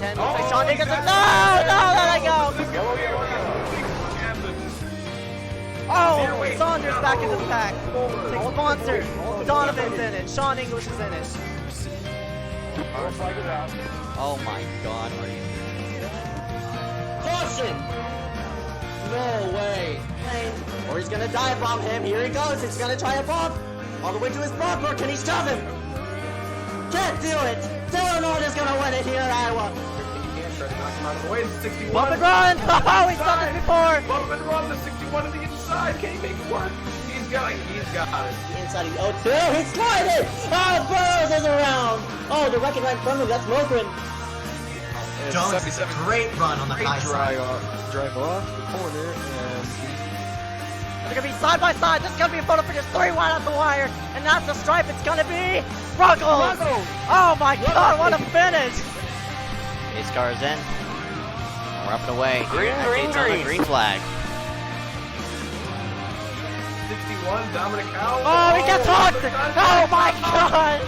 10. Looks like Sean Dickinson. No, let it go. Oh, Saunders back into the pack. Big sponsor. Donovan's in it. Sean English is in it. Oh my God, are you? Caution! No way. Or he's gonna dive bomb him. Here he goes. He's gonna try a bump. All the way to his bumper. Can he shove him? Can't do it. Dylan Ord is gonna win it here at Iowa. Bump and run! Oh, he's done it before! Bump and run, the 61 to the inside. Can he make it work? He's got it. The inside of the 0-2. He's sliding! Oh, Burrows is around. Oh, the wrecking right in front of him. That's Mogren. Jones, great run on the high side. Drive off the corner and They're gonna be side by side. This is gonna be a photo finish 3 wide off the wire. And that's the stripe. It's gonna be Ruggles! Oh my God, what a finish! Ace car is in. We're up and away. Green flag. 61, Dominic Howell. Oh, he gets hooked! Oh my God!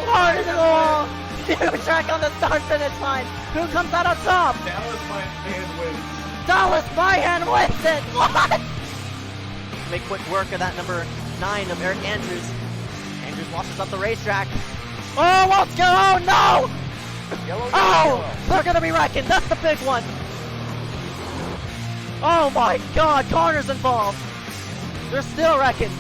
Hard into the wall! New track on the start finish line. Who comes out on top? Dallas Myhan wins. Dallas Myhan wins it! What? Make quick work of that number 9 of Eric Andrews. Andrews washes up the racetrack. Oh, what's going on? Oh, no! Oh, they're gonna be wrecking. That's the big one. Oh my God, Connor's involved. They're still wrecking.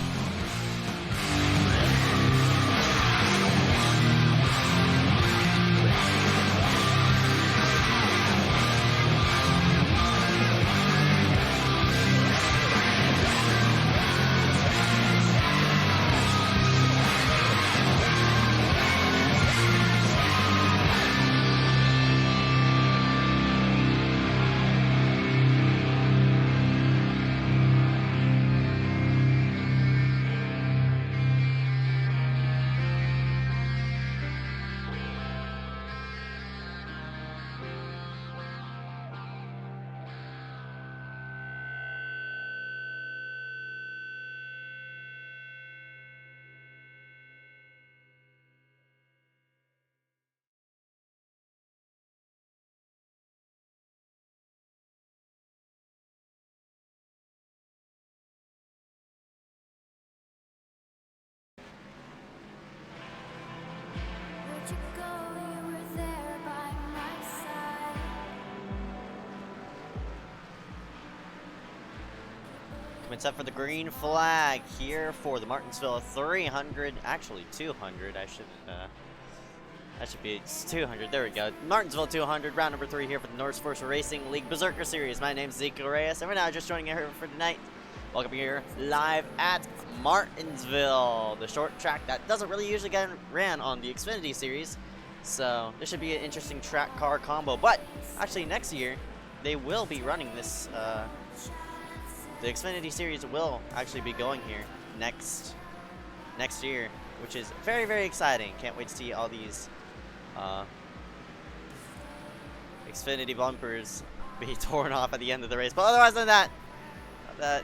Set for the green flag here for the Martinsville 300, actually 200. That should be 200. There we go. Martinsville 200, round number 3 here for the Motorsport Racing League Berserker Series. My name is Zeke Reyes, and we're now just joining you here for tonight. Welcome here live at Martinsville, the short track that doesn't really usually get ran on the Xfinity Series. So this should be an interesting track car combo. But actually next year they will be running this. The Xfinity Series will actually be going here next year, which is very, very exciting. Can't wait to see all these Xfinity bumpers be torn off at the end of the race. But otherwise than that, that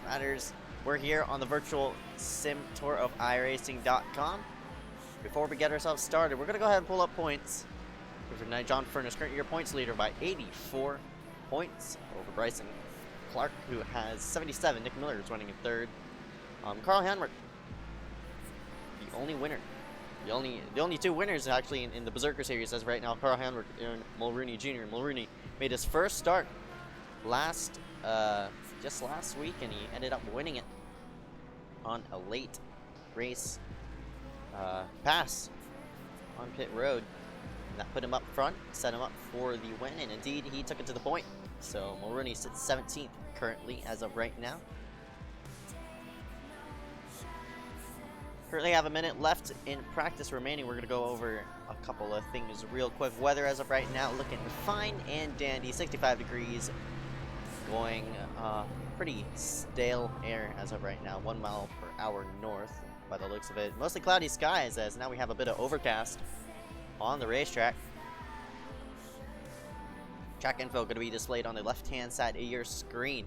matters. We're here on the virtual sim tour of iRacing.com. Before we get ourselves started, we're going to go ahead and pull up points. Tonight, John Furness, currently your points leader by 84 points over Bryson Clark, who has 77. Nick Miller is running in third. Carl Hanwart, the only winner. The only two winners actually in the Berserker Series as of right now. Carl Hanwart and Mulrooney Jr. Mulrooney made his first start just last week, and he ended up winning it on a late race pass on pit road. And that put him up front, set him up for the win, and indeed he took it to the point. So Mulrooney sits 17th currently as of right now. Currently have a minute left in practice remaining. We're going to go over a couple of things real quick. Weather as of right now looking fine and dandy. 65 degrees. Going pretty stale air as of right now. 1 mile per hour north by the looks of it. Mostly cloudy skies as now we have a bit of overcast on the racetrack. Track info going to be displayed on the left-hand side of your screen.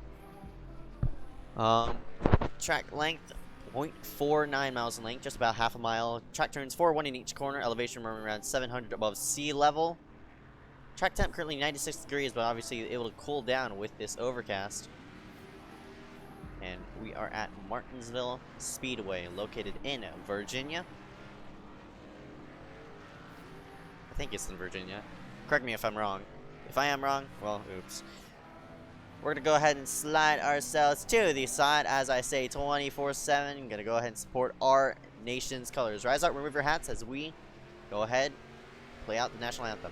Track length 0.49 miles in length, just about half a mile. Track turns 4-1 in each corner. Elevation running around 700 above sea level. Track temp currently 96 degrees, but obviously able to cool down with this overcast. And we are at Martinsville Speedway, located in Virginia. I think it's in Virginia. Correct me if I'm wrong. If I am wrong, well, oops. We're gonna go ahead and slide ourselves to the side as I say 24/7. Gonna go ahead and support our nation's colors. Rise up, remove your hats as we go ahead, play out the national anthem.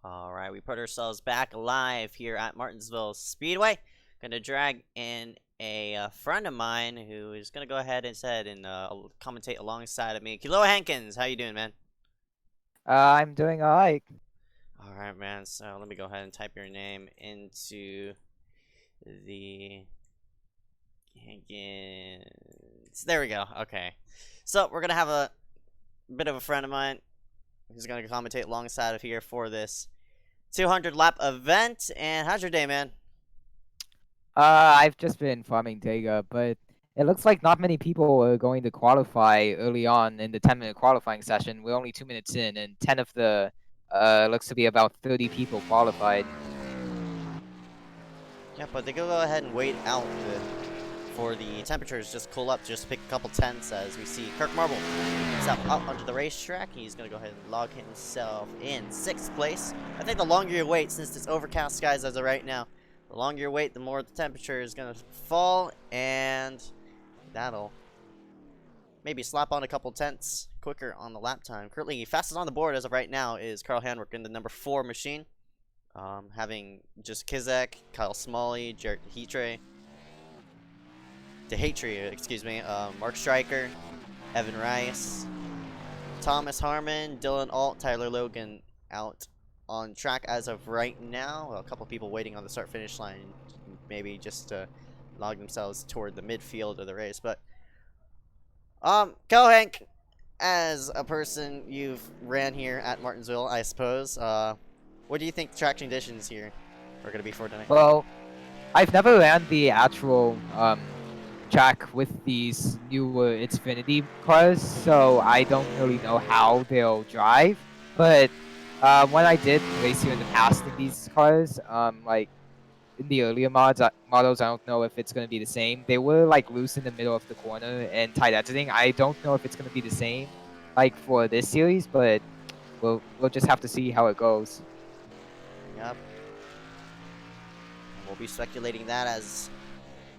Alright, we put ourselves back live here at Martinsville Speedway. Gonna drag in a friend of mine who is gonna go ahead and commentate alongside of me. Kilo Hankins, how you doing, man? I'm doing alright. Alright, man, so let me go ahead and type your name into the Hankins. There we go, okay. So, we're gonna have a bit of a friend of mine who's gonna commentate alongside of here for this 200 lap event. And how's your day, man? I've just been farming data, but it looks like not many people are going to qualify early on in the 10-minute qualifying session. We're only 2 minutes in, and 10 of the looks to be about 30 people qualified. Yeah, but they go ahead and wait out for the temperatures just cool up, just pick a couple tenths as we see Kirk Marble himself out onto the racetrack. He's going to go ahead and log himself in 6th place. I think the longer you wait, since it's overcast skies as of right now, the longer you wait, the more the temperature is going to fall, and that'll maybe slap on a couple tenths quicker on the lap time. Currently, fastest on the board as of right now is Carl Handwerk in the number 4 machine, having just Kizek, Kyle Smalley, Jarrett DeHatry, excuse me, Mark Stryker, Evan Rice, Thomas Harmon, Dylan Alt, Tyler Logan out on track as of right now. A couple people waiting on the start-finish line, maybe just to log themselves toward the midfield of the race. But go Hank, as a person you've ran here at Martinsville, I suppose. What do you think the track conditions here are going to be for tonight? Well, I've never ran the actual track with these newer Xfinity cars, so I don't really know how they'll drive. But when I did race here in the past in these cars, like in the earlier models, I don't know if it's going to be the same. They were like loose in the middle of the corner and tight editing. I don't know if it's going to be the same like for this series, but we'll just have to see how it goes. Yep. We'll be speculating that as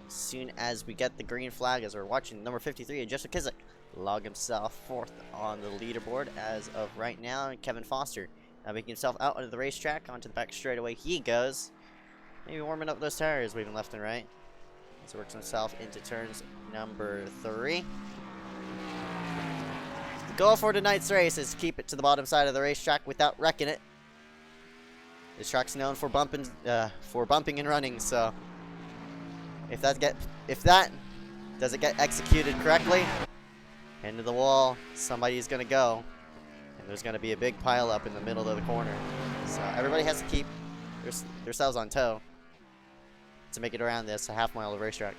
soon as we get the green flag, as we're watching number 53, Joseph Kizik log himself 4th on the leaderboard as of right now. And Kevin Foster making himself out onto the racetrack, onto the back straightaway he goes. Maybe warming up those tires, waving left and right. As he works himself into turns number 3. goal for tonight's race is keep it to the bottom side of the racetrack without wrecking it. This track's known for bumping and running, so if that doesn't get executed correctly, into the wall, somebody's gonna go, and there's gonna be a big pile up in the middle of the corner. So everybody has to keep themselves on toe to make it around this half-mile of racetrack.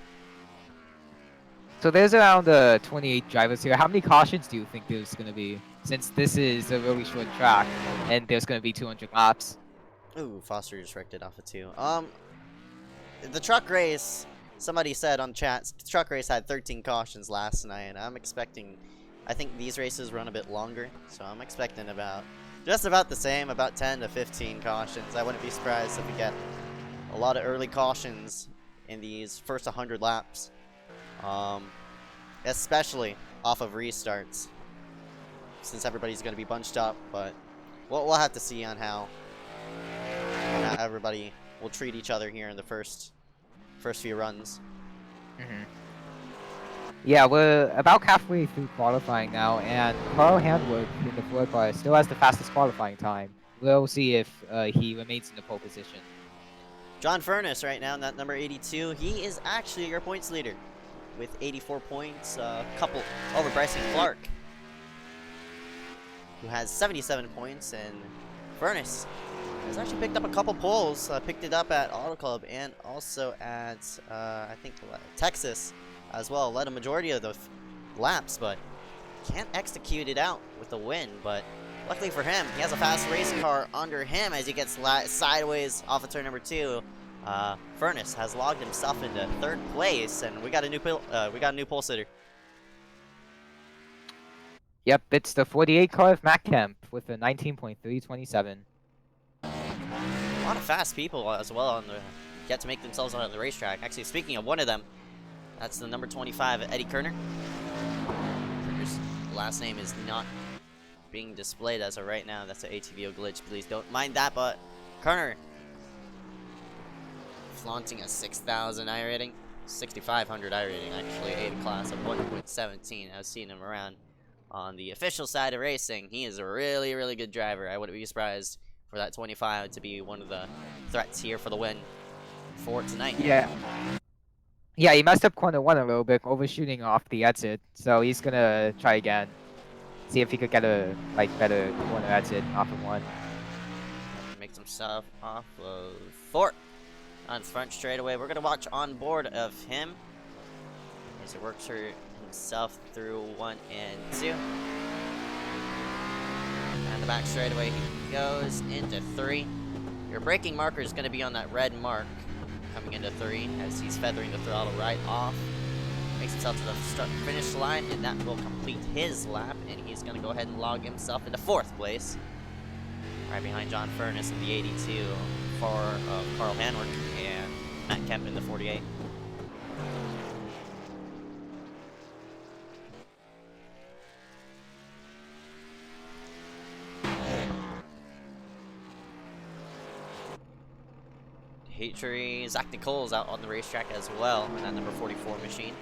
So there's around 28 drivers here. How many cautions do you think there's going to be? Since this is a really short track, and there's going to be 200 laps. Ooh, Foster just wrecked it off of 2. The truck race, somebody said on chat, the truck race had 13 cautions last night, and I'm expecting, I think these races run a bit longer, so I'm expecting just about the same, about 10 to 15 cautions. I wouldn't be surprised if we get a lot of early cautions in these first 100 laps. Especially off of restarts, since everybody's going to be bunched up, but we'll have to see on how everybody will treat each other here in the first few runs. Yeah, we're about halfway through qualifying now, and Carl Handwood in the 4 car still has the fastest qualifying time. We'll see if he remains in the pole position. John Furness right now, that number 82, he is actually your points leader with 84 points, couple over Bryson Clark, who has 77 points, and Furness has actually picked up a couple poles, picked it up at Auto Club and also at, I think, Texas as well. Led a majority of the laps, but can't execute it out with the win. But luckily for him, he has a fast race car under him as he gets sideways off of turn number 2. Furness has logged himself into 3rd place, and we got a new pole sitter. Yep, it's the 48 car of Matt Kemp with a 19.327. A lot of fast people as well get to make themselves on the racetrack. Actually, speaking of one of them, that's the number 25, Eddie Kerner. Kerner's last name is not being displayed as of right now. That's an ATVO glitch. Please don't mind that, but Kerner flaunting a 6,000 I rating, 6,500 I rating actually, A class of 1.17. I've seen him around on the official side of racing. He is a really, really good driver. I wouldn't be surprised for that 25 to be one of the threats here for the win for tonight. Yeah, he messed up corner 1 a little bit, overshooting off the exit. So he's gonna try again, see if he could get a better corner exit off of 1. Makes himself off of 4. On front straightaway, we're gonna watch on board of him as he works himself through 1 and 2. And the back straightaway, he goes into 3. Your braking marker is gonna be on that red mark coming into 3 as he's feathering the throttle right off. Makes himself to the finish line, and that will complete his lap, and he's gonna go ahead and log himself into 4th place. Right behind John Furness in the 82 for Carl Hanworth and Matt Kemp in the 48. Hatry, Zach Nicole's out on the racetrack as well in that number 44 machine.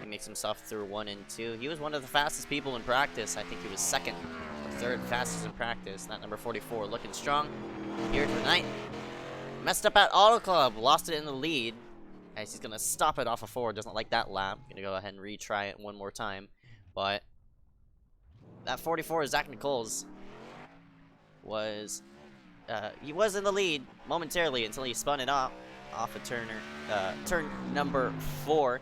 He makes himself through 1 and 2. He was one of the fastest people in practice. I think he was 2nd or 3rd fastest in practice. That number 44 looking strong here tonight. Messed up at Auto Club, lost it in the lead. As he's gonna stop it off of 4. Doesn't like that lap. Gonna go ahead and retry it one more time. But that 44 Zach Nicole's was he was in the lead momentarily until he spun it off of turn number 4.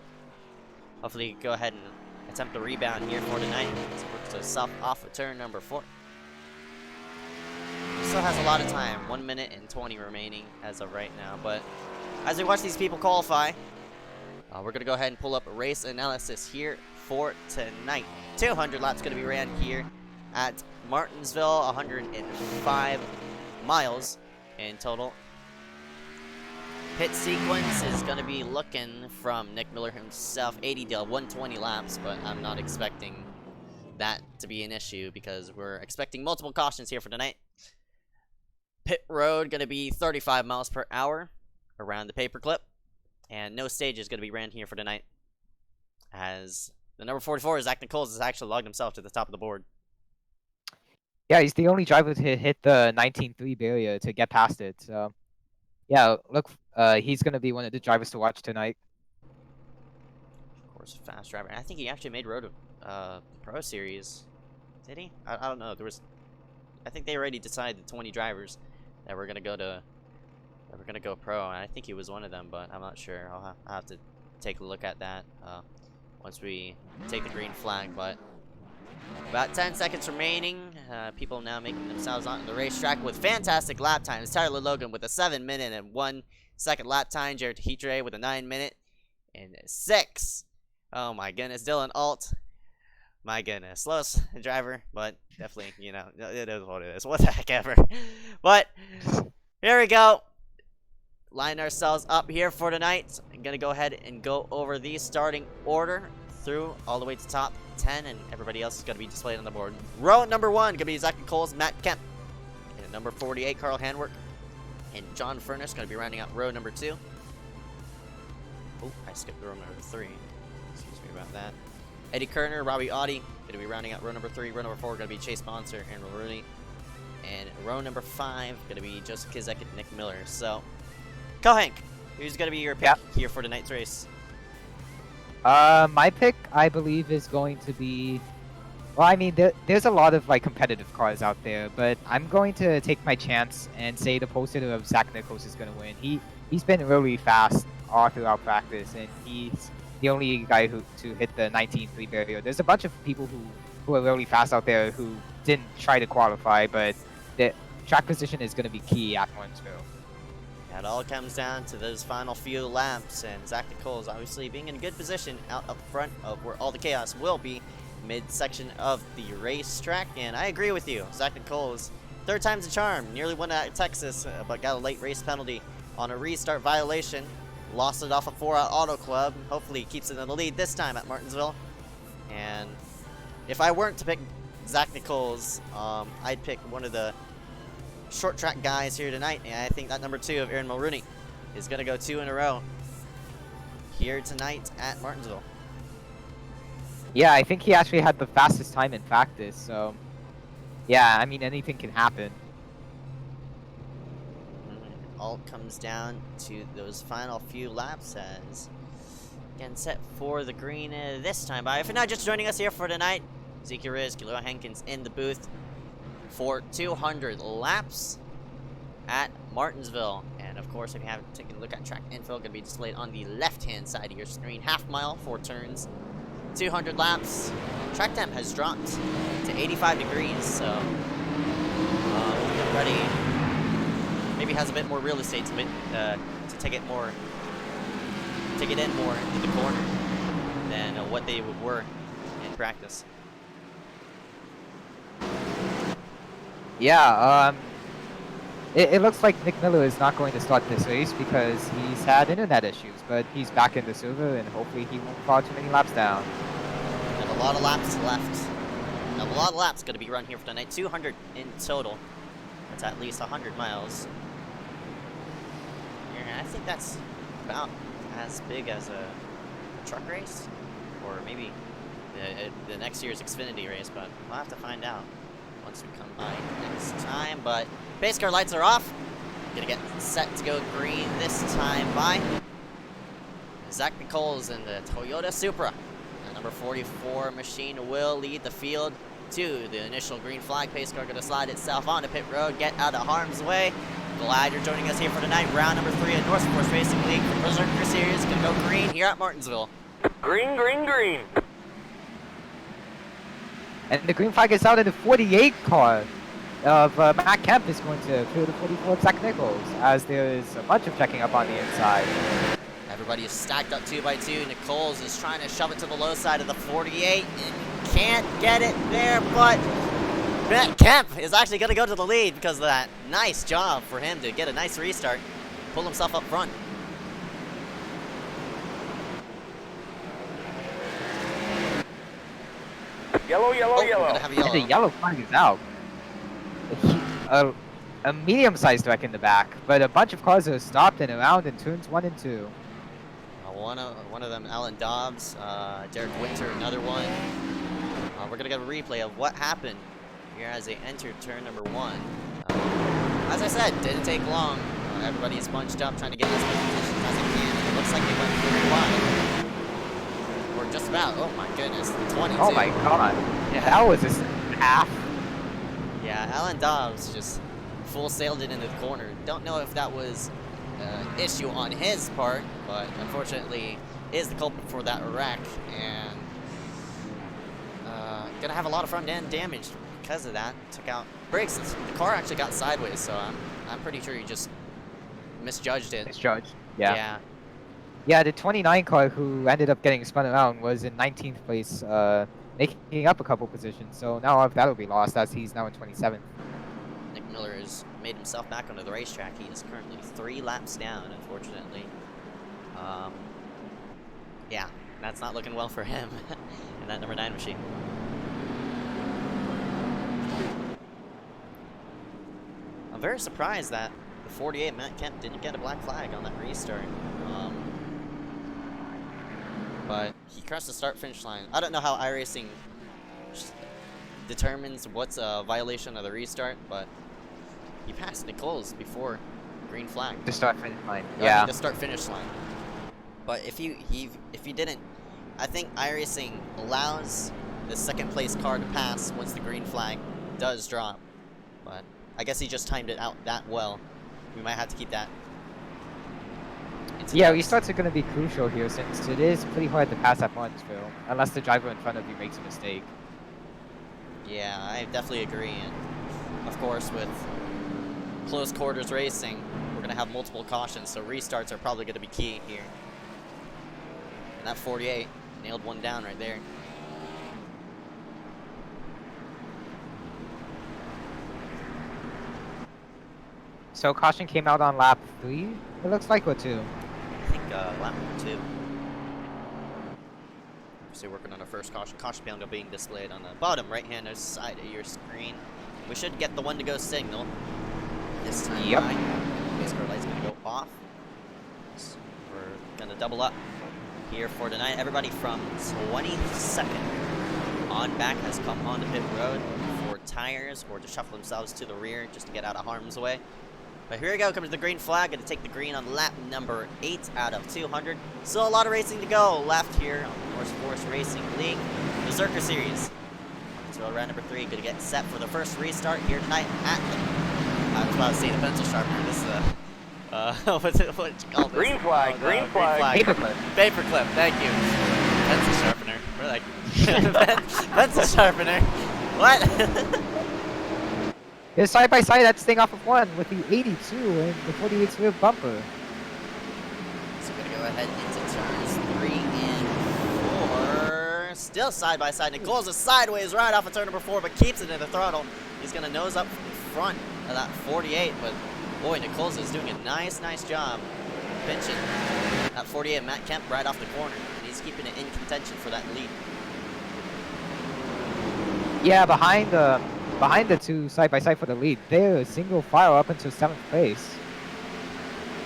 Hopefully he can go ahead and attempt a rebound here for tonight. So works himself off of turn number 4. Still has a lot of time, 1 minute and 20 remaining as of right now. But as we watch these people qualify, we're gonna go ahead and pull up a race analysis here for tonight. 200 laps gonna be ran here at Martinsville, 105 miles in total. Pit sequence is going to be looking from Nick Miller himself, 80 to 120 laps, but I'm not expecting that to be an issue because we're expecting multiple cautions here for tonight. Pit road going to be 35 miles per hour around the paperclip, and no stage is going to be ran here for tonight as The number 44, Zach Nichols, has actually logged himself to the top of the board. Yeah, he's the only driver to hit the 19.3 barrier to get past it. So, yeah, look, he's gonna be one of the drivers to watch tonight. Of course, fast driver. And I think he actually made road to the Pro Series. Did he? I don't know. There was, I think they already decided the 20 drivers that were gonna go to, that were gonna go pro, and I think he was one of them, but I'm not sure. I'll have to take a look at that once we take the green flag. But about 10 seconds remaining. People now making themselves onto the racetrack with fantastic lap times. Tyler Logan with a 7-minute and 1 second lap time. Jared Heatre with a 9-minute and 6. Oh my goodness, Dylan Alt. My goodness, slowest driver, but definitely, you know, it is what it is. What the heck ever. But here we go. Line ourselves up here for tonight. I'm gonna go ahead and go over the starting order through all the way to top 10, and everybody else is gonna be displayed on the board. Row number 1 gonna be Zach Nichols, Matt Kemp, and number 48 Carl Handwerk, and John Furness gonna be rounding out row number 2. Oh, I skipped row number 3. Excuse me about that. Eddie Kerner, Robbie Audi, gonna be rounding out row number 3. Row number 4 gonna be Chase Bonser and Rooney, and row number 5 gonna be Joseph Kizek and Nick Miller. So, Hank, who's gonna be your pick here for tonight's race? My pick, I believe, is going to be. Well, I mean, there's a lot of like competitive cars out there, but I'm going to take my chance and say the poster of Zach Nichols is gonna win. He's been really fast all throughout practice, and he's the only guy to hit the 19.3 barrier. There's a bunch of people who are really fast out there who didn't try to qualify, but the track position is going to be key at Martinsville. It all comes down to those final few laps, and Zach Nichols obviously being in a good position out up front of where all the chaos will be, mid-section of the racetrack. And I agree with you, Zach Nichols, 3rd time's a charm, nearly won at Texas, but got a late race penalty on a restart violation. Lost it off a 4-out Auto Club. Hopefully he keeps it in the lead this time at Martinsville. And if I weren't to pick Zach Nichols, I'd pick one of the short track guys here tonight. And I think that number 2 of Aaron Mulrooney is going to go 2 in a row here tonight at Martinsville. Yeah, I think he actually had the fastest time in practice. So, yeah, I mean, anything can happen. All comes down to those final few laps as again set for the green this time. But if you're not just joining us here for tonight, Zeke Riz, Kilo Hankins in the booth for 200 laps at Martinsville. And of course, if you haven't taken a look at track info, going to be displayed on the left-hand side of your screen. Half mile, 4 turns, 200 laps. Track temp has dropped to 85 degrees, so ready. Maybe has a bit more real estate to take it in more into the corner than what they were in practice. Yeah, it looks like Nick Miller is not going to start this race because he's had internet issues, but he's back in the server and hopefully he won't fall too many laps down. And a lot of laps left. And a lot of laps going to be run here for tonight. 200 in total. That's at least 100 miles. I think that's about as big as a truck race, or maybe the next year's Xfinity race, but we'll have to find out once we come by next time. But pace car lights are off. Gonna get set to go green this time by Zach Nichols in the Toyota Supra. The number 44 machine will lead the field to the initial green flag. Pace car gonna slide itself onto pit road, get out of harm's way. Glad you're joining us here for tonight. Round number 3 of Motorsport Racing League for Berserker Series. Gonna go green here at Martinsville. Green, green, green. And the green flag is out of the 48 car of Matt Kemp is going to clear the 44 of Zach Nichols, as there is a bunch of checking up on the inside. Everybody is stacked up 2 by 2. Nichols is trying to shove it to the low side of the 48 and can't get it there, but Matt Kemp is actually going to go to the lead because of that. Nice job for him to get a nice restart, pull himself up front. Yellow, yellow, We're yellow. gonna have a yellow. And the yellow flag is out. A medium-sized wreck in the back, but a bunch of cars are stopped and around in turns 1 and 2. one of them, Alan Dobbs, Derek Winter, another one. We're gonna get a replay of what happened here as they entered turn number 1. As I said, didn't take long. Everybody is bunched up, trying to get as much positions as they can. And it looks like they went pretty wide. Or just about. Oh my goodness, 22. Oh my god. Yeah. That was just half. Yeah, Alan Dobbs just full sailed it into the corner. Don't know if that was an issue on his part, but unfortunately is the culprit for that wreck, and gonna have a lot of front end damage because of that. Took out brakes. The car actually got sideways, so I'm pretty sure he just misjudged it. Misjudged. Yeah. Yeah. Yeah, the 29 car who ended up getting spun around was in 19th place, making up a couple positions. So now that'll be lost as he's now in 27th. Nick Miller has made himself back onto the racetrack. He is currently 3 laps down, unfortunately. Yeah, that's not looking well for him in that number 9 machine. I'm very surprised that the 48 Matt Kemp didn't get a black flag on that restart. But he crossed the start-finish line. I don't know how iRacing determines what's a violation of the restart, but he passed Nichols before green flag. The start-finish line. Yeah. The start-finish line. But if you didn't, I think iRacing allows the second-place car to pass once the green flag does drop. But I guess he just timed it out that well. We might have to keep that. Yeah, restarts are going to be crucial here since it is pretty hard to pass at Martinsville, unless the driver in front of you makes a mistake. Yeah, I definitely agree. And of course, with close quarters racing, we're going to have multiple cautions, so restarts are probably going to be key here. And that 48 nailed one down right there. So caution came out on lap 3, it looks like, or 2? I think lap 2. So working on our first caution. Caution panel being displayed on the bottom right-hand side of your screen. We should get the one to go signal this time. Yep. Base car light's gonna go off. So we're gonna double up here for tonight. Everybody from 22nd on back has come onto pit road for tires or to shuffle themselves to the rear just to get out of harm's way. But here we go, comes the green flag, going to take the green on lap number 8 out of 200. Still a lot of racing to go left here on the Motorsport Racing League Berserker Series. So round number 3, going to get set for the first restart here tonight at the, I was about to say the pencil sharpener. This is what you call this? Green flag, green flag. Paperclip. Paperclip, thank you. Pencil sharpener. We're like, pencil sharpener. What? Yeah, side by side, that's staying off of 1 with the 82 and the 48 rear bumper. So we're gonna go ahead into turns 3 and 4. Still side by side. Nichols is sideways right off of turn number 4, but keeps it in the throttle. He's gonna nose up in front of that 48, but boy, Nichols is doing a nice job pinching that 48 Matt Kemp right off the corner, and he's keeping it in contention for that lead. Yeah, behind the 2 side by side for the lead, they're single file up until 7th place.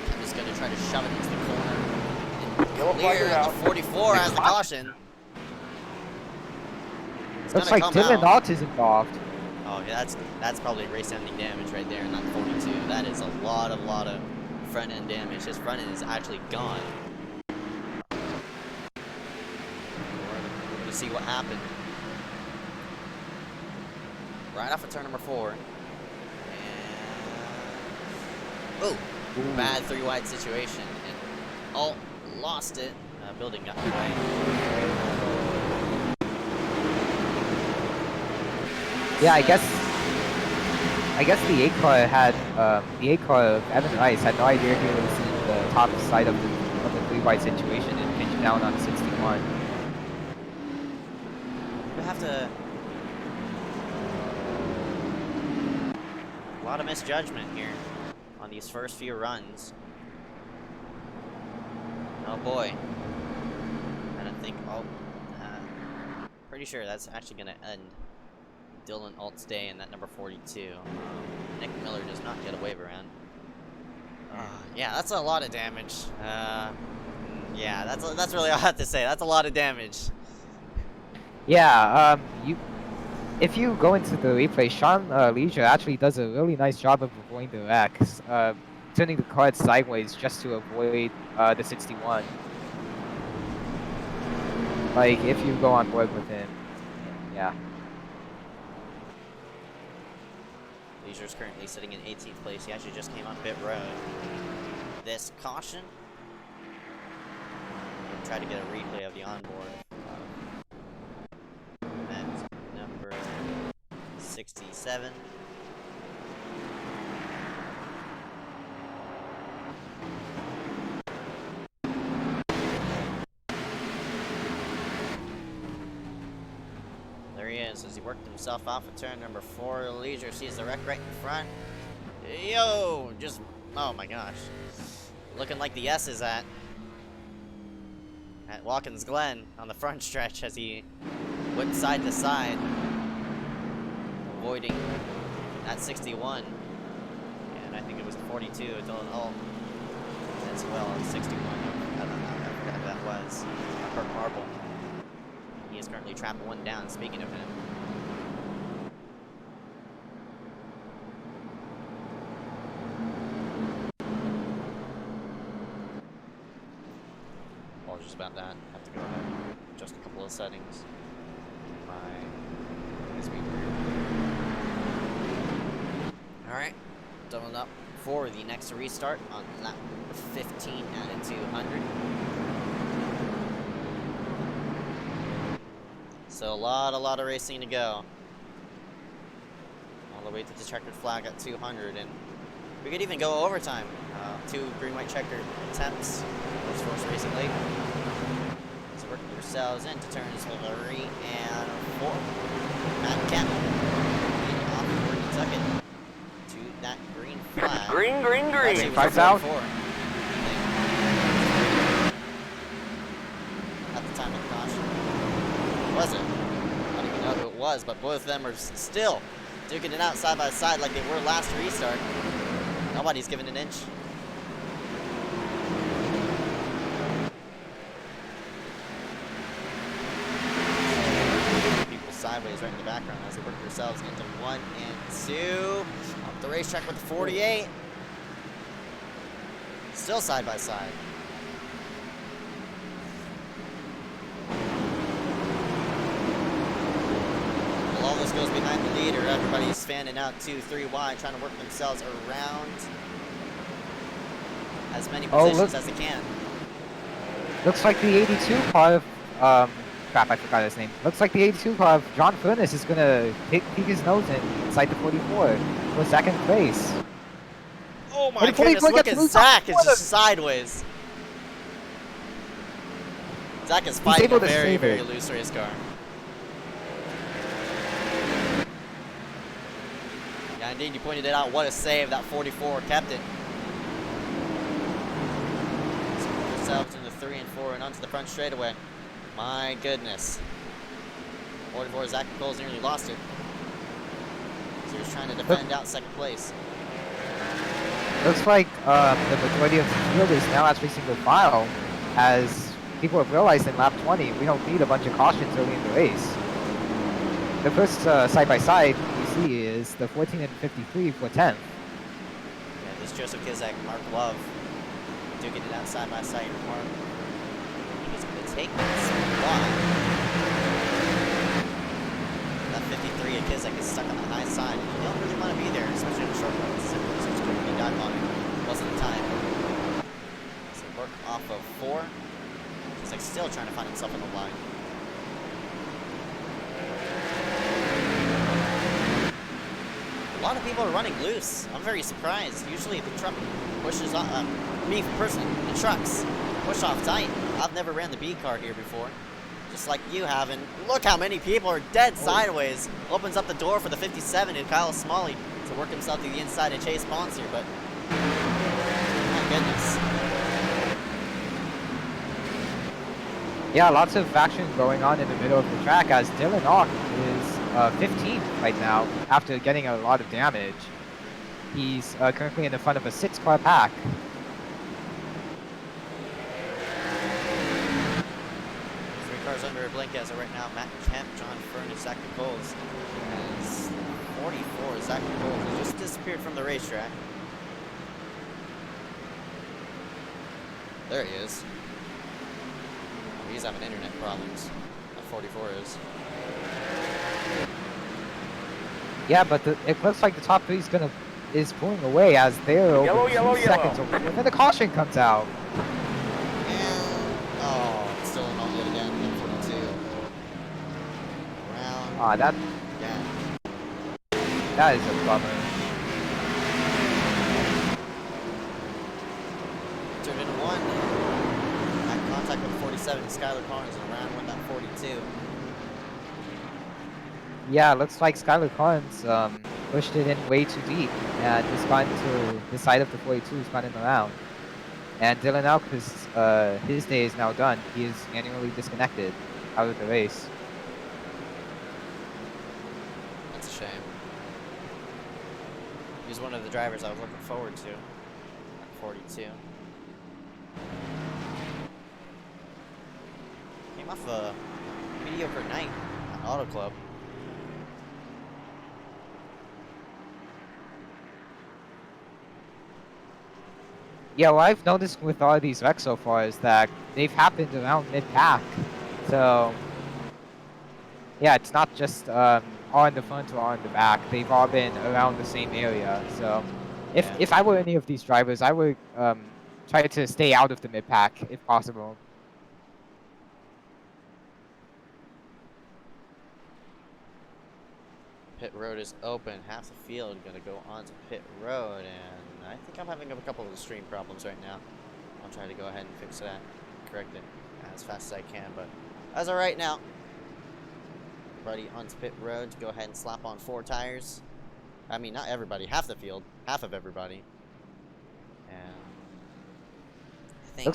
Kemp is gonna try to shove it into the corner. Yellow flag Clear it at out. the 44 as the caution. It's Looks gonna like come Dylan out. Alt is involved. Oh, yeah, that's probably race-ending damage right there in that 42. That is a lot of front-end damage. His front end is actually gone. We're gonna see what happened. Right off of turn number 4. And oh, bad 3-wide situation. And Alt lost it. Building got away. Yeah, I guess the 8 car had the 8 car of Evan Rice had no idea he was in the top side of the 3-wide situation and pinched down on 61. We have to. A lot of misjudgment here on these first few runs. Oh boy. I don't think. Oh, pretty sure that's actually going to end Dylan Alt's day in that number 42. Nick Miller does not get a wave around. Yeah, that's a lot of damage. Yeah, that's really all I have to say. That's a lot of damage. Yeah, if you go into the replay, Sean Leisure actually does a really nice job of avoiding the wrecks, turning the card sideways just to avoid the 61. Like, if you go on board with him, yeah. Leisure's currently sitting in 18th place. He actually just came on pit road. This caution. We'll try to get a replay of the onboard. That's number 67. There he is as he worked himself off of turn number 4. Leisure sees the wreck right in front. Yo! Just, oh my gosh. Looking like the S is at Watkins Glen on the front stretch as he went side to side, avoiding that 61. And I think it was 42 oh, as well as 61. I forgot who that was. Kirk Marble. He is currently trapped one down, speaking of him. Apologies about that. Have to go ahead and adjust a couple of settings. Alright, doubling up for the next restart on lap 15 out of 200. So a lot of racing to go. All the way to the checkered flag at 200, and we could even go overtime. 2 green-white checkered attempts. Motorsport Racing League. So working yourselves into turns 3 and 4. Matt Kemp leading off where he took it to that green flag. Green. 5 out. At the time of the caution. Was it? I don't even know who it was, but both of them are still duking it out side by side like they were last restart. Nobody's giving an inch. People sideways right in the background as they work themselves into 1 and 2. Off the racetrack with the 48. Still side by side. All this goes behind the leader. Everybody's fanning out 2, 3 wide, trying to work themselves around as many positions as they can. Looks like the 82 car of, crap, I forgot his name. Looks like the 82 car of John Furness is gonna peek his nose inside the 44 for 2nd place. Oh my goodness, look at Zach, it's just sideways. Zach is fighting a very loose race car. Yeah, indeed, you pointed it out. What a save. That 44 kept it. Yourselves into 3 and 4 and onto the front straightaway. My goodness. 44, Zach Cole's nearly lost it. So he's trying to defend out 2nd place. Looks like the majority of the field is now actually single file, as people have realized in lap 20 we don't need a bunch of cautions early in the race. The first side-by-side you see is the 14 and 53 for 10th. Yeah, this Joseph Kizak, Mark Love, duking it out side by side. Mark, he's going to take this wide. That 53 of Kizak is stuck on the high side. You don't really want to be there, especially in short runs. Simply seems to be dive bombing most of the time. So work off of 4. Kizak still trying to find himself in the line. A lot of people are running loose. I'm very surprised. Usually the truck pushes off, me personally, the trucks push off tight. I've never ran the B car here before, just like you have, and look how many people are dead sideways. Opens up the door for the 57 and Kyle Smalley to work himself to the inside of Chase Bonds here, but my goodness. Yeah, lots of action going on in the middle of the track as Dylan Ock is 15th right now after getting a lot of damage. He's currently in the front of a 6-car pack. cars under a blink as of right now. Matt Kemp, John Furnace, Zach Nichols. As 44, Zach Nichols has just disappeared from the racetrack. There he is. Oh, he's having internet problems. That 44 is. Yeah, but it looks like the top three is pulling away as they're over 2 seconds over. And then the caution comes out. And oh, still not yet again. M42. Around. Ah, that is a bummer. Turned into one. Had contact with 47. Skylar Collins and around went that 42. Yeah, looks like Skylar Collins pushed it in way too deep and has gotten to the side of the 42, has gotten around. And Dylan Alquist, his day is now done. He is manually disconnected out of the race. That's a shame. He's one of the drivers I was looking forward to. At 42. Came off a mediocre night at Auto Club. Yeah, what I've noticed with all of these wrecks so far is that they've happened around mid-pack. So, yeah, it's not just all in the front or all in the back. They've all been around the same area. So, if I were any of these drivers, I would try to stay out of the mid-pack if possible. Pit road is open. Half the field gonna go onto pit road, and I think I'm having a couple of stream problems right now. I'll try to go ahead and fix that, correct it as fast as I can. But as of right now, everybody onto pit road to go ahead and slap on 4 tires. I mean, not everybody, half the field, half of everybody. And I think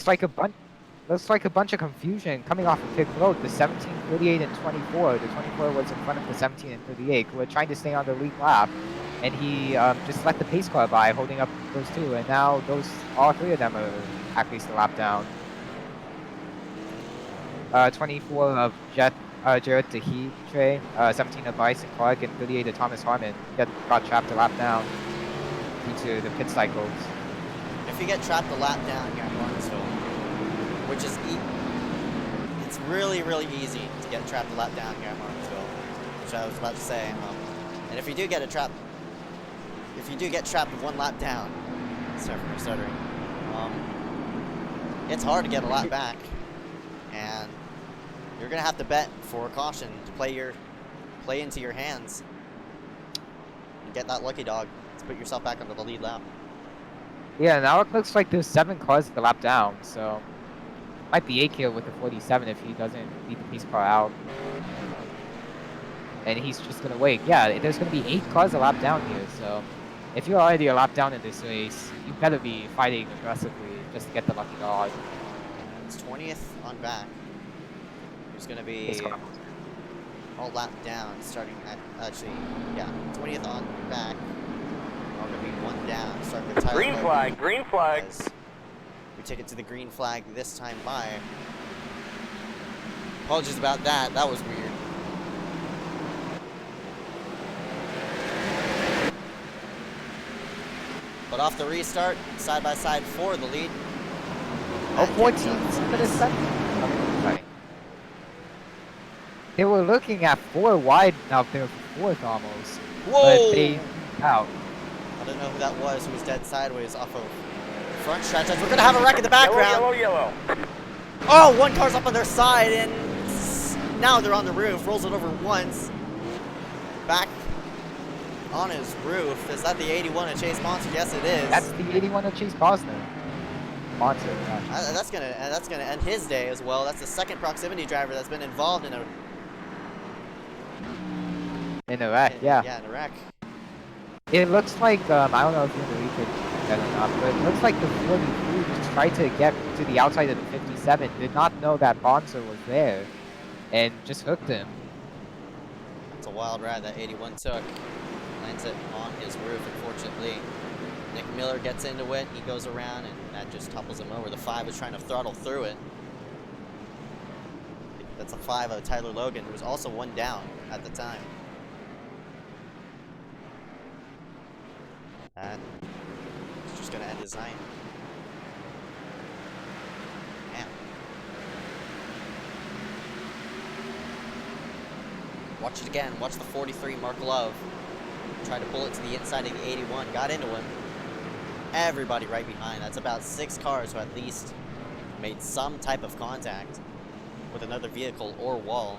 Looks like a bunch of confusion coming off of pit road. The 17, 38, and 24. The 24 was in front of the 17 and 38, who were trying to stay on the lead lap, and he just let the pace car by, holding up those two. And now all 3 of them are at least a lap down. 24 of Jared Dehitre, 17 of Bryson Clark, and 38 of Thomas Harmon got trapped a lap down due to the pit cycles. if you get trapped a lap down here in Martinsville, which is it's really, really easy to get trapped a lap down here at Martinsville, which I was about to say. And if you do get trapped 1 lap down, sorry for my stuttering, it's hard to get a lap back, and you're gonna have to bet for a caution to play into your hands and get that lucky dog to put yourself back onto the lead lap. Yeah, now it looks like there's 7 cars the lap down, so might be 8 here with the 47 if he doesn't lead the pace car out. And he's just gonna wait. Yeah, there's gonna be 8 cars a lap down here, so if you're already a lap down in this race, you better be fighting aggressively just to get the lucky dog. It's 20th on back. There's gonna be all lap down, starting at 20th on back. All gonna be 1 down, starting with Tyler. Green flag, green flag. We take it to the green flag this time by. Apologies about that. That was weird. But off the restart, side by side for the lead. Oh, 14th for the second. Okay. They were looking at 4 wide out there for 4th almost. Whoa! But they out. I don't know who that was who was dead sideways off of front stretch. We're gonna have a wreck in the background. Yellow. Oh, 1 car's up on their side, and now they're on the roof. Rolls it over once. Back on his roof. Is that the 81 of Chase Monster? Yes, it is. That's the 81 of Chase Bosner. Monster. Yeah. That's gonna end his day as well. That's the 2nd proximity driver that's been involved in a wreck. Yeah. Yeah, in a wreck. It looks like I don't know if you're gonna replay that or not, but it looks like the 43 just tried to get to the outside of the 57. Did not know that Bonser was there, and just hooked him. It's a wild ride that 81 took. Lands it on his roof, unfortunately. Nick Miller gets into it. He goes around, and that just topples him over. The 5 is trying to throttle through it. The That's a 5 of Tyler Logan, who was also 1 down at the time. And he's just gonna end his night. Man. Watch it again. Watch the 43 Mark Love. Try to pull it to the inside of the 81. Got into him. Everybody right behind. That's about 6 cars who at least made some type of contact with another vehicle or wall.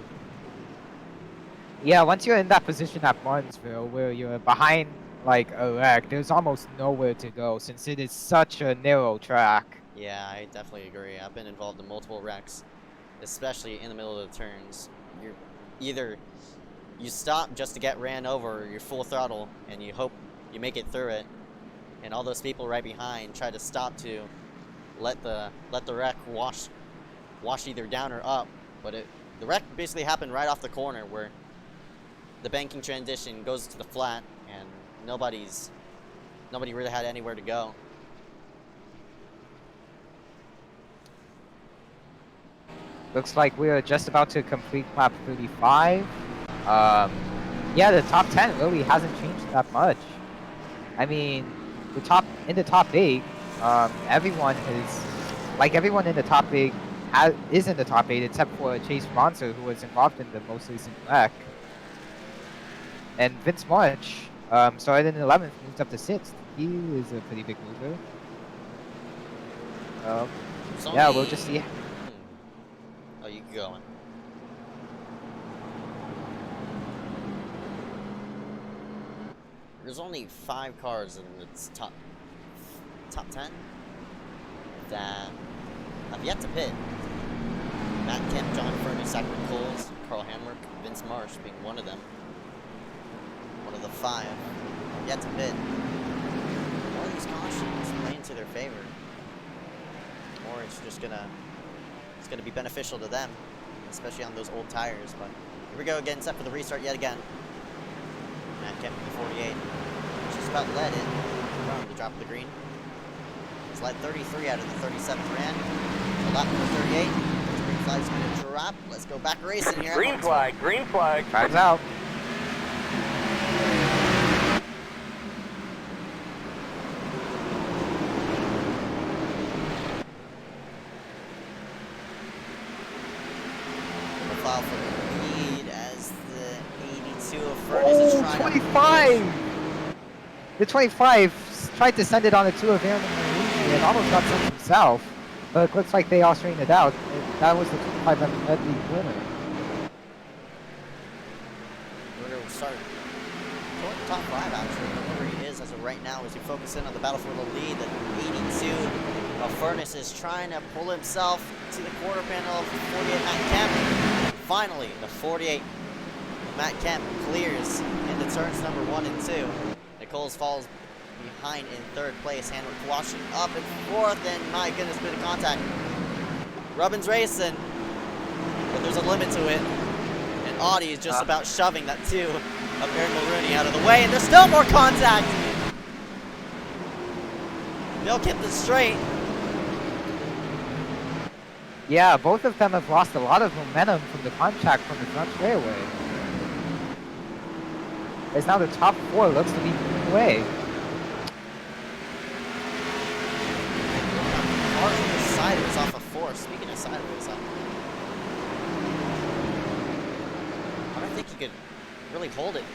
Yeah, once you're in that position at Martinsville where you're behind like a wreck, there's almost nowhere to go since it is such a narrow track. Yeah, I definitely agree. I've been involved in multiple wrecks, especially in the middle of the turns. You're either you stop just to get ran over, or you're full throttle and you hope you make it through it. And all those people right behind try to stop to let the wreck wash either down or up. But the wreck basically happened right off the corner where the banking transition goes to the flat and nobody really had anywhere to go. Looks like we're just about to complete lap 35. Yeah, the top 10 really hasn't changed that much. I mean, in the top 8, everyone in the top 8 is in the top 8 except for Chase Bronzer, who was involved in the most recent wreck. And Vince March started in 11th, moved up to 6th. He is a pretty big mover. Yeah, we'll just see. Oh, you keep going. There's only 5 cars in the top 10 that have yet to pit. Matt Kemp, John Furness, Zachary Coles, Carl Hamrick, Vince Marsh being one of them. One of the 5 yet to pit. All these cautions play into their favor, or it's just gonna be beneficial to them, especially on those old tires. But here we go again, set for the restart yet again. Matt Kemp in the 48. Just about led it from the drop of the green. He's led 33 out of the 37th ran. So lap number 38. Green flag's going to drop. Let's go back racing here. Green flag, green flag. Flags out. Profile for the lead as the 82 of Furness is trying 25! The 25 tried to send it on the 2 of Aaron and almost got sent himself. But it looks like they all straightened it out. That was the 25 that led the winner. We're going to start going to top 5 actually. Where he is as of right now as we focus in on the battle for the lead. The 82 of Furness is trying to pull himself to the quarter panel of 48 Matt Kemp. Finally, the 48 Matt Kemp clears into turns number 1 and 2. Nichols falls behind in 3rd place. Hanwick washing up in 4th, and my goodness, bit of contact. Rubbin's racing, but there's a limit to it. And Audi is just about shoving that 2 of Aaron Mulrooney out of the way, and there's still more contact. They'll keep this straight. Yeah, both of them have lost a lot of momentum from the contact from the front straightaway. As now the top 4 looks to be moving away. Cars on the sideways off of 4. Speaking of sideways, I don't think you could really hold it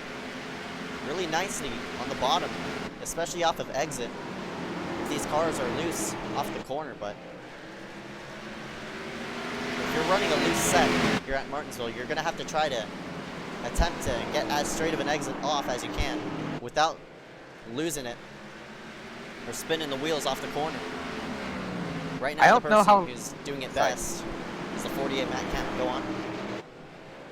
really nicely on the bottom, especially off of exit. These cars are loose off the corner, but if you're running a loose set here at Martinsville, you're going to have to try to attempt to get as straight of an exit off as you can without losing it or spinning the wheels off the corner. Right now, the person who's doing it best is the 48 Matt Kemp. Go on.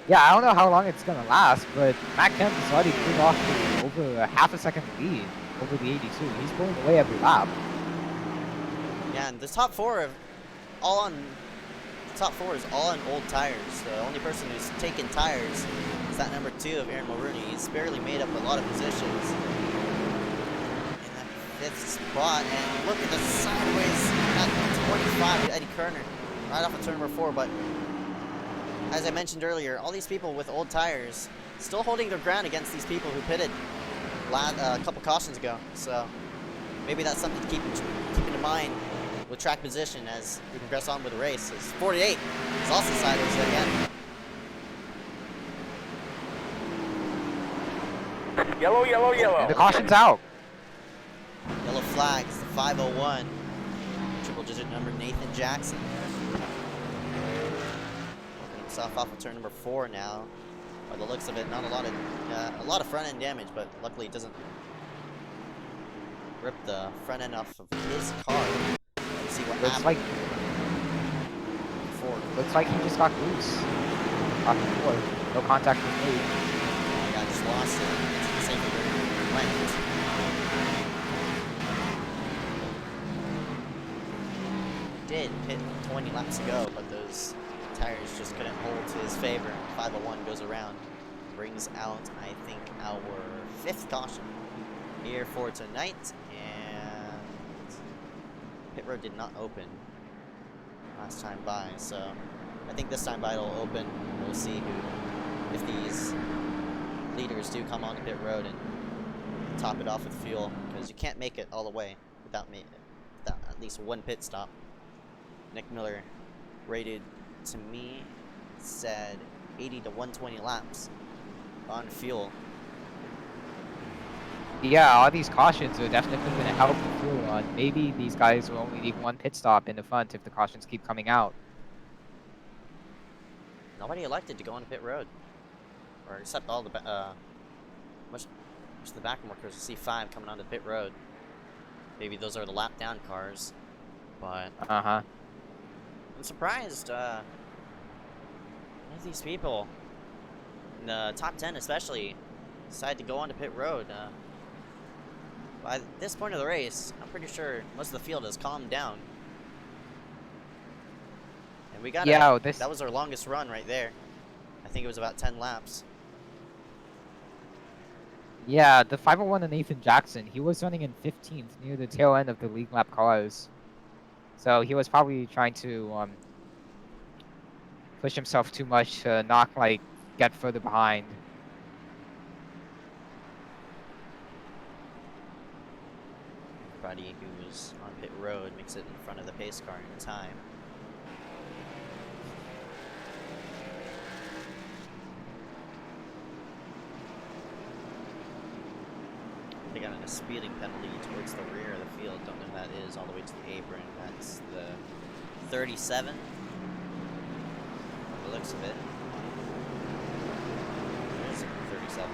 Yeah, I don't know how long it's going to last, but Matt Kemp has already cleared off over a half a second lead over the 82. He's pulling away every lap. Yeah, and the top 4 are all on. The top 4 is all on old tires. The only person who's taken tires is that number 2 of Aaron Mulrooney. He's barely made up a lot of positions in that 5th spot. And look at the sideways at 25 Eddie Kerner, right off of turn number 4. But as I mentioned earlier, all these people with old tires still holding their ground against these people who pitted a couple cautions ago. So maybe that's something to keep in mind with track position as we progress on with the race. As 48 is also sideways again. Yellow, yellow, yellow. And the caution's out. Yellow flags, 501. Triple digit number Nathan Jackson. Working himself off of turn number 4 now. By the looks of it, not a lot of front end damage, but luckily it doesn't rip the front end off of his car. Let's see what happens. Looks like he just got loose. Off the floor. No contact was made. I got just lost it. It's the same where he went. Did pit 20 laps ago, but those tires just couldn't hold to his favor. 501 goes around, brings out, I think, our 5th caution here for tonight, and pit road did not open last time by, so I think this time by it'll open. We'll see if these leaders do come onto pit road and top it off with fuel, because you can't make it all the way without at least one pit stop. Nick Miller rated to me, said 80 to 120 laps on fuel. Yeah, all these cautions are definitely going to help the fuel run. Maybe these guys will only need one pit stop in the front if the cautions keep coming out. Nobody elected to go on pit road, or except all the much of the back workers. C5 coming onto pit road. Maybe those are the lap down cars, but I'm surprised. None of these people, in the top 10 especially, decide to go onto pit road. By this point of the race, I'm pretty sure most of the field has calmed down. And we got that was our longest run right there. I think it was about 10 laps. Yeah, the 501 and Nathan Jackson, he was running in 15th near the tail end of the league lap cars. So he was probably trying to push himself too much to not get further behind. Everybody who was on pit road makes it in front of the pace car in time. They got a speeding penalty towards the rear of the field. Don't know who that is, all the way to the apron. That's the 37. By the looks of it. There's 37.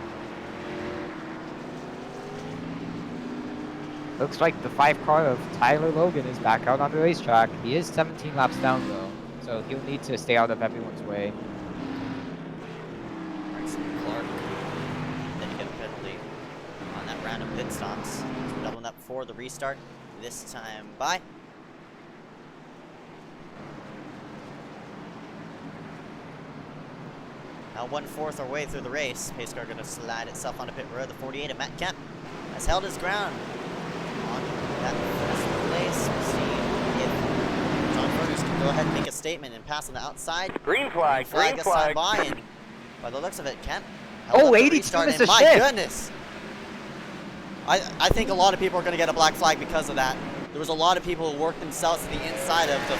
Looks like the 5 car of Tyler Logan is back out on the racetrack. He is 17 laps down though, so he'll need to stay out of everyone's way. Clark. Then you get a penalty on that round of pit stops. So we're doubling up for the restart. This time by. Now 1/4 our way through the race. Pace car going to slide itself onto pit road. The 48 of Matt Kemp has held his ground on that first place. We'll see if John Furness can go ahead and make a statement and pass on the outside. Green flag, Flag green is signed flag. by, and by the looks of it, Kemp. Oh, 82 is a my shift. goodness. I think a lot of people are going to get a black flag because of that. There was a lot of people who worked themselves to the inside of the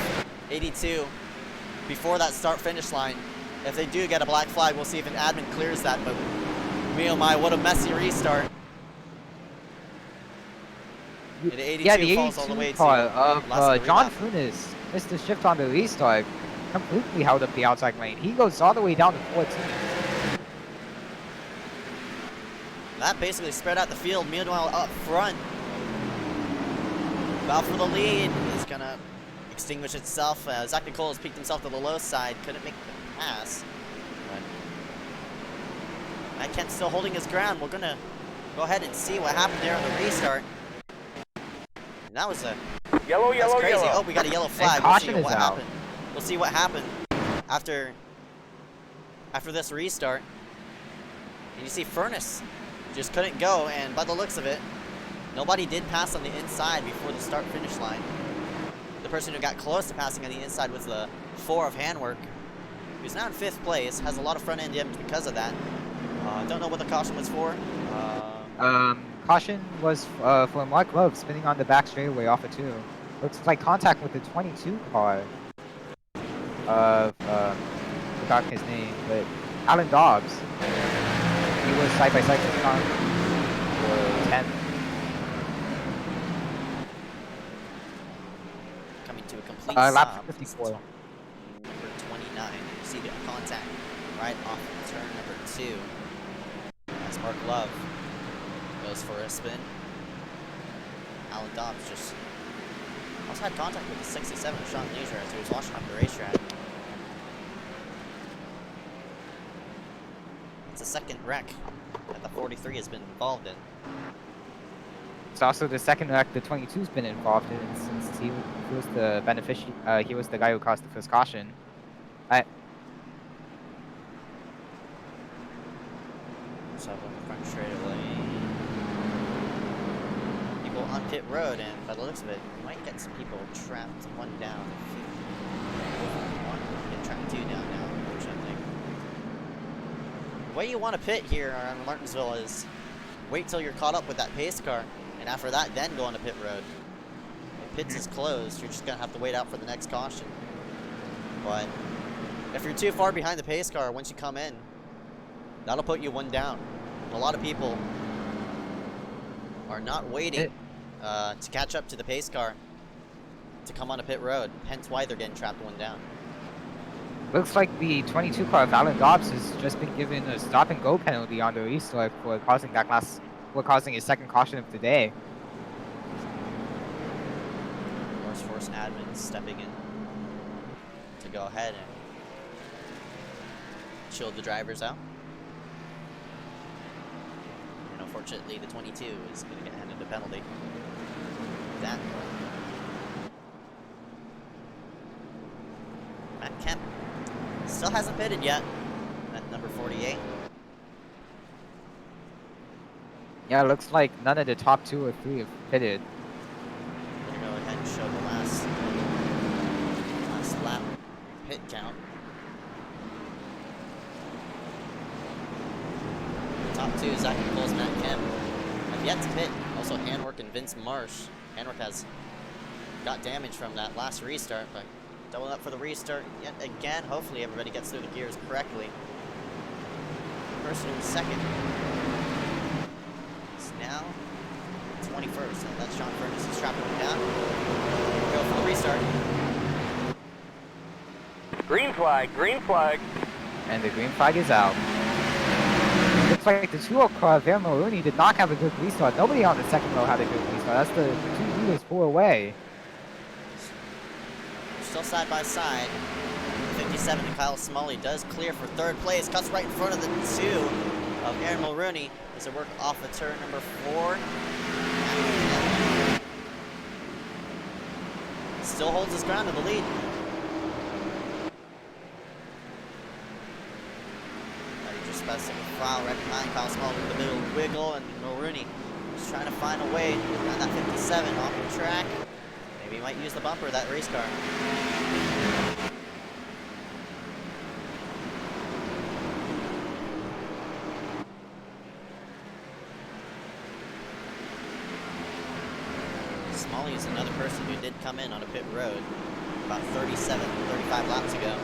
82 before that start-finish line. If they do get a black flag, we'll see if an admin clears that, but me oh my, what a messy restart. And the 82 Yeah, the falls all the 82 way to car last of of John lap. Funes missed the shift on the restart. Completely held up the outside lane. He goes all the way down to 14. That basically spread out the field. Meanwhile, up front, battle for the lead is going to extinguish itself. Zach Nicole has peaked himself to the low side. Couldn't make the pass. But Matt Kent's still holding his ground. We're going to go ahead and see what happened there on the restart. And that was a Yellow, that's yellow, crazy. yellow. Oh, we got a yellow flag. And We'll caution see is what out. happened. We'll see what happened after this restart. And you see Furness just couldn't go, and by the looks of it, nobody did pass on the inside before the start-finish line. The person who got close to passing on the inside was the 4 of Handwork. who's now in 5th place, has a lot of front end damage because of that. Don't know what the caution was for. Caution was for Mark Love spinning on the back straightaway off of 2. Looks like contact with the 22 car of, forgot his name, but Alan Dobbs. He was side by side with Sean for 10. Coming to a complete Lap stop. 54. Number 29. You see the contact right off of turn number 2. As Mark Love goes for a spin. Alan Dobbs just also had contact with the 67 of Sean Leisure as he was washing up the racetrack. It's a second wreck that the 43 has been involved in. It's also the second wreck the 22's been involved in since he was the beneficiary. He was the guy who caused the first caution. So on the front straightaway. People on pit road, and by the looks of it, you might get some people trapped 1 down. One get trapped 2 down now, unfortunately. The way you want to pit here on Martinsville is wait till you're caught up with that pace car, and after that, then go on to pit road. If pits is closed, you're just gonna have to wait out for the next caution. But if you're too far behind the pace car, once you come in, that'll put you 1 down. A lot of people are not waiting to catch up to the pace car to come on a pit road, hence why they're getting trapped 1 down. Looks like the 22 car of Alan Dobbs has just been given a stop and go penalty on the restart for causing his second caution of the day. Force admin stepping in to go ahead and chill the drivers out. And unfortunately, the 22 is going to get handed a penalty. That Matt Kemp still hasn't pitted yet. At number 48. Yeah, it looks like none of the top 2 or 3 have pitted. I'm gonna go ahead and show the last lap pit count. Top 2, Zach Nichols, Matt Kemp have yet to pit. Also Handwork and Vince Marsh. Handwork has got damage from that last restart, but doubling up for the restart yet again. Hopefully everybody gets through the gears correctly. Person in second is now 21st, and that's Sean Furness is strapping him down. Go for the restart. Green flag, green flag. And the green flag is out. Looks like the 2 car, Van Maroney, did not have a good restart. Nobody on the second row had a good restart. That's the 2 leaders 4 away. Still side by side. 57 to Kyle Smalley does clear for 3rd place. Cuts right in front of the 2 of Aaron Mulrooney as they work off of turn number 4. Still holds his ground in the lead. Special foul right behind Kyle Smalley with the middle wiggle, and Mulrooney just trying to find a way around that 57 off the track. Maybe he might use the bumper of that race car. Smalley is another person who did come in on a pit road about 35 laps ago.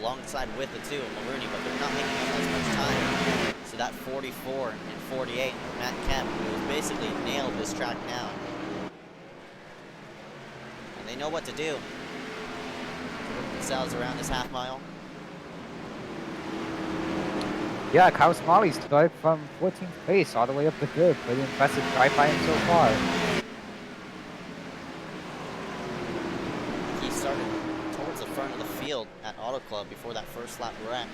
Alongside with the 2 of Mulrooney, but they're not making up as much time. So that 44 and 48, Matt Kemp, who has basically nailed this track now. And they know what to do. Themselves around this half mile. Yeah, Kyle Smalley started from 14th place all the way up to 3rd. Pretty impressive drive by him so far. He started towards the front of the field at Auto Club before that first lap wreck.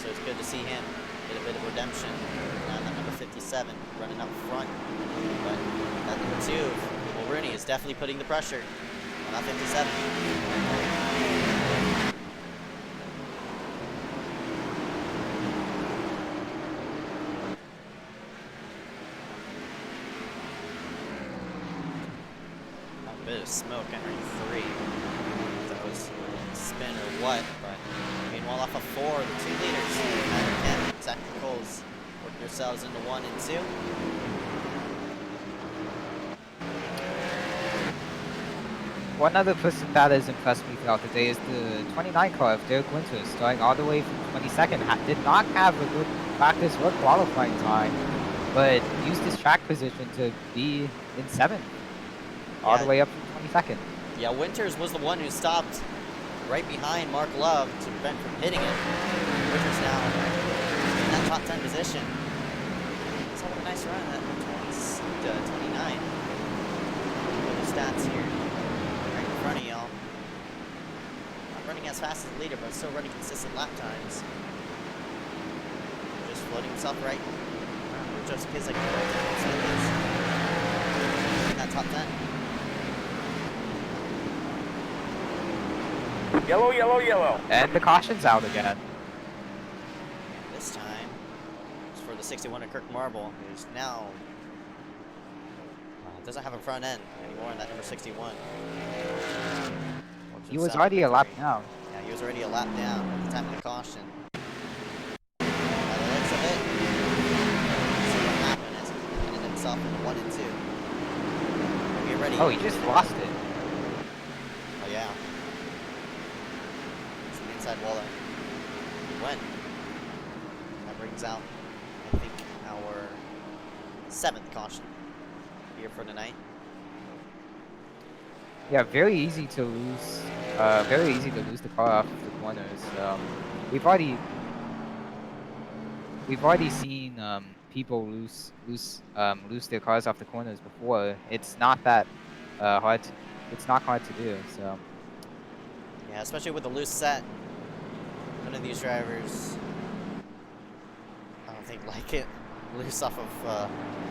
So it's good to see him get a bit of redemption. Now that number 57 running up front. But that number 2, Mulrooney, is definitely putting the pressure on that 57. A bit of smoke entering 3. If that was spin or what, but I mean, well off of 4, the 2 leaders. Matt Kemp, Zach Nichols working themselves into 1 and 2. One other person that has impressed me throughout the day is the 29 car of Derek Winters, starting all the way from 22nd. Did not have a good practice or qualifying time, but used his track position to be in 7th, all the way up to 22nd. Yeah, Winters was the one who stopped right behind Mark Love to prevent from hitting it. Winters now in that top 10 position. He's having a nice run at 29. Look at the stats here. Right in front of y'all. Not running as fast as the leader, but still running consistent lap times. Just floating himself right around Joseph Kislak in that top 10. Yellow, yellow, yellow. And the caution's out again. This time, it's for the 61 of Kirk Marble, who's now doesn't have a front end anymore in that number 61. He was already a lap down. Yeah, he was already a lap down at the time of the caution. By the looks of it, see what happened as he ended himself in the 1 and 2. Get ready. Oh, he just lost it. Oh yeah. It's the inside wall there. He went. That brings out, I think, our 7th caution here for tonight. Yeah, very easy to lose. Very easy to lose the car off the corners. We've already seen people lose their cars off the corners before. It's not that hard. It's not hard to do. So Yeah, especially with the loose set. None of these drivers, I don't think, like it loose off of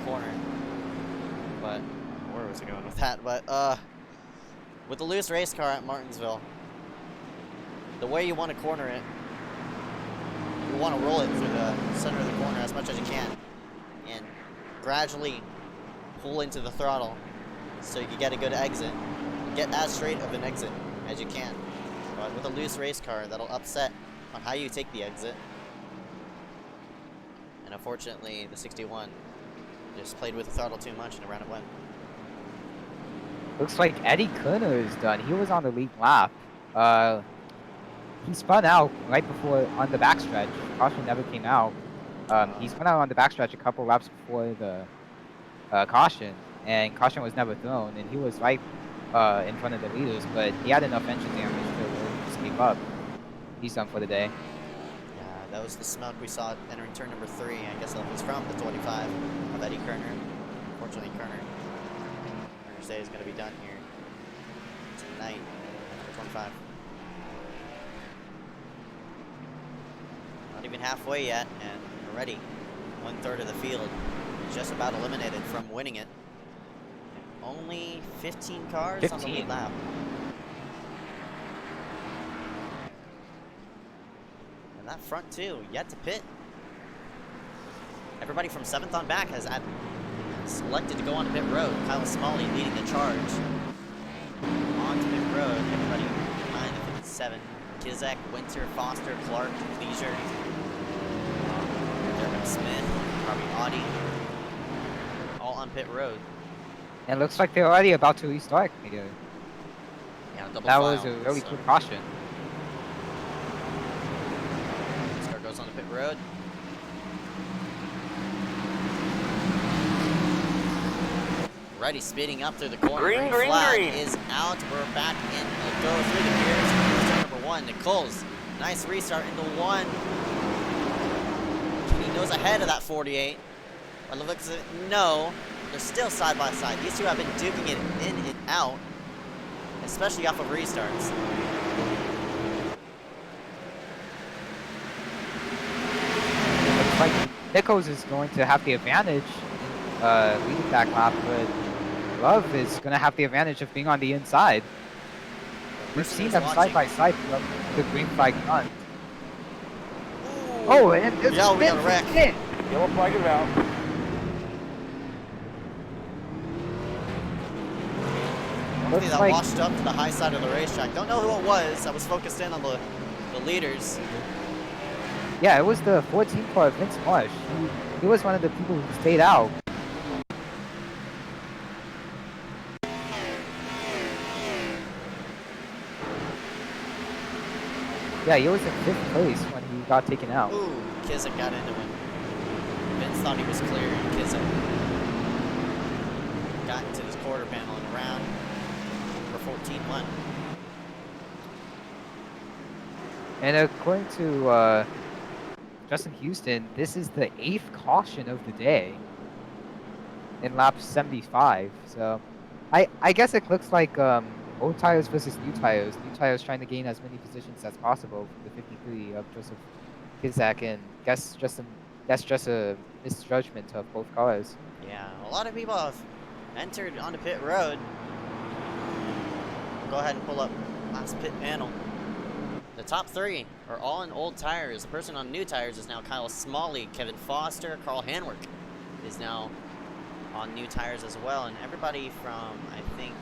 corner. But where was I going with that? But with the loose race car at Martinsville, the way you want to corner it, you want to roll it through the center of the corner as much as you can, and gradually pull into the throttle so you can get a good exit. Get as straight of an exit as you can. But with a loose race car, that'll upset on how you take the exit. And unfortunately, the 61 just played with the throttle too much and around it went. looks like Eddie Kerner is done. He was on the lead lap. He spun out right before on the backstretch. Caution never came out. He spun out on the backstretch a couple laps before the caution, and caution was never thrown, and he was right in front of the leaders, but he had enough engine damage to just keep up. He's done for the day. Yeah, that was the smoke we saw entering turn number 3. I guess that was from the 25 of Eddie Kerner. Unfortunately, Kerner's day is going to be done here tonight, number 25. Not even halfway yet, and already 1/3 of the field just about eliminated from winning it. Only 15 cars on the lead lap. And that front two, yet to pit. Everybody from 7th on back has selected to go on to pit road. Kyle Smalley leading the charge. On to pit road, everybody behind the 57. Kizek, Winter, Foster, Clark, Leisure, Dermot Smith, Harvey Audi, all on pit road. And it looks like they're already about to restart here. Yeah, double That file, was a really so quick caution. this car goes on to pit road. Already speeding up through the corner. Green, green, flag green. is out. We're back in. Go through the gears. Turn number 1, Nichols. Nice restart into 1. He knows ahead of that 48. By the looks of it, no. They're still side by side. These two have been duking it in and out, especially off of restarts. Looks like Nichols is going to have the advantage in leading that lap, but Love is going to have the advantage of being on the inside. We've seen them side by side throughout the green flag run. Oh, and it's Yeah, we got a wreck. Yellow flag is out. Hopefully that like- washed up to the high side of the racetrack. Don't know who it was. I was focused in on the leaders. Yeah, it was the 14 car, Vince Marsh. He was one of the people who stayed out. Yeah, he was in 5th place when he got taken out. Ooh, Kizik got into it. Vince thought he was clear, and Kizik got into this quarter panel and around for 14-1. And according to Justin Houston, this is the 8th caution of the day in lap 75. So I guess it looks like old tires versus new tires. New tires trying to gain as many positions as possible from the 53 of Joseph Kizak, and that's just a misjudgment of both cars. Yeah, a lot of people have entered onto pit road. Go ahead and pull up last pit panel. The top 3 are all in old tires. The person on new tires is now Kyle Smalley, Kevin Foster, Carl Hanwick is now on new tires as well, and everybody from, I think,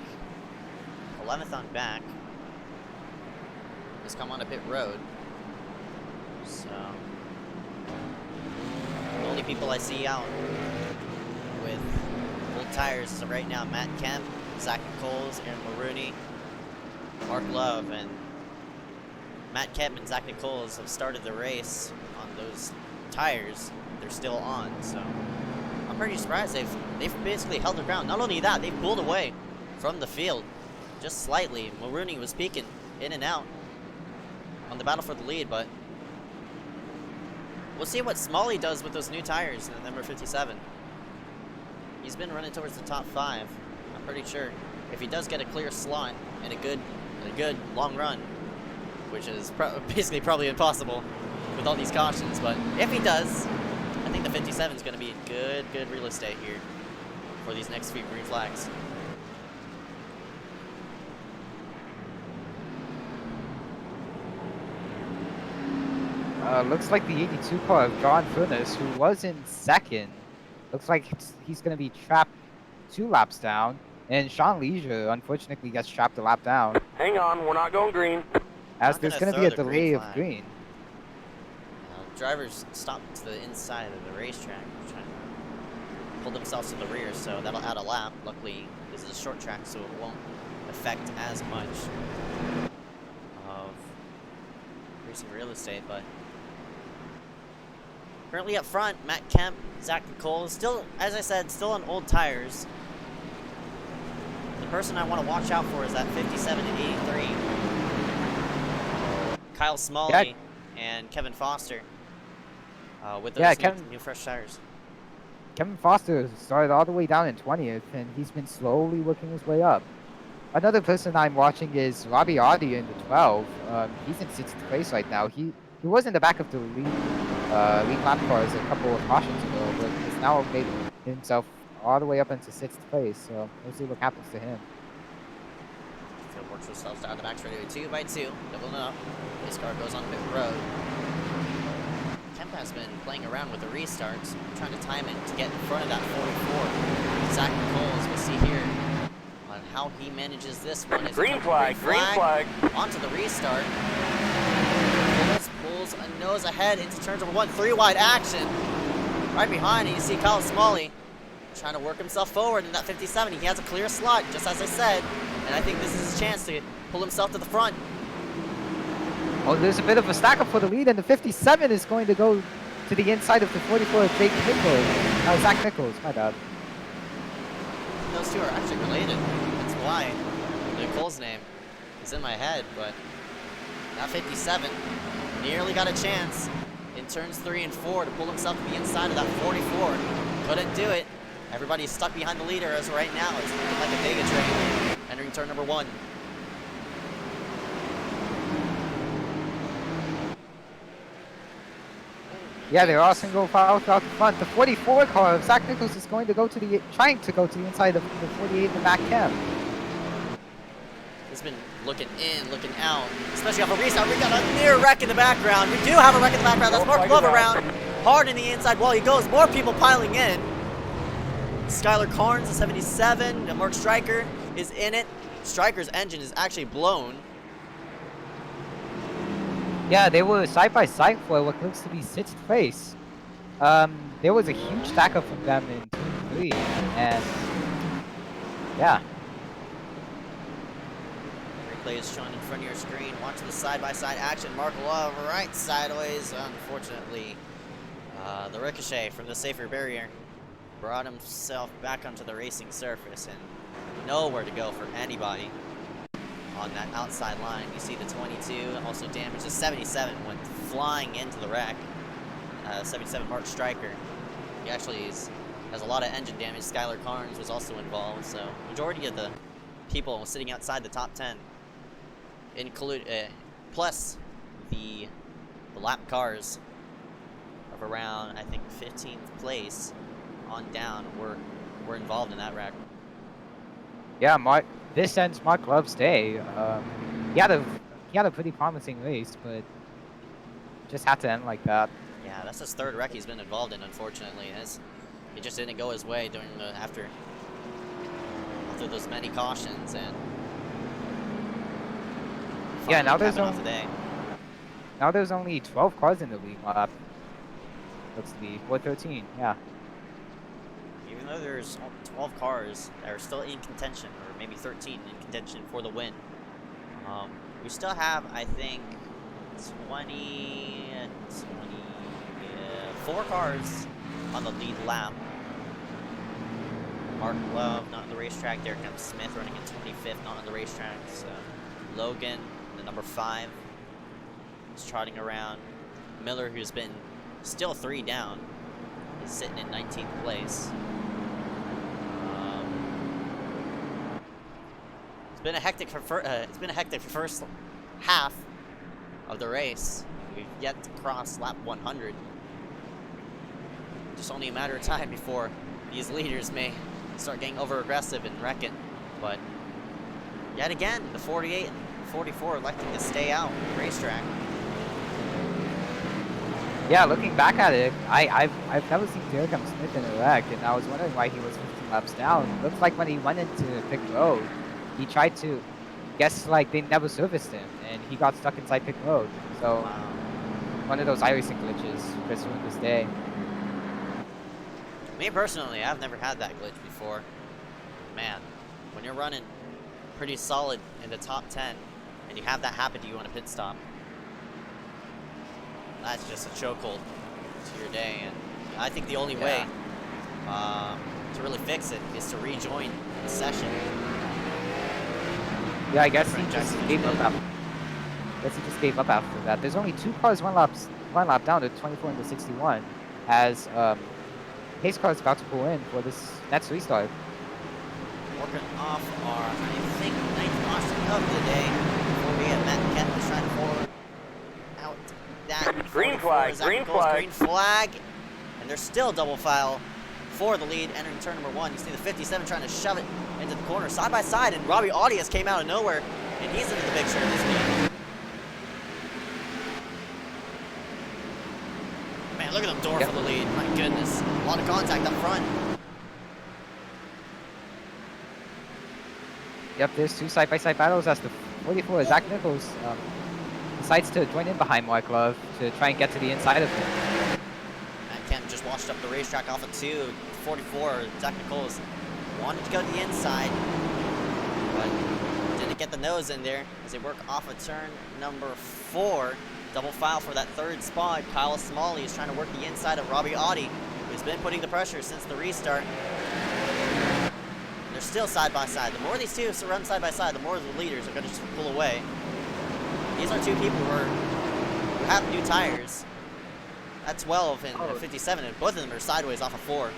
11th on back has come onto pit road. So the only people I see out with old tires is right now Matt Kemp, Zach Nichols, Aaron Maroney, Mark Love, and Matt Kemp and Zach Nichols have started the race on those tires. They're still on, so I'm pretty surprised they've basically held their ground. Not only that, they've pulled away from the field just slightly. Maroney was peeking in and out on the battle for the lead, but we'll see what Smalley does with those new tires in number 57. He's been running towards the top 5. I'm pretty sure if he does get a clear slot and a good long run, which is basically probably impossible with all these cautions, but if he does, I think the 57 is going to be good real estate here for these next few green flags. Looks like the 82 car of John Furness, who was in 2nd, looks like he's going to be trapped 2 laps down, and Sean Leisure unfortunately gets trapped a lap down. Hang on, we're not going green. As there's going to be a delay of green. Drivers stopped to the inside of the racetrack, trying to pull themselves to the rear, so that'll add a lap. Luckily, this is a short track, so it won't affect as much of racing real estate. But currently up front, Matt Kemp, Zach Nichols, still, as I said, still on old tires. The person I want to watch out for is that 57 and 83. Kyle Smalley and Kevin Foster with those new fresh tires. Kevin Foster started all the way down in 20th, and he's been slowly working his way up. Another person I'm watching is Robbie Audi in the 12. He's in 6th place right now. He was in the back of the lead lap cars a couple of cautions ago, but has now made himself all the way up into 6th place. So we'll see what happens to him. Field works themselves down the max radio 2 by 2, doubling up. This car goes on pit road. Kemp has been playing around with the restarts, trying to time it to get in front of that 44. Zach Nichols, we'll see here on how he manages this one. Green flag. Onto the restart. Pulls a nose ahead into turn number 1, 3 wide action. Right behind it, you see Kyle Smalley trying to work himself forward in that 57. He has a clear slot, just as I said, and I think this is his chance to pull himself to the front. Oh, there's a bit of a stack up for the lead, and the 57 is going to go to the inside of the 44 of Zach Nichols, my bad. Those two are actually related. That's why Nichols' name is in my head, but that 57 nearly got a chance in turns 3 and 4 to pull himself to the inside of that 44. Couldn't do it. Everybody's stuck behind the leader as right now. It's looking like a Vega train entering turn number 1. Yeah, they're all single file out the front. The 44 car of Zach Nichols is going to go to the, trying to go to the inside of the 48 in the back cab. He's been looking in, looking out, especially off a restart. We got a near wreck in the background. We do have a wreck in the background. That's Mark Love around. Hard in the inside wall he goes. More people piling in. Skylar Carnes, the 77, and Mark Stryker is in it. Stryker's engine is actually blown. Yeah, they were side by side for what looks to be 6th place. There was a huge stack up from them in 2 and 3, and yeah. Replay is shown in front of your screen. Watch the side-by-side action. Mark Love right sideways. Unfortunately, the ricochet from the safer barrier brought himself back onto the racing surface and nowhere to go for anybody on that outside line. You see the 22 also damaged. The 77 went flying into the wreck. 77 Mark Stryker. He actually has a lot of engine damage. Skylar Carnes was also involved. So majority of the people sitting outside the top 10 include plus the lap cars of around, I think, 15th place on down were involved in that wreck. Yeah, this ends Mark Love's day. He had a pretty promising race, but just had to end like that. Yeah, that's his 3rd wreck he's been involved in, unfortunately. It just didn't go his way during after those many cautions and yeah, now there's only only 12 cars in the lead lap. Looks to be 13. Yeah. even though there's 12 cars that are still in contention, or maybe 13 in contention for the win, we still have, I think, 4 cars on the lead lap. Mark Love not on the racetrack. There comes Smith running in 25th, not on the racetrack. So Logan, the number 5, is trotting around. Miller, who's been still 3 down, is sitting in 19th place. It's been a hectic first half of the race. We've yet to cross lap 100. Just only a matter of time before these leaders may start getting over aggressive and wreck it. But yet again, the 48 and 44 electing to stay out on the racetrack. Yeah, looking back at it, I've never seen Derek Smith in a wreck, and I was wondering why he was 15 laps down. It looks like when he went into pit road, he tried to guess like they never serviced him, and he got stuck inside pit road. So one of those iRacing glitches just ruined his day. Me personally, I've never had that glitch before. Man, when you're running pretty solid in the top 10 and you have that happen to you on a pit stop, that's just a chokehold to your day. And I think the only way to really fix it is to rejoin the session. Yeah, I guess he just gave up after that. There's only 2 cars one lap down to 24 and the 61, as Pace car is about to pull in for this next restart. Working off our, I think, 9th caution of the day. 48, Matt Kent is trying to forward out that. Green flag, green flag. Green flag. And there's still double file for the lead entering turn number 1. You see the 57 trying to shove it into the corner side by side, and Robbie Audius came out of nowhere, and he's into the picture of this lead. Man, look at them door for the lead. My goodness. A lot of contact up front. Yep, there's 2 side-by-side battles as the 44, Zach Nichols, decides to join in behind Mark Love to try and get to the inside of him. Matt Kemp just washed up the racetrack off of 2. 44, Zach Nichols wanted to go to the inside, but didn't get the nose in there as they work off of turn number 4. Double file for that 3rd spot. Kyle Smalley is trying to work the inside of Robbie Audi, who's been putting the pressure since the restart. They're still side by side. The more these two run side by side, the more the leaders are going to just pull away. These are 2 people who have new tires. At 12 and 57, and both of them are sideways off of 4.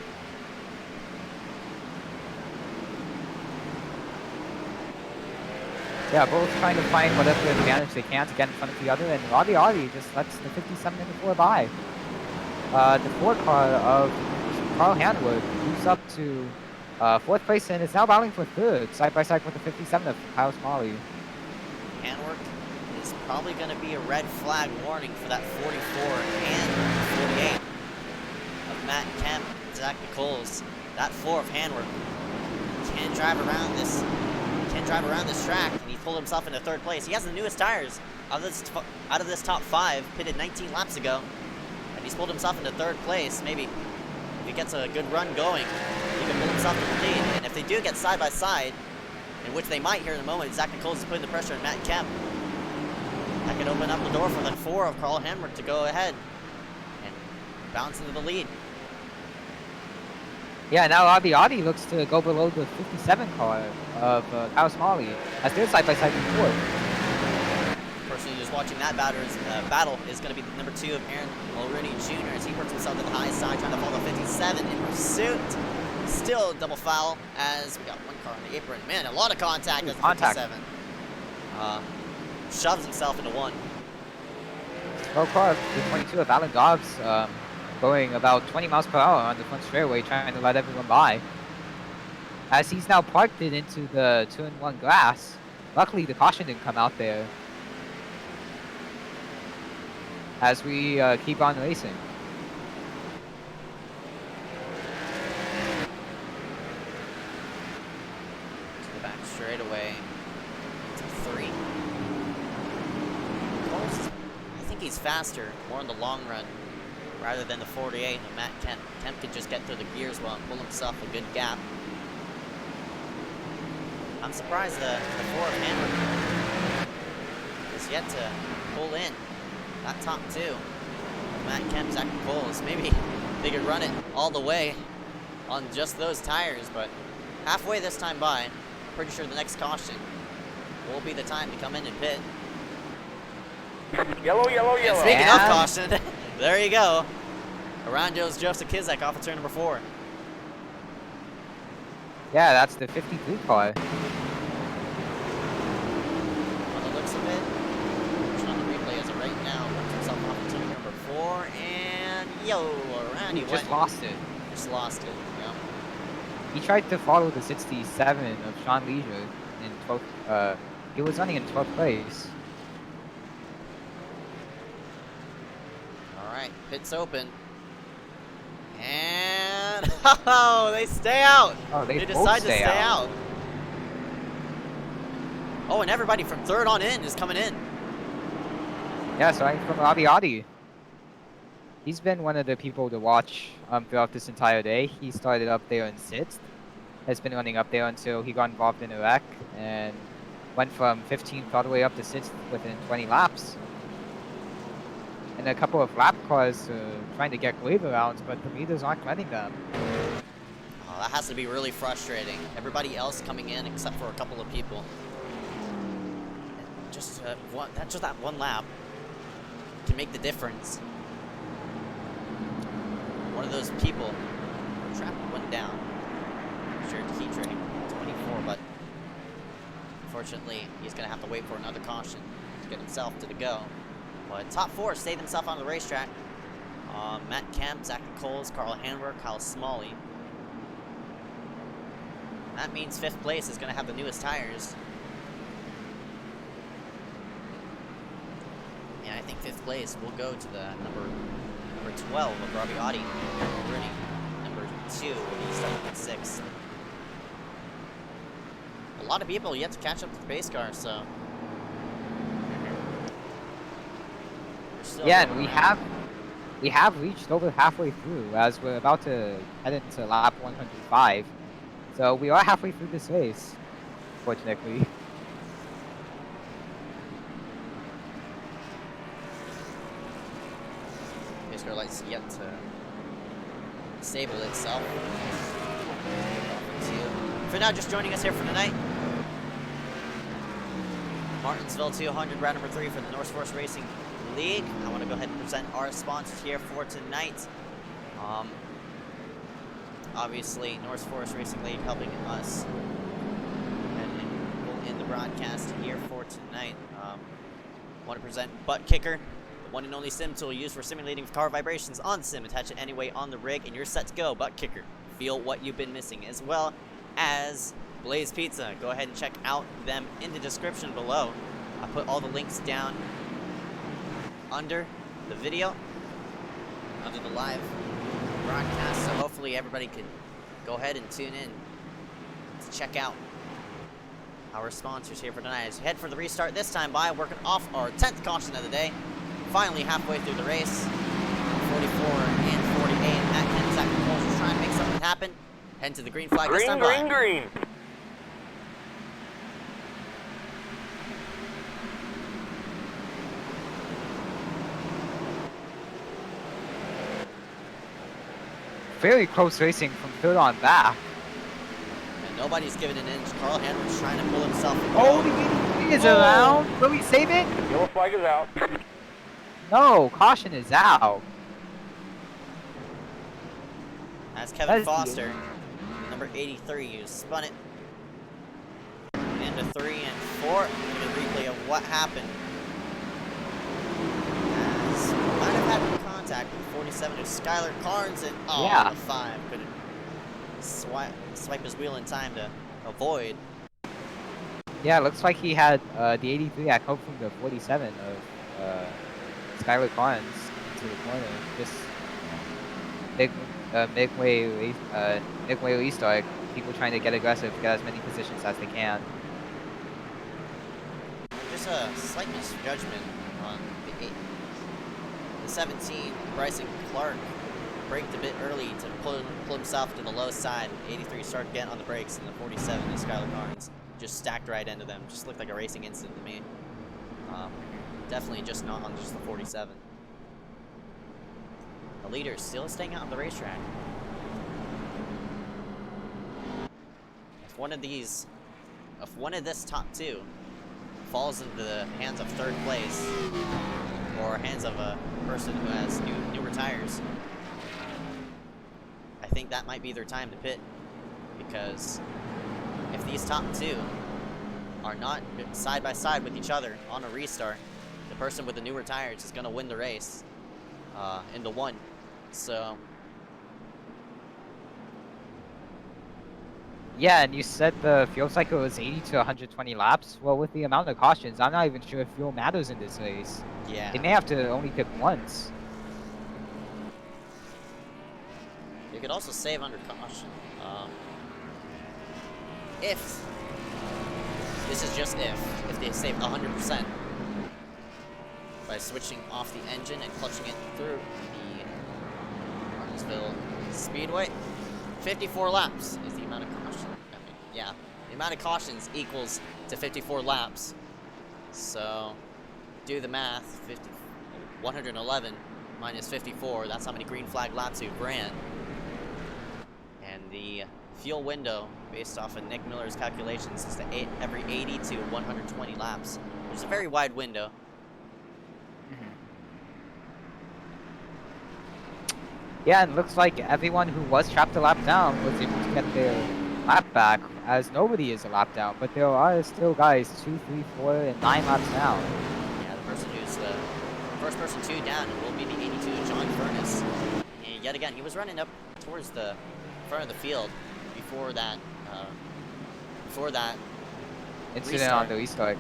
Yeah, both trying to find whatever advantage they can to get in front of the other, and Robbie Audi just lets the 57 and the 4 by. The 4 car of Carl Hanwood moves up to 4th place and is now battling for 3rd, side by side with the 57 of Kyle Smalley. Handwork is probably going to be a red flag warning for that 44 and 48 of Matt Kemp and Zach Nichols. That 4 of Handwork can drive around this track, and he pulled himself into 3rd place. He has the newest tires out of this top 5, pitted 19 laps ago, and he's pulled himself into 3rd place. Maybe if he gets a good run going, he can pull himself to the lead. And if they do get side by side, in which they might here in a moment, Zach Nichols is putting the pressure on Matt Kemp. That could open up the door for the 4 of Carl Hamrick to go ahead and bounce into the lead. Yeah, now Audi looks to go below the 57 car of Kyle Smalley as they're side by side in 4th. Person who's watching that battle is going to be the number 2 of Aaron Mulrooney Jr. as he works himself to the high side, trying to follow 57 in pursuit. Still double foul as we got 1 car on the apron. Man, a lot of contact as the 57 shoves himself into 1. Slow car, the 22 of Alan Dobbs, going about 20 miles per hour on the front straightaway, trying to let everyone by. As he's now parked it into the 2-in-1 grass. Luckily, the caution didn't come out there. As we keep on racing. To the back straightaway. To 3. Close. I think he's faster, more in the long run, rather than the 48 of Matt Kemp. Kemp could just get through the gears well and pull himself a good gap. I'm surprised the 4 of Hamrick is yet to pull in that top 2. Matt Kemp, Zach Nichols. Maybe they could run it all the way on just those tires, but halfway this time by, pretty sure the next caution will be the time to come in and pit. Yellow, yellow, yellow. And speaking of caution, there you go. Around goes Joseph Kizak off of turn number 4. Yeah, that's the 53 car. On the looks of it, on the replay as of right now, works himself off of turn number 4, and around he went. Just lost it. Just lost it, yeah. He tried to follow the 67 of Sean Leisure in 12th. He was running in 12th place. All right, pits open. And oh, they stay out. Oh, they decide to stay stay out. Oh, and everybody from 3rd on in is coming in. Yeah, so I'm from Audi. He's been one of the people to watch throughout this entire day. He started up there in 6th. Has been running up there until he got involved in a wreck and went from 15th all the way up to 6th within 20 laps. And a couple of lap cars trying to get wave rounds, but the meters aren't letting them. Oh, that has to be really frustrating. Everybody else coming in except for a couple of people. Just that one lap can make the difference. One of those people. Traffic went down. Sure, heat train 24, but unfortunately, he's gonna have to wait for another caution to get himself to the go. But top 4 stayed themselves on the racetrack. Matt Kemp, Zach Nichols, Carl Hamrick, Kyle Smalley. That means 5th place is going to have the newest tires. And I think 5th place will go to the number 12 of Robbie Audi. Already number 2 will be starting at 6th. A lot of people yet to catch up to the pace car, so. Yeah, and we have reached over halfway through as we're about to head into lap 105. So we are halfway through this race, fortunately. Pace car light's yet to disable itself. For now, just joining us here for tonight. Martinsville 200, round number 3 for the North Force Racing League. I want to go ahead and present our sponsors here for tonight. Obviously, North Forest Racing League helping us and in the broadcast here for tonight. I want to present Butt Kicker, the one and only sim tool used for simulating car vibrations on sim. Attach it anyway on the rig, and you're set to go. Butt Kicker, feel what you've been missing, as well as Blaze Pizza. Go ahead and check out them in the description below. I put all the links down under the video, under the live broadcast, so hopefully everybody can go ahead and tune in to check out our sponsors here for tonight. As we head for the restart this time by working off our 10th caution of the day. Finally halfway through the race. 44 and 48 at Kenzak Coles trying to make something happen. Head to the green flag this time by. Green. Very close racing from third on back. And nobody's giving an inch. Carl Hanlon's trying to pull himself. Oh, the 83 is around. Will he save it? Yellow flag is out. No, caution is out. That's That Kevin is Foster, number 83, who spun it into 3 and 4. Look at a replay of what happened. As might have had contact with 47 of Skylar Carnes, and Yeah. the 5 couldn't swipe his wheel in time to avoid. Yeah, it looks like he had the 83 at come from the 47 of Skylar Carnes into the corner. Just midway restart. People trying to get aggressive, get as many positions as they can. Just a slight misjudgment on the 17, Bryson Clark braked a bit early to pull himself to the low side. 83 started getting on the brakes, and the 47, the Skylar Carnes, just stacked right into them. Just looked like a racing incident to me. Definitely just not on just the 47. The leader is still staying out on the racetrack. If one of this top 2 falls into the hands of third place, or hands of a person who has newer tires, I think that might be their time to pit, because if these top 2 are not side by side with each other on a restart, the person with the newer tires is going to win the race in the 1. So Yeah, and you said the fuel cycle was 80 to 120 laps. Well, with the amount of cautions, I'm not even sure if fuel matters in this race. yeah, They may have to only pick once. you could also save under caution. If this is just if they save 100% by switching off the engine and clutching it through the Martinsville Speedway. 54 laps is the amount of caution. I mean, yeah, the amount of cautions equals to 54 laps. So, do the math. 111 minus 54. That's how many green flag laps we've ran. And the fuel window, based off of Nick Miller's calculations, is to every 80 to 120 laps. Which is a very wide window. Yeah, and it looks like everyone who was trapped a lap down was able to get their lap back, as nobody is a lap down, but there are still guys 2, 3, 4, and 9 laps down. Yeah, the person who's the first person 2 down will be the 82, John Furness. And yet again, he was running up towards the front of the field before that Incident restart. on the restart.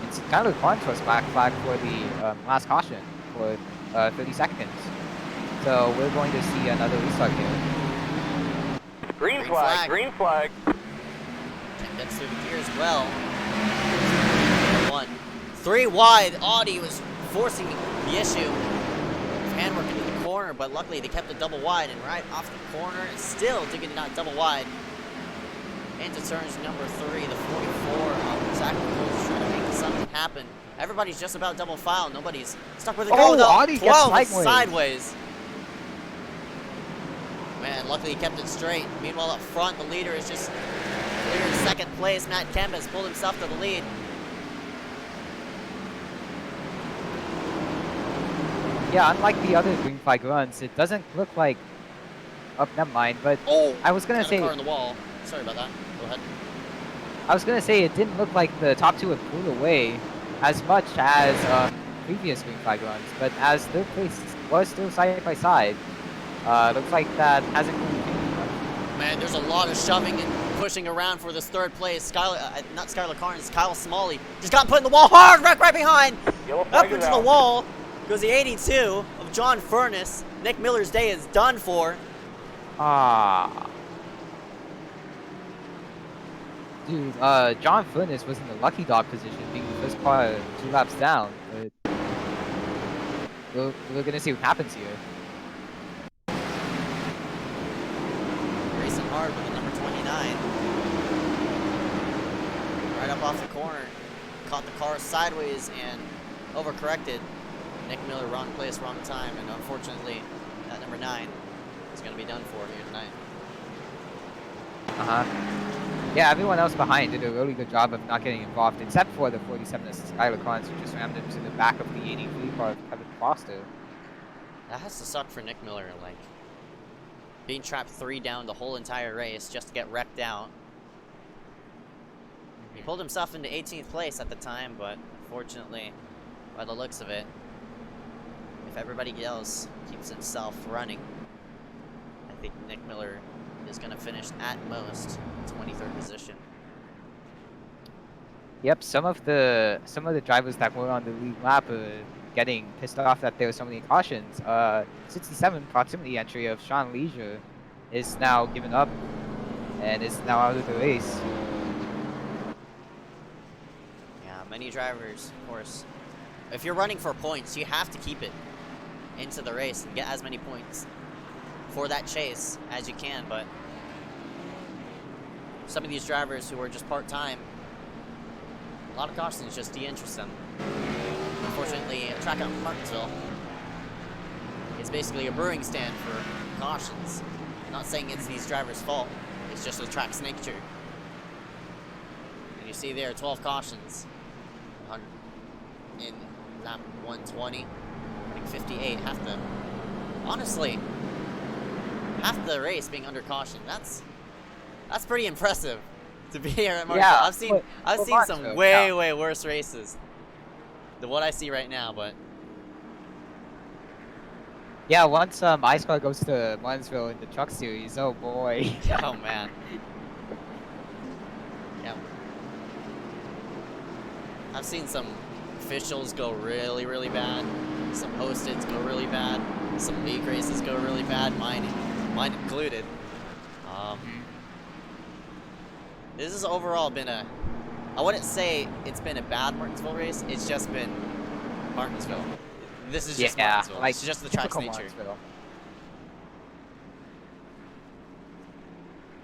It's kind of fun to us black flag for the last caution for 30 seconds. So we're going to see another restart here. Green flag. 10 gets through the gear as well. 1. 3 wide. Audi was forcing the issue of handwork into the corner, but luckily they kept it double wide, and right off the corner, still digging it out double wide. Into turns number 3, the 44 of Zach Nichols trying to make something happen. Everybody's just about double file. Nobody's stuck with it. Oh, Oh, no. Audi gets 12 sideways. sideways. Man, luckily he kept it straight. Meanwhile, up front, the leader is just clear in second place. Matt Kemp has pulled himself to the lead. Yeah, unlike the other green flag runs, it doesn't look like... Oh, never mind, but Oh, I was gonna got a say... car in the wall. Sorry about that. Go ahead. I was gonna say it didn't look like the top 2 had pulled away as much as previous green flag runs, but as third place was still side by side, looks like that hasn't really changed much. Man, there's a lot of shoving and pushing around for this third place. Not Skylar Carnes, Kyle Smalley just got put in the wall hard, wreck right behind. Yellow Up flag is into the out. wall goes the 82 of John Furness. Nick Miller's day is done for. Ah. Dude, John Furness was in the lucky dog position, being the first car 2 laps down, but we're gonna see what happens here. Racing hard with the number 29. Right up off the corner. Caught the car sideways and overcorrected. Nick Miller, wrong place, wrong time, and unfortunately, that number 9 is going to be done for here tonight. Yeah, everyone else behind did a really good job of not getting involved, except for the 47 Skylar Collins, who just rammed into the back of the 83 car of Kevin Foster. That has to suck for Nick Miller, like, being trapped 3 down the whole entire race just to get wrecked out. He pulled himself into 18th place at the time, but unfortunately, by the looks of it, if everybody else keeps himself running, I think Nick Miller is going to finish at most 23rd position. Yep, some of the drivers that were on the lead lap are getting pissed off that there were so many cautions. 67 proximity entry of Sean Leisure is now given up and is now out of the race. Yeah, many drivers, of course. If you're running for points, you have to keep it into the race and get as many points for that chase as you can, but some of these drivers who are just part-time, a lot of cautions just de-interest them. Unfortunately, a track out in Martinsville is basically a brewing stand for cautions. I'm not saying it's these drivers' fault, it's just the track's nature. And you see there, 12 cautions in lap 120, running 58, honestly, half the race being under caution. That's pretty impressive to be here at Martinsville. Yeah, I've seen some way worse races than what I see right now, but yeah, once Ice Car goes to Martinsville in the truck series, oh boy. oh man. Yeah. I've seen some officials go really bad, some hosteds go really bad, some league races go really bad, mine included. This has overall been I wouldn't say it's been a bad Martinsville race, it's just been Martinsville. This is just Martinsville. Like, it's just the track's nature. Martinsville.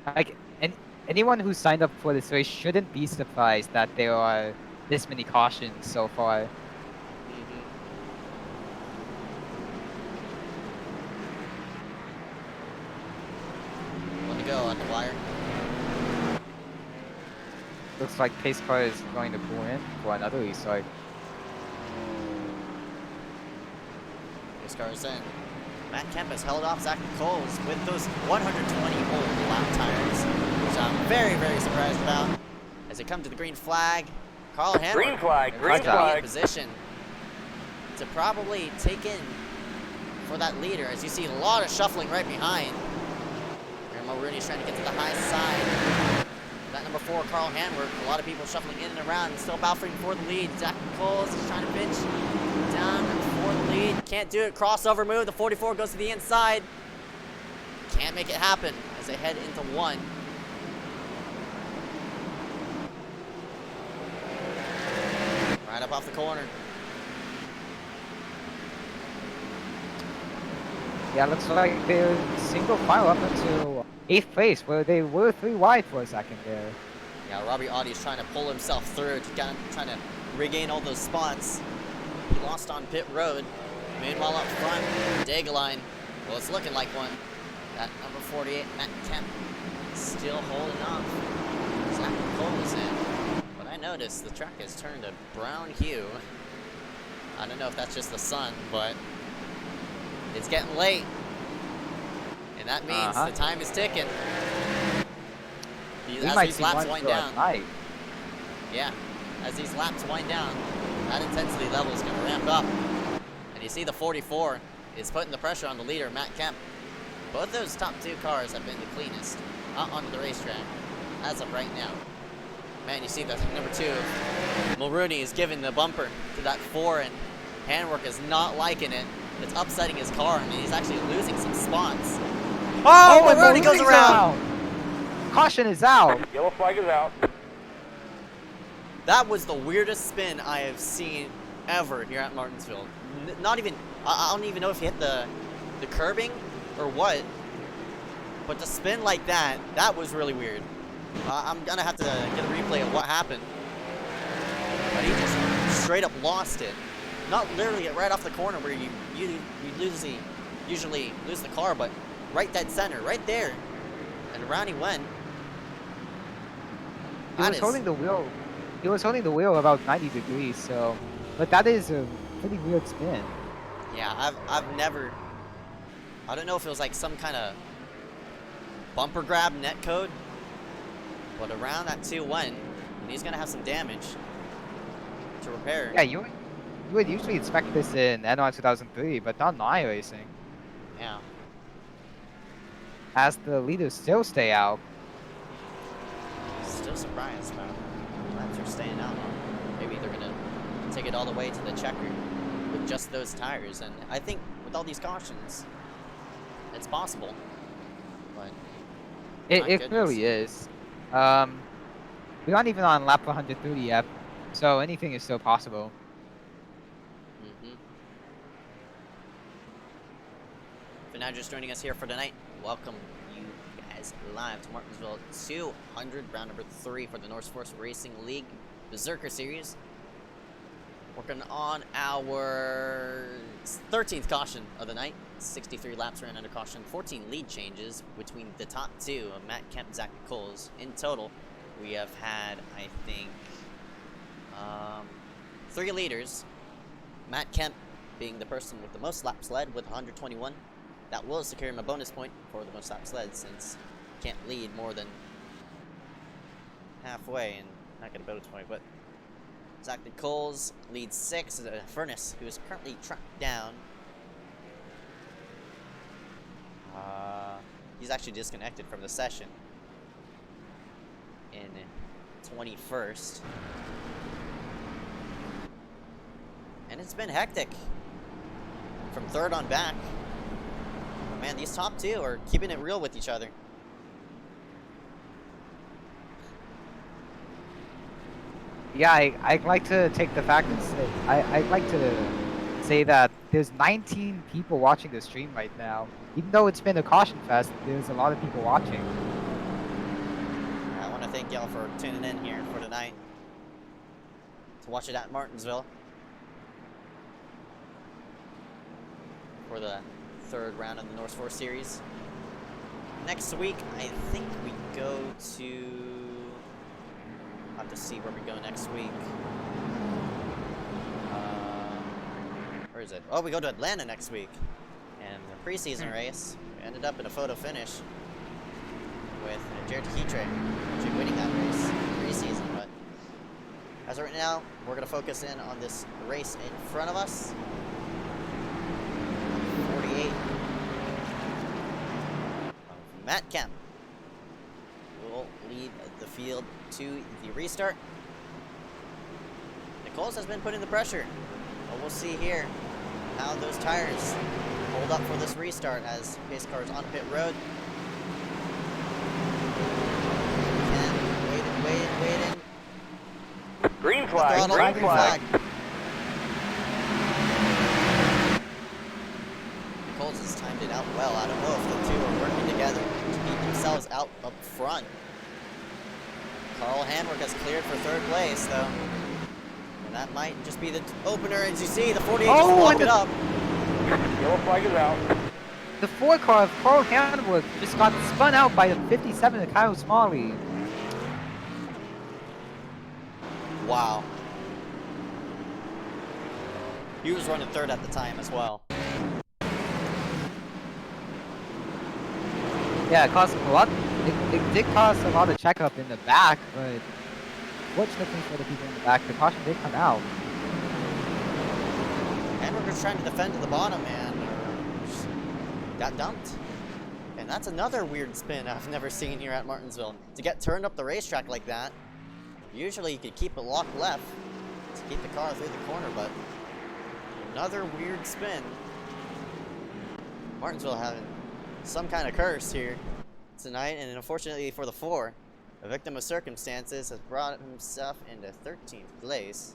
Like, anyone who signed up for this race shouldn't be surprised that there are this many cautions so far. One to go on the wire. Looks like pace car is going to pull in for another restart. Pace car is in. Matt Kemp has held off Zach Nichols with those 120 old lap tires, which I'm very surprised about. As they come to the green flag, Carl Hammer. Green flag, green flag. In position to probably take in for that leader, as you see a lot of shuffling right behind. Rooney's trying to get to the high side. That number 4, Carl Hanworth. A lot of people shuffling in and around, still battling for the lead. Zach Nichols is trying to pinch down for the lead. Can't do it. Crossover move. The 44 goes to the inside. Can't make it happen as they head into 1. Right up off the corner. Yeah, looks like they're single file up into 8th place, where they were 3 wide for a second there. Yeah, Robbie Audie's trying to pull himself through, trying to regain all those spots. He lost on pit road. Meanwhile, up front, Dagaline. Well, it's looking like one. That number 48, Matt Kemp, still holding off. Zach Cole is in. But I noticed the track has turned a brown hue. I don't know if that's just the sun, but it's getting late. And that means the time is ticking. As these laps wind down. Yeah, as these laps wind down, that intensity level is going to ramp up. And you see the 44 is putting the pressure on the leader, Matt Kemp. Both those top 2 cars have been the cleanest onto the racetrack as of right now. Man, you see that number 2, Mulrooney, is giving the bumper to that 4, and Handwork is not liking it. It's upsetting his car, and he's actually losing some spots. Oh, Mulrooney goes around! Caution is out! Yellow flag is out. That was the weirdest spin I have seen ever here at Martinsville. Not even, I don't even know if he hit the curbing or what, but to spin like that, that was really weird. I'm gonna have to get a replay of what happened. But he just straight up lost it. Not literally right off the corner where you usually lose the car, but right dead center, right there. And around he went. He was holding the wheel. He was holding the wheel about 90 degrees, so, but that is a pretty weird spin. Yeah, I've never, I don't know if it was like some kind of bumper grab net code, but around that 2-1, and he's gonna have some damage to repair. Yeah, you would usually expect this in NY 2003, but not in iRacing. Yeah. As the leaders still stay out. Still surprised about laps are staying out. Maybe they're gonna take it all the way to the checker with just those tires, and I think with all these cautions, it's possible. But It really is. We're not even on lap 130 yet, so anything is still possible. If you're now just joining us here for tonight, welcome you guys live to Martinsville 200, round number 3 for the Motorsport Racing League Berserker Series. Working on our 13th caution of the night. 63 laps ran under caution, 14 lead changes between the top two of Matt Kemp and Zach Nichols. In total, we have had, I think, 3 leaders. Matt Kemp being the person with the most laps led with 121. That will secure him a bonus point for the most laps led, since he can't lead more than halfway and not get a bonus point. But Zach Nichols leads 6. Furnace, who is currently tracked down. He's actually disconnected from the session in 21st. And it's been hectic from 3rd on back. But man, these top 2 are keeping it real with each other. Yeah, I'd like to take the fact and say, I'd like to say that there's 19 people watching the stream right now. Even though it's been a caution fest, there's a lot of people watching. I want to thank y'all for tuning in here for tonight to watch it at Martinsville for the 3rd round of the Motorsport Series. Next week, I think we go to... I'll have to see where we go next week. Where is it? Oh, we go to Atlanta next week. And the preseason race, we ended up in a photo finish with Jared Kitre actually winning that race preseason. But as of right now, we're going to focus in on this race in front of us. 48. Matt Kemp will lead the field to the restart. Nichols has been putting the pressure, but we'll see here how those tires hold up for this restart as pace cars on pit road. Waiting. Green flag, Green flag. Nichols has timed it out well. I don't know if the two are working together to keep themselves out up front. Carl Handwerk has cleared for 3rd place, though. And that might just be the opener. As you see, the 48 just blocked it up. Yellow flag is out. The 4 car of Carl Handwerk just got spun out by the 57 of Kyle Smalley. Wow. He was running 3rd at the time as well. Yeah, it cost a lot. It did cost a lot of checkup in the back, but fortunately for the people in the back, the caution did come out. Hamburger's trying to defend to the bottom and got dumped. And that's another weird spin I've never seen here at Martinsville. To get turned up the racetrack like that, usually you could keep it locked left to keep the car through the corner, but another weird spin. Martinsville having some kind of curse here tonight, and unfortunately for the 4, A victim of circumstances has brought himself into 13th place.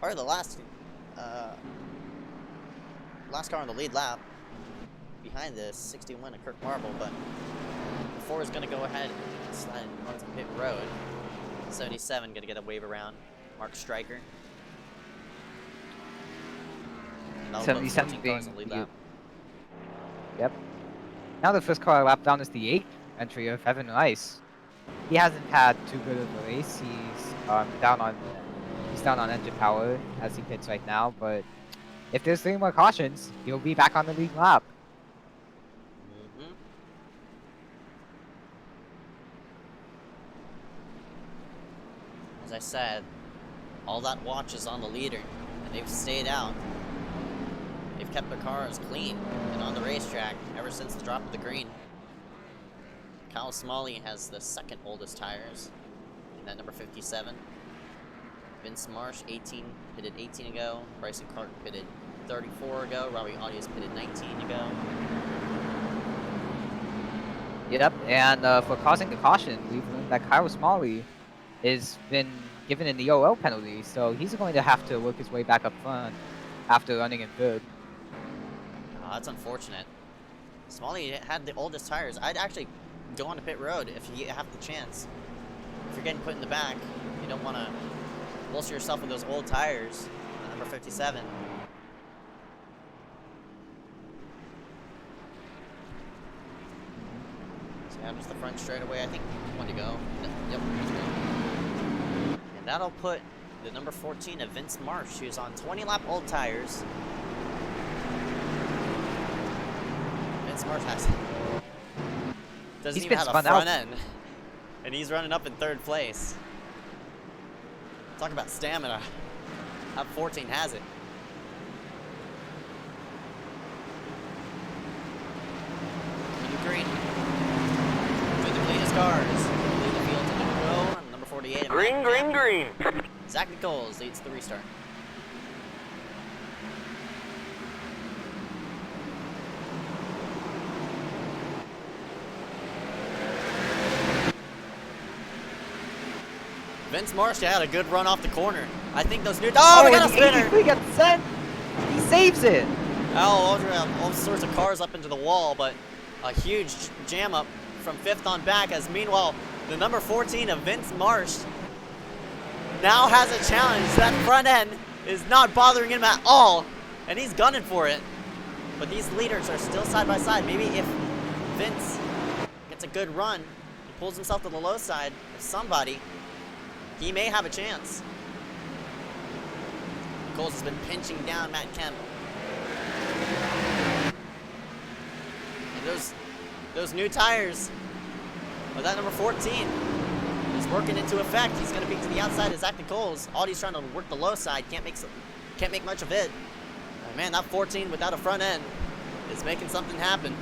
Or the last car on the lead lap. Behind this, 61 of Kirk Marble, but 4 is going to go ahead and slide onto pit road. 77 going to get a wave around Mark Stryker. 77 being cars in the lead lap. Yep. Now the first car lap down is the 8th entry of Evan Rice. He hasn't had too good of a race. He's down on engine power as he pits right now, but if there's 3 more cautions, he'll be back on the lead lap. As I said, all that watch is on the leader, and they've stayed out. They've kept their cars clean and on the racetrack ever since the drop of the green. Kyle Smalley has the second oldest tires in that number 57. Vince Marsh, 18, pitted 18 ago. Bryson Clark pitted 34 ago. Robbie Audius pitted 19 ago. Yep, and for causing the caution, we've learned that Kyle Smalley has been given an EOL penalty, so he's going to have to work his way back up front after running in third. Oh, that's unfortunate. Smalley had the oldest tires. I'd actually go on to pit road if you have the chance. If you're getting put in the back, you don't want to bolster yourself with those old tires. Number 57. So yeah, just the front straightaway. I think one to go. Yep, one to go. And that'll put the number 14 of Vince Marsh, who's on 20-lap old tires. Vince Marsh doesn't even have a front end, and he's running up in 3rd place. Talk about stamina. Up 14 has it. Green. With the cleanest cars. Lead the field to go. Number 48. Green. Zach Nichols leads the restart. Vince Marsh had a good run off the corner. I think those new... Oh, we got a spinner! We got sent! He saves it! All sorts of cars up into the wall, but a huge jam up from 5th on back, as meanwhile, the number 14 of Vince Marsh now has a challenge. That front end is not bothering him at all, and he's gunning for it. But these leaders are still side by side. Maybe if Vince gets a good run, he pulls himself to the low side of somebody, he may have a chance. Coles has been pinching down Matt Kemp. And those new tires of that number 14 is working into effect. He's going to be to the outside of Zach Nichols. Audie's trying to work the low side. Can't make much of it. And man, that 14 without a front end is making something happen.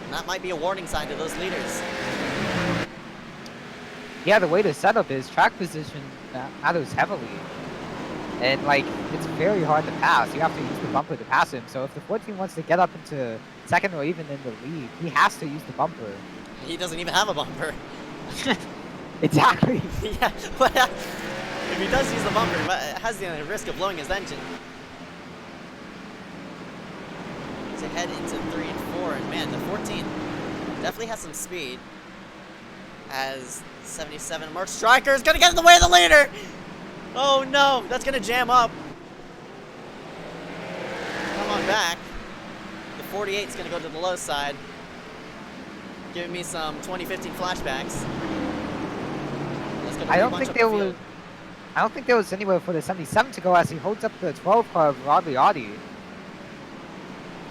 And that might be a warning sign to those leaders. Yeah, the way to set up is track position matters heavily. And, like, it's very hard to pass. You have to use the bumper to pass him. So if the 14 wants to get up into 2nd or even in the lead, he has to use the bumper. He doesn't even have a bumper. Exactly. Yeah, but if he does use the bumper, it has the risk of blowing his engine. To head into 3 and 4, and man, the 14 definitely has some speed. As 77 Mark Stryker is going to get in the way of the leader. Oh no, that's going to jam up. Come on back. The 48 is going to go to the low side, giving me some 2015 flashbacks. I don't think there was anywhere for the 77 to go as he holds up the 12 car of Robbie Audi.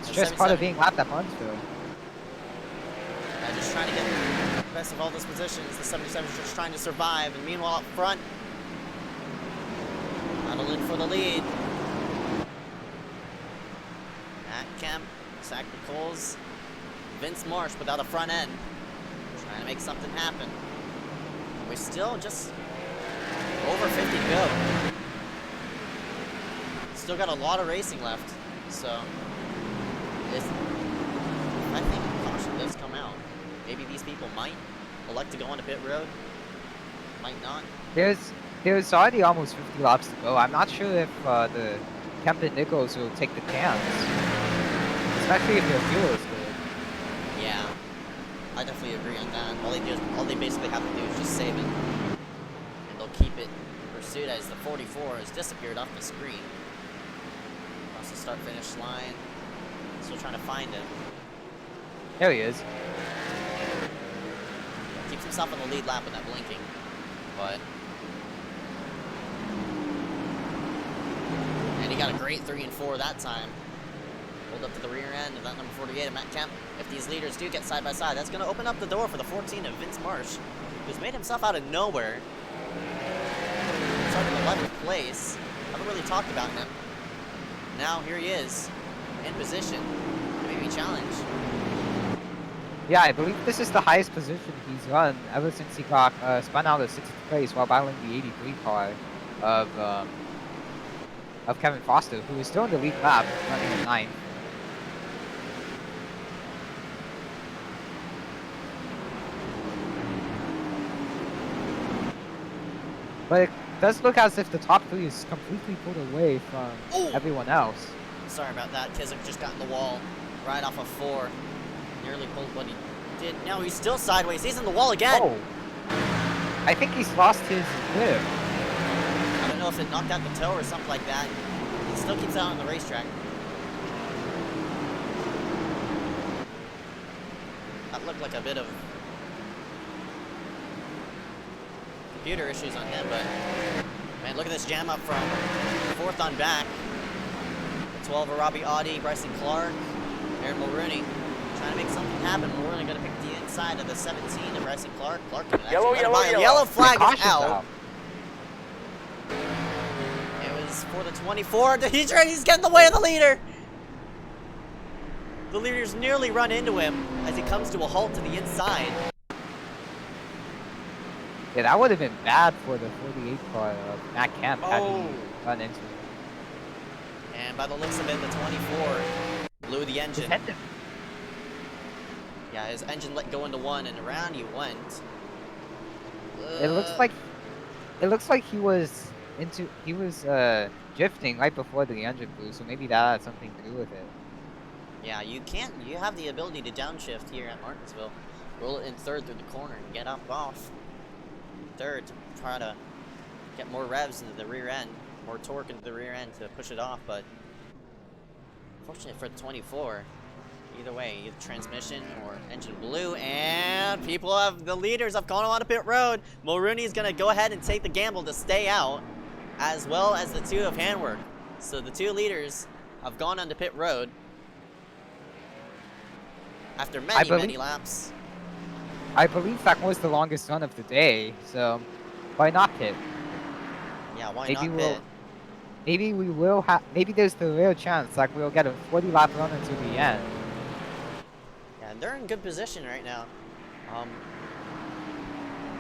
It's just part of being lapped at Martinsville. Just trying to get the best of all those positions. The 77 is just trying to survive, and meanwhile up front, battling for the lead. Matt Kemp, Zach Nichols, Vince Marsh without a front end, trying to make something happen. And we're still just over 50 to go. Still got a lot of racing left, so I think caution does come out. maybe these people might elect to go on to pit road, might not. There's already almost 50 laps to go. I'm not sure if the Captain Nichols will take the chance, especially if their fuel is good. Yeah, I definitely agree on that. All they basically have to do is just save it, and they'll keep it in pursuit as the 44 has disappeared off the screen. Across the start-finish line, still trying to find him. There he is. Keeps himself in the lead lap with that blinking, but. And he got a great 3 and 4 that time. Pulled up to the rear end of that number 48 of Matt Kemp. If these leaders do get side by side, that's going to open up the door for the 14 of Vince Marsh, who's made himself out of nowhere. Started in 11th place. Haven't really talked about him. Now here he is, in position, maybe challenge. Yeah, I believe this is the highest position he's run ever since he got spun out of 6th place while battling the 83 car of Kevin Foster, who is still in the lead lap, running at 9th. But it does look as if the top 3 is completely pulled away from everyone else. Sorry about that. Kizik just got in the wall right off of 4. Nearly pulled what he did. No, he's still sideways. He's in the wall again. Oh. I think he's lost his grip. I don't know if it knocked out the toe or something like that. He still keeps out on the racetrack. That looked like a bit of computer issues on him, but man, look at this jam up from 4th on back. The 12 of Robbie Audi, Bryson Clark, Aaron Mulrooney trying to make something happen. Mulrooney going to pick the inside of the 17 of Bryson Clark. Clark can actually yellow flag is out. It was for the 24. He's getting in the way of the leader. The leader's nearly run into him as he comes to a halt to the inside. Yeah, that would have been bad for the 48 car of Matt Kemp had he run into him. And by the looks of it, the 24 blew the engine. Yeah, his engine let go into 1, and around he went. It looks like he was drifting right before the engine blew, so maybe that had something to do with it. Yeah, you have the ability to downshift here at Martinsville. Roll it in 3rd through the corner and get up off 3rd to try to get more revs into the rear end, more torque into the rear end to push it off, but unfortunately for the 24, either way, either transmission or engine blew, and the leaders have gone on to pit road. Mulrooney is going to go ahead and take the gamble to stay out, as well as the 2 of Handwork. So the 2 leaders have gone onto pit road after many laps. I believe that was the longest run of the day, so why not pit? Yeah, why not pit? Maybe there's the real chance that we'll get a 40-lap run until the end. Yeah, they're in good position right now.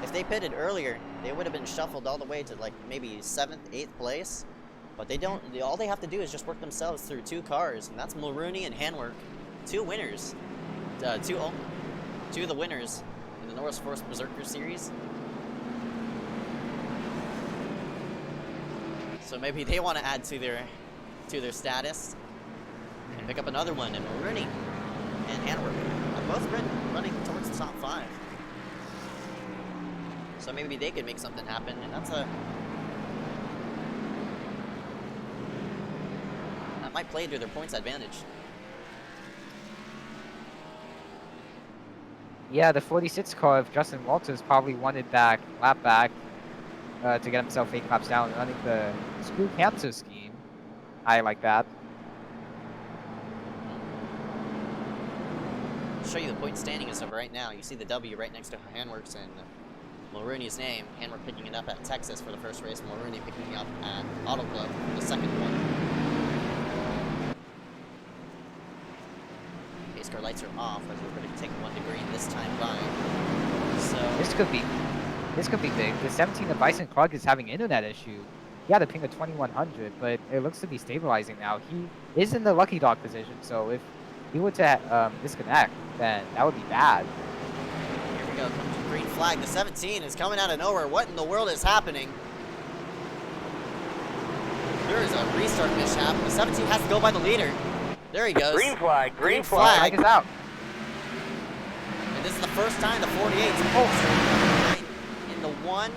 If they pitted earlier, they would have been shuffled all the way to like maybe 7th, 8th place. But they don't. All they have to do is just work themselves through 2 cars, and that's Mulrooney and Handwork, 2 winners, 2 of the winners in the Motorsport Berserker series. So maybe they want to add to their status and pick up another one. And Mulrooney and Handwork are both running towards the top 5. So maybe they could make something happen, and that might play to their points advantage. Yeah, the 46 car of Justin Walters probably wanted that lap back to get himself 8 laps down, running the screw cancer scheme. I like that. I'll show you the point standing as of right now. You see the W right next to Handworks and Mulrooney's name. Handwork picking it up at Texas for the first race. Mulrooney picking it up at Auto Club for the second one. Pace car lights are off as we're going to take 1 degree this time by. So This could be big. The 17 of Bison Clark is having internet issue. He had a ping of 2100, but it looks to be stabilizing now. He is in the lucky dog position, so if he were to disconnect, then that would be bad. we go. Comes the green flag. The 17 is coming out of nowhere. What in the world is happening? There is a restart mishap. The 17 has to go by the leader. There he goes. Green flag. Green Flag flag. is out. And this is the first time the 48's in the 1.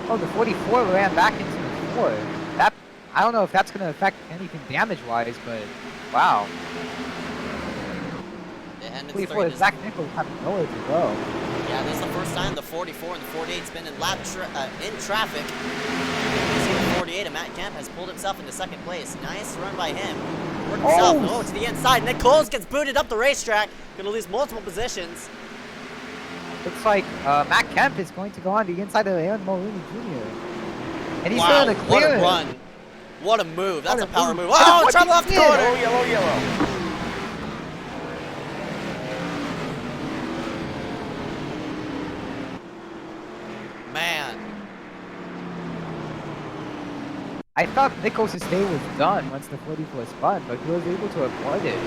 Oh, the 44 ran back into the 4. That, I don't know if that's going to affect anything damage-wise, but wow. And 44, Zach Nichols have nowhere to go. Yeah, this is the first time the 44 and the 48's been in in traffic. You see the 48 and Matt Kemp has pulled himself into second place. Nice run by him. Worked himself to the inside. Nick Coles gets booted up the racetrack. Gonna lose multiple positions. Looks like Matt Kemp is going to go on the inside of Aaron Mulrooney Jr. And he's Wow, going to what clear a it. run. What a move. That's What a a power move. move. Oh, What trouble he off the did. corner. Yellow, yellow. Man. I thought Nichols' day was done once the 44 spun, but he was able to avoid it.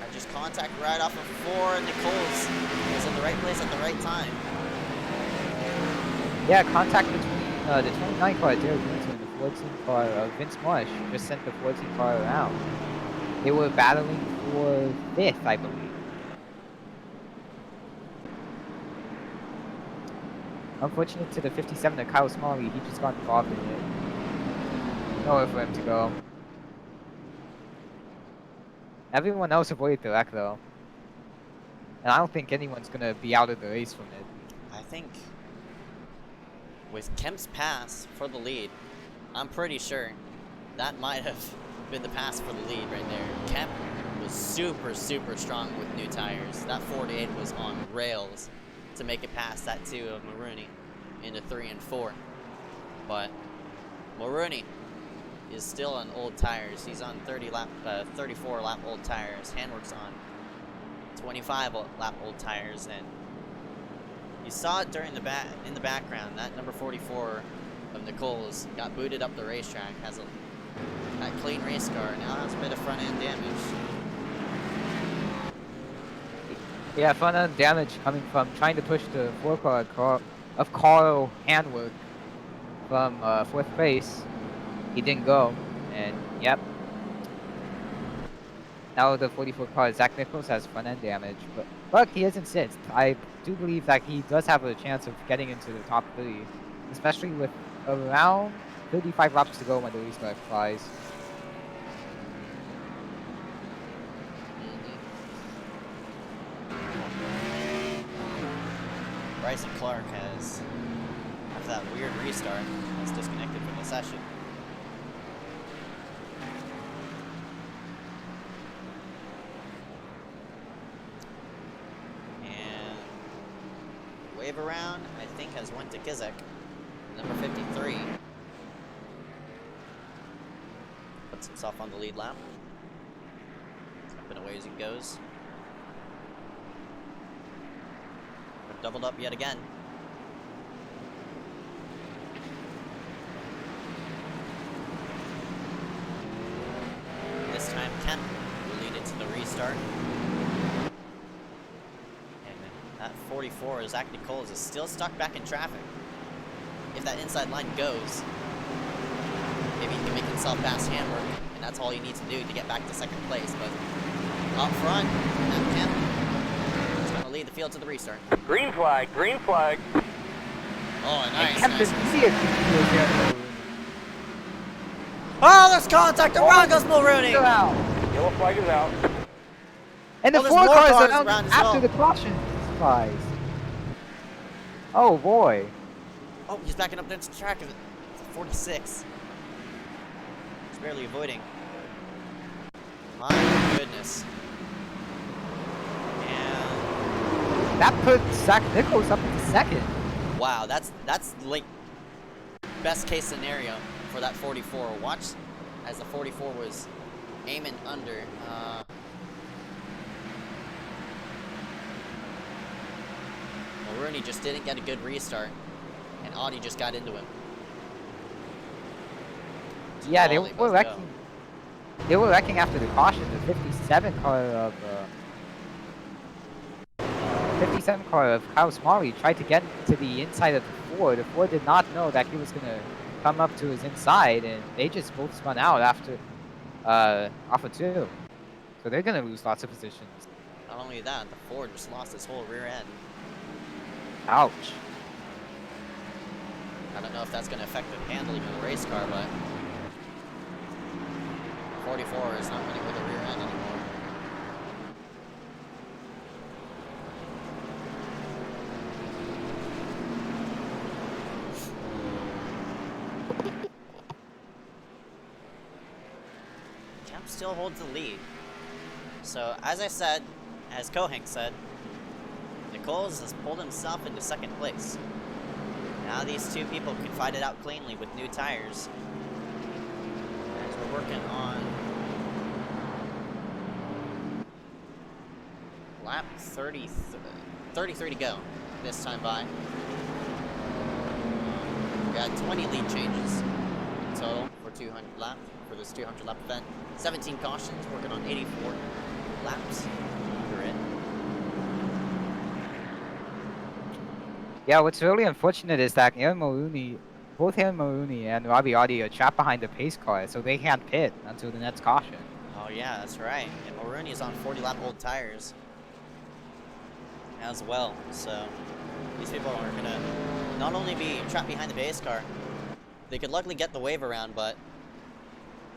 I just contact right off of 4, and Nichols is in the right place at the right time. Yeah, contact between the 29 car Derek Winter and the 14 car Vince Marsh just sent the 14 car around. They were battling for 5th, I believe. Unfortunate to the 57 of Kyle Smalley, he just got involved in it. Nowhere for him to go. Everyone else avoided the wreck though. And I don't think anyone's gonna be out of the race from it. I think with Kemp's pass for the lead, I'm pretty sure that might have been the pass for the lead right there. Kemp was super, super strong with new tires. That 48 was on rails to make it past that 2 of Mulrooney into 3 and 4. But Mulrooney is still on old tires. He's on 34 lap old tires. Handwork's on 25 lap old tires, and you saw it during in the background. That number 44 of Nichols got booted up the racetrack. Has that clean race car. Now has a bit of front end damage. Yeah, front end damage coming from trying to push the 4 car of Carl Handwork from 4th place. He didn't go, and yep. Now the 44 car, Zach Nichols, has front end damage, but he isn't sixth. I do believe that he does have a chance of getting into the top 3, especially with around 35 laps to go when the restart flies. Bryson Clark has, after that weird restart, is disconnected from the session. And wave around, I think, has went to Kizik, number 53. Puts himself on the lead lap. Up and away as he goes. Doubled up yet again. This time Kemp will lead it to the restart. And that 44, Zach Nichols, is still stuck back in traffic. If that inside line goes, maybe he can make himself past Handwork, and that's all he needs to do to get back to second place. But up front, Matt Kemp is going to lead the field to the restart. Green flag. Green flag. Oh, nice. Captain Nice. Oh, there's contact. Around goes Mulrooney. Yellow flag is out. And the Oh, there's 4 more cars cars are around as after well. the caution flies. Oh boy. Oh, he's backing up into the track of it. It's a 46. He's barely avoiding. My goodness. And That put Zach Nichols up into second. wow, that's like best case scenario for that 44. Watch as the 44 was aiming under. Mulrooney just didn't get a good restart, and Audi just got into him. Yeah, they All they were both wrecking. They were wrecking after the caution. The 57 car of 57 car of Kyle Smalley tried to get to the inside of the Ford. The Ford did not know that he was going to come up to his inside, and they just both spun out after off of 2. So they're going to lose lots of positions. Not only that, the Ford just lost its whole rear end. Ouch. I don't know if that's going to affect the handling of the race car, but 44 is not running with the rear end anymore. Kemp still holds the lead. So, as I said, as Kohank said, Nichols has pulled himself into second place. Now these two people can fight it out cleanly with new tires. As we're working on lap 33 to go this time by. We got 20 lead changes in total for 200 lap for this 200 lap event. 17 cautions, working on 84 laps under it. Yeah, what's really unfortunate is that both Aaron Maroney and Robbie Audi are trapped behind the pace car, so they can't pit until the next caution. Oh yeah, that's right. And Maroney is on 40 lap old tires as well. So these people are gonna not only be trapped behind the base car, they could luckily get the wave around, but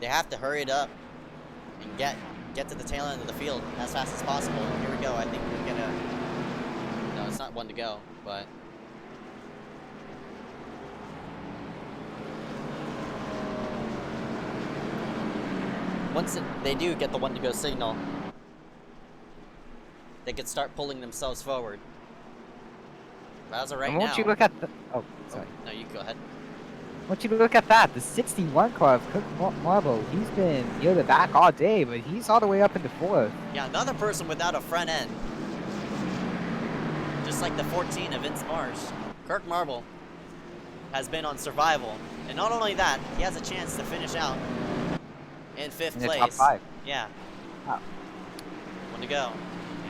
they have to hurry it up and get to the tail end of the field as fast as possible. Here we go. I think we're gonna. No, it's not one to go, but. Once they do get the one to go signal, they could start pulling themselves forward. But as of right And won't now, you look at the... Oh, sorry. no, you go ahead. Won't you look at that? The 61 car of Cook Marble, he's been near the back all day, but he's all the way up in the 4th. Yeah, another person without a front end. Just like the 14 of Vince Marsh. Kirk Marble has been on survival. And not only that, he has a chance to finish out in 5th In the place. top 5. Yeah. Wow. One to go.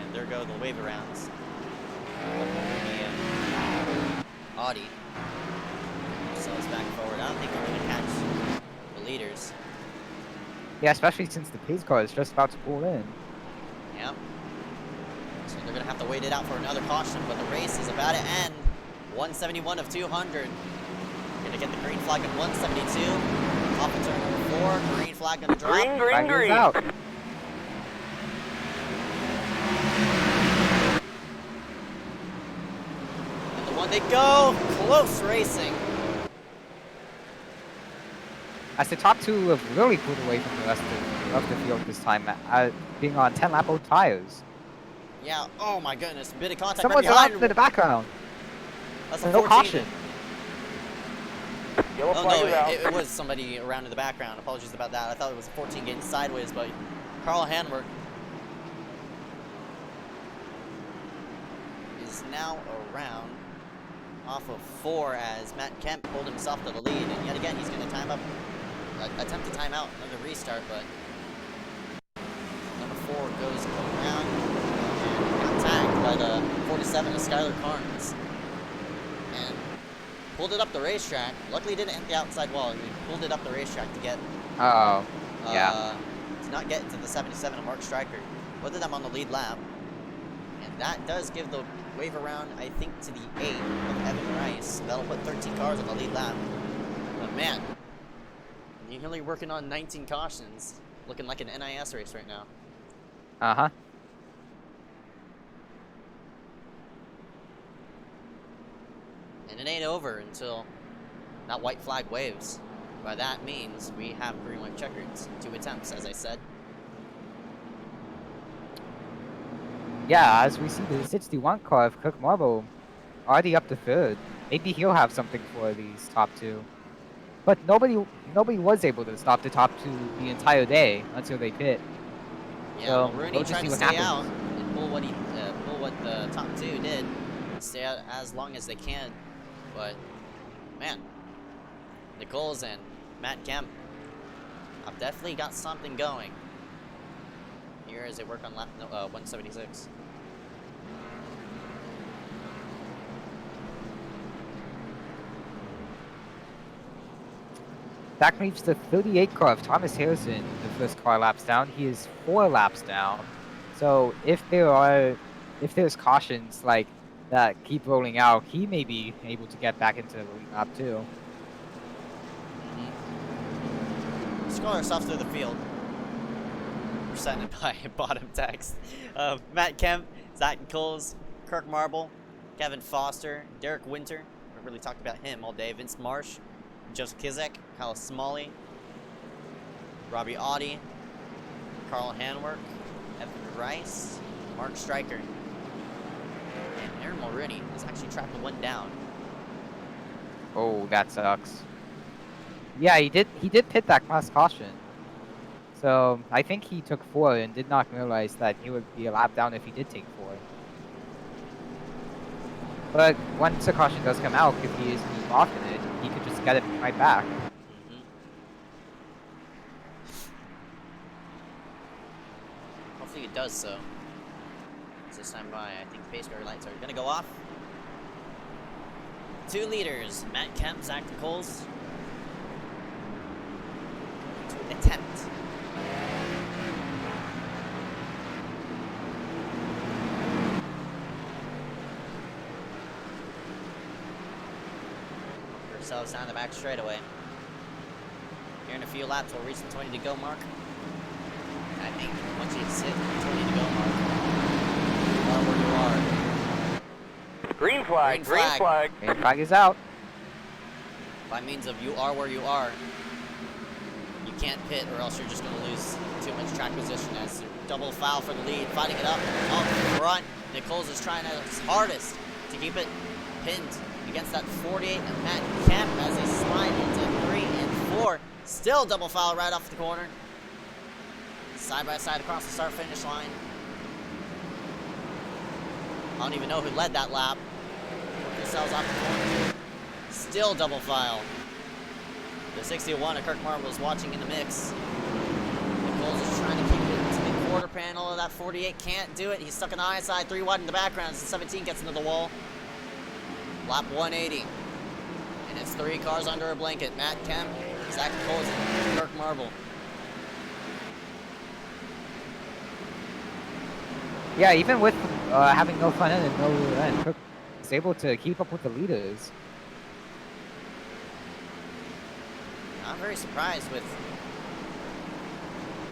And there go the wave arounds. Audi. Themselves back forward. I don't think they're going to catch the leaders. Yeah, especially since the pace car is just about to pull in. Yep. So they're going to have to wait it out for another caution, but the race is about to end. 171 of 200. Going to get the green flag at 172. Off of turn number 4. Green flag going to drop. Flag is out. And the one they go. Close racing. As the top 2 have really pulled away from the rest of the field this time, being on 10 lap old tires. Yeah, oh my goodness. Bit of contact Someone's right behind off in the background. That's a No 14. caution. Oh no, it was somebody around in the background. Apologies about that. I thought it was a 14 getting sideways, but Carl Hanmer is now around off of 4 as Matt Kemp pulled himself to the lead, and yet again he's going to attempt to time out another restart, but number 4 goes around and got tagged by the 47 of Skylar Carnes. And pulled it up the racetrack. Luckily, didn't hit the outside wall. He pulled it up the racetrack to get. Oh, yeah. To not get into the 77 of Mark Stryker. Both of them on the lead lap, and that does give the wave around, I think, to the 8 of Evan Rice. That'll put 13 cars on the lead lap. But man, you're really working on 19 cautions, looking like an NIS race right now. Uh-huh. And it ain't over until that white flag waves. By that means, we have green-white checkers. 2 attempts, as I said. Yeah, as we see the 61 car of Cook Marble already up to 3rd. Maybe he'll have something for these top 2. But nobody was able to stop the top 2 the entire day until they pit. Yeah, So, Rooney we'll just tried see to what stay happens. out and pull what the top 2 did. Stay out as long as they can. But, man, Nichols and Matt Kemp have definitely got something going here as they work on lap 176. That leaves the 38 car of Thomas Harrison, the first car laps down. He is 4 laps down. So if there's cautions like that keep rolling out, he may be able to get back into the lead lap too. Scroll ourselves through the field. Presented by Bottom Text. Matt Kemp, Zach Nichols, Kirk Marble, Kevin Foster, Derek Winter. We really talked about him all day. Vince Marsh, Joseph Kizek, Kyle Smalley, Robbie Audi, Carl Hanwork, Evan Rice, Mark Stryker, and Aaron Mulroney is actually trapped with 1 down. Oh, that sucks. Yeah, he did pit that last caution. So I think he took 4 and did not realize that he would be a lap down if he did take 4. But once a caution does come out, if he is moved off in it, he could just get it right back. Hopefully it does so. This time by, I think the pace car lights are gonna go off. 2 leaders, Matt Kemp, Zach Nichols. To attempt. Ourselves down the back straightaway. Here in a few laps, we'll reach the 20 to go mark. I think once you hit the 20 to go mark, you are where you are. Green flag. Green flag. Green flag is out. By means of you are where you are, you can't pit or else you're just going to lose too much track position as double foul for the lead, fighting it up front. Nichols is trying his hardest to keep it pinned against that 48 and Matt Kemp as they slide into 3 and 4. Still double foul right off the corner. Side by side across the start finish line. I don't even know who led that lap. Work themselves off the corner. Still double foul. The 61 of Kirk Marble is watching in the mix. Nichols is trying to keep it to the quarter panel of that 48. Can't do it. He's stuck in the high side. 3 wide in the background as the 17 gets into the wall. Lap 180. And it's 3 cars under a blanket. Matt Kemp, Zach Nichols, and Kirk Marble. Yeah, even with having no front end and no rear end, Cook is able to keep up with the leaders. I'm very surprised with,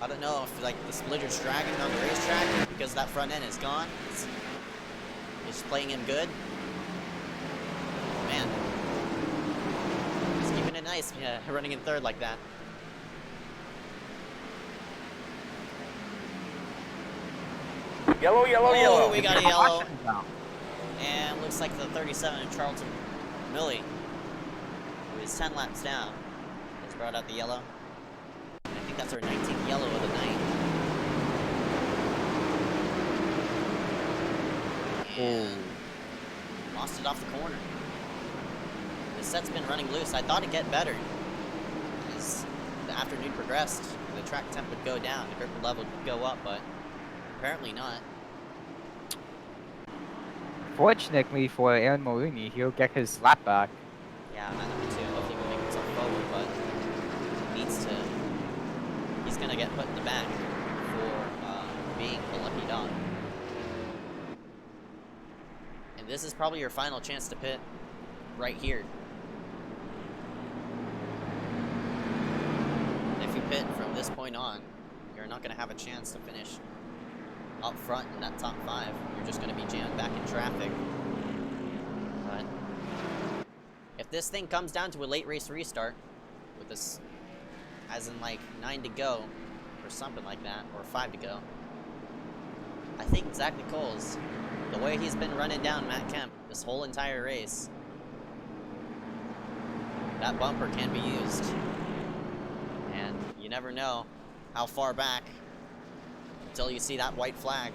I don't know if like the splitter's dragging on the racetrack because that front end is gone. It's playing him good. Man, he's keeping it nice, yeah, running in 3rd like that. Yellow, yellow, yellow. We got a yellow. And looks like the 37 of Charlton Millie, who is 10 laps down, has brought out the yellow. And I think that's our 19th yellow of the night. And lost it off the corner. The set's been running loose. I thought it'd get better as the afternoon progressed. The track temp would go down, the grip level would go up, but apparently not. Fortunately for Aaron Mulroney, he'll get his lap back. Yeah, not number 2. Hopefully he will make himself forward, but he needs to. He's gonna get put in the back for being a lucky dog. And this is probably your final chance to pit right here. If you pit from this point on, you're not gonna have a chance to finish up front in that top 5. You're just going to be jammed back in traffic. But if this thing comes down to a late race restart, with this, as in like 9 to go, or something like that, or 5 to go, I think Zach Nichols, the way he's been running down Matt Kemp this whole entire race, that bumper can be used. And you never know how far back until you see that white flag.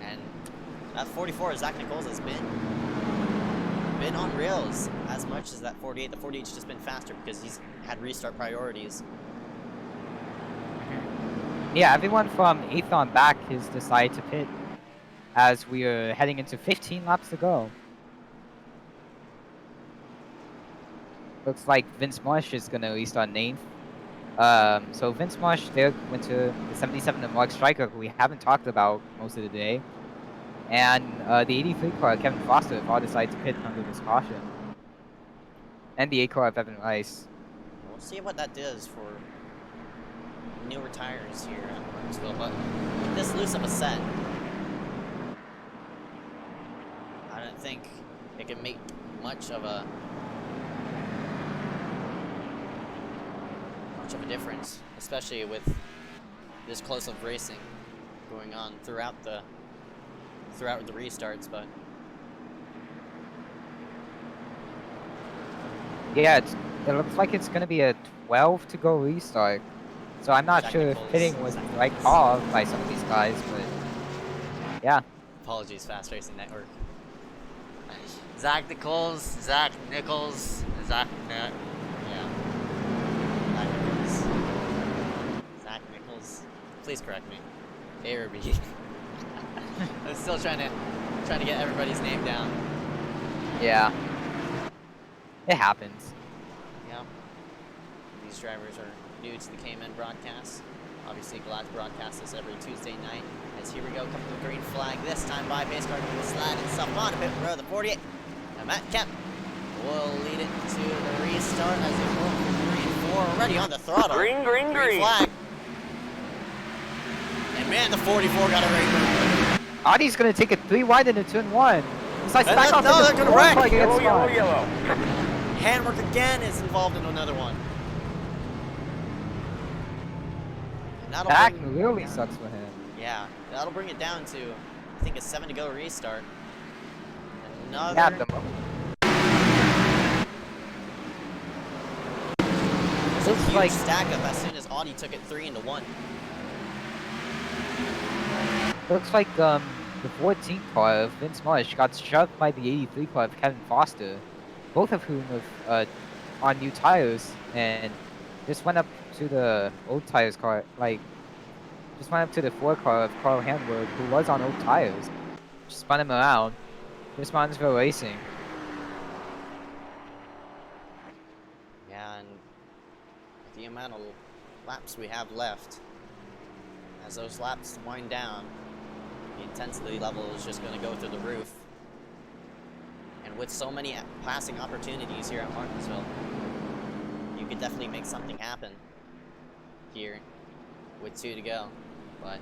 And that 44 of Zach Nichols has been on rails as much as that 48. The 48's just been faster because he's had restart priorities. Yeah, everyone from 8th on back has decided to pit as we are heading into 15 laps to go. Looks like Vince Marsh is gonna restart 9th. So Vince Marsh there went to the 77 and Mark Stryker, who we haven't talked about most of the day. And the 83 car, Kevin Foster, have all decided to pit under this caution. And the 8 car of Evan Rice. We'll see what that does for newer tires here at Martinsville, but with this loose of a set, I don't think it can make much of a difference, especially with this close of racing going on throughout the restarts. But yeah, it looks like it's gonna be a 12 to go restart. So I'm not sure if pitting was the right call by some of these guys, but yeah. Apologies, Fast Racing Network. Zach Nichols, Zach Nichols, Zach Net. Yeah. Zach Nichols. Zach Nichols. Please correct me. A or B. I'm still trying to get everybody's name down. Yeah. It happens. Yeah. These drivers are new to the Cayman broadcast. Obviously glad to broadcast this every Tuesday night. As here we go, coming to the green flag, this time by base car to slide itself on a pit row, the 48. Now Matt Kemp will lead it to the restart as they go from green 4, already on the throttle. Green flag. And man, the 44 got a ring. Audie's gonna take it 3 wide into turn 1. Besides, back off no, into they're gonna four wreck. car against Scott. Handwork again is involved in another one. And that'll That bring, really sucks for him. yeah, that'll bring it down to, I think, a 7 to go restart. Another. Yeah, the moment. There's a Looks huge like stack up as soon as Audi took it 3 into 1. looks like the 14 car of Vince Marsh got shoved by the 83 car of Kevin Foster, both of whom have on new tires, and just went up to the old tires car, like just went up to the 4 car of Carl Handwood, who was on old tires, just spun him around. This Martinsville Racing. Yeah, and the amount of laps we have left, as those laps wind down, the intensity level is just going to go through the roof. And with so many passing opportunities here at Martinsville, you could definitely make something happen here with 2 to go. But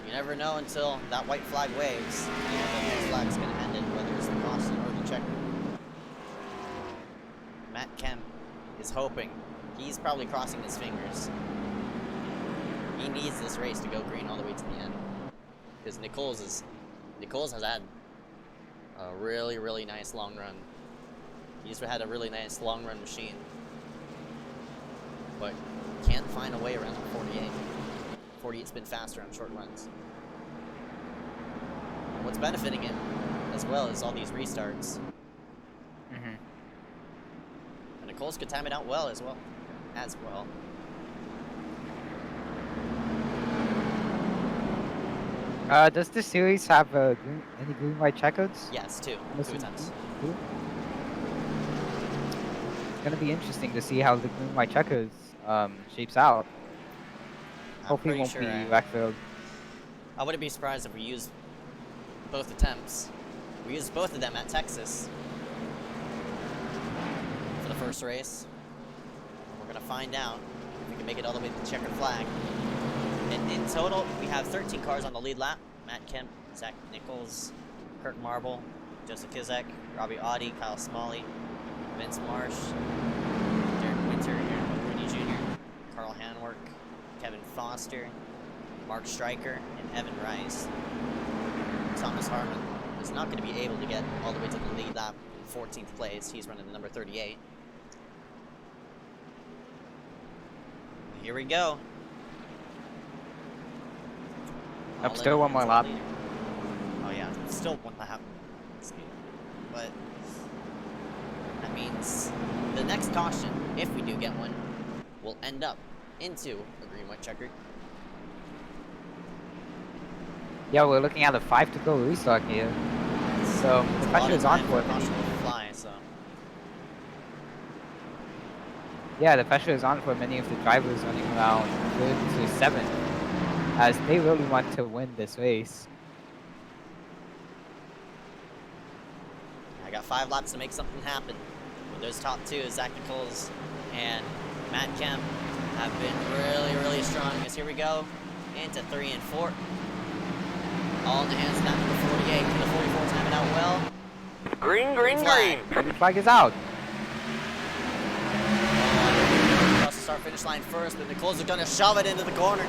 you never know until that white flag waves. You know the next flag's going to end it, whether it's the caution or the checker. Matt Kemp is hoping. He's probably crossing his fingers. He needs this race to go green all the way to the end. Because Nichols has had a really, really nice long run. He's had a really nice long run machine. But can't find a way around the 48. 48's been faster on short runs. And what's benefiting him as well is all these restarts. And Nichols could time it out well as well. Does this series have any green-white checkers? Yes, 2 attempts. Two? It's gonna be interesting to see how the green-white checkers shapes out. Hopefully it won't be backfilled. I wouldn't be surprised if we used both attempts. We used both of them at Texas for the first race. We're going to find out if we can make it all the way to the checkered flag. And in total, we have 13 cars on the lead lap. Matt Kemp, Zach Nichols, Kirk Marble, Joseph Kizek, Robbie Audi, Kyle Smalley, Vince Marsh, Derek Winter, Aaron Rooney Jr., Carl Handwork, Kevin Foster, Mark Stryker, and Evan Rice. Thomas Harmon is not going to be able to get all the way to the lead lap in 14th place. He's running the number 38. Here we go. Up still one more lap. Oh yeah, still one lap. But that means the next caution, if we do get one, will end up into a green-white checker. Yeah, we're looking at a 5 to go restart here. So the pressure is on for it. Caution will fly, so Yeah, the pressure is on for many of the drivers running around 3rd to 7th, as they really want to win this race. I got 5 laps to make something happen. With those top 2, Zach Nichols and Matt Kemp have been really strong. As here we go into 3 and 4. All in the hands of that number 48. Can the 44 time it out well? Green flag. The flag is out. Across the start-finish line first, but Nichols is going to shove it into the corner.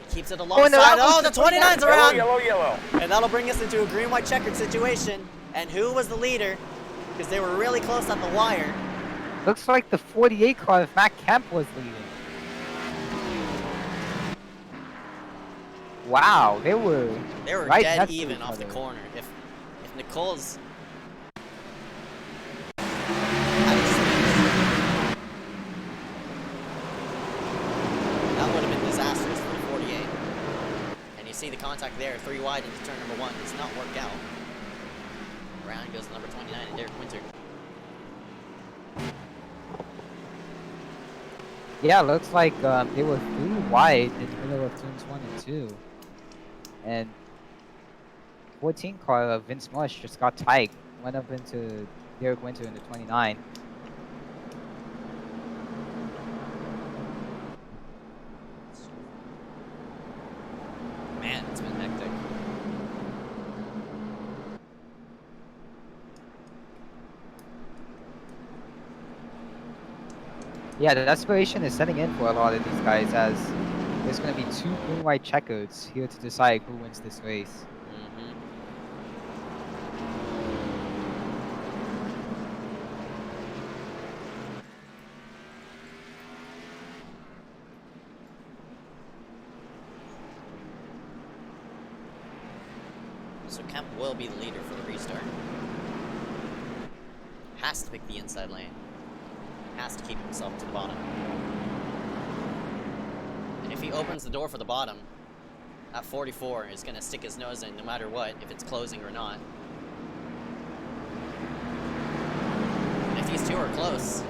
He keeps it alongside. Oh, the 29's around! Yellow. And that'll bring us into a green-white checkered situation. And who was the leader? Because they were really close on the wire. Looks like the 48 car of Matt Kemp was leading. Wow, they were right dead next to even each off the other. corner. If Nichols that would have been disastrous for the 48. And you see the contact there, 3 wide into turn number 1. Does not work out. Around goes number 29 and Derek Winter. Yeah, looks like they were 3 wide in the middle of turns 1 and 2. And 14 car of Vince Marsh just got tight. Went up into Derek Winter in the 29. Man, it's been hectic. Yeah, the desperation is setting in for a lot of these guys, as there's going to be 2 green-white checkers here to decide who wins this race. So Kemp will be the leader for the restart. Has to pick the inside lane. Has to keep himself to the bottom. And if he opens the door for the bottom, that 44 is going to stick his nose in no matter what, if it's closing or not. And if these 2 are close,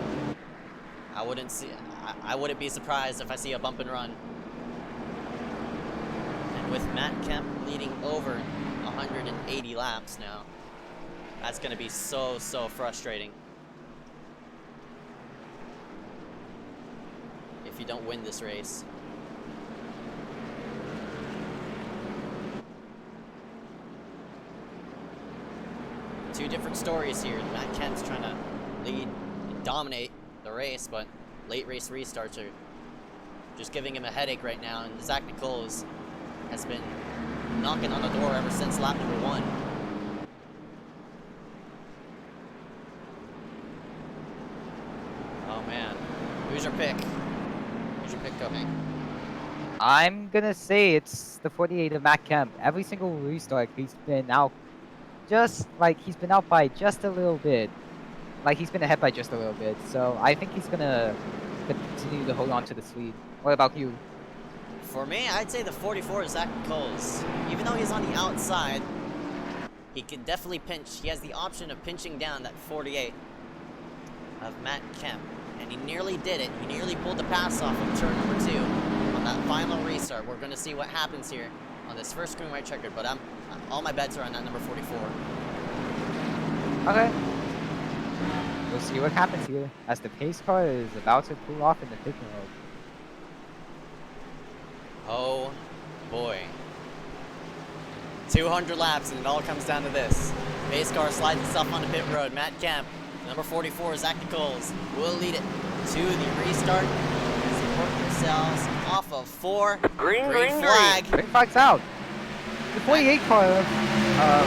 I wouldn't be surprised if I see a bump and run. And with Matt Kemp leading over 180 laps now, that's going to be so frustrating if you don't win this race. Two different stories here. Matt Kemp's trying to lead and dominate the race, but late race restarts are just giving him a headache right now, and Zach Nichols has been knocking on the door ever since lap number 1. Oh man, who's your pick? Who's your pick coming? I'm gonna say it's the 48 of Matt Kemp. Every single restart, he's been out by just a little bit. Like, he's been ahead by just a little bit. So I think he's gonna continue to hold on to this lead. What about you? For me, I'd say the 44 is Zach Nichols. Even though he's on the outside, he can definitely pinch. He has the option of pinching down that 48 of Matt Kemp. And he nearly did it. He nearly pulled the pass off of turn number 2 on that final restart. We're going to see what happens here on this first green white checkered, but all my bets are on that number 44. Okay. We'll see what happens here as the pace car is about to pull off in the pit road. Oh boy. 200 laps and it all comes down to this. Pace car slides itself onto pit road. Matt Kemp, number 44, Zach Nichols, will lead it to the restart. Support themselves off of 4. Green flag. Green flag's out. The 48 car,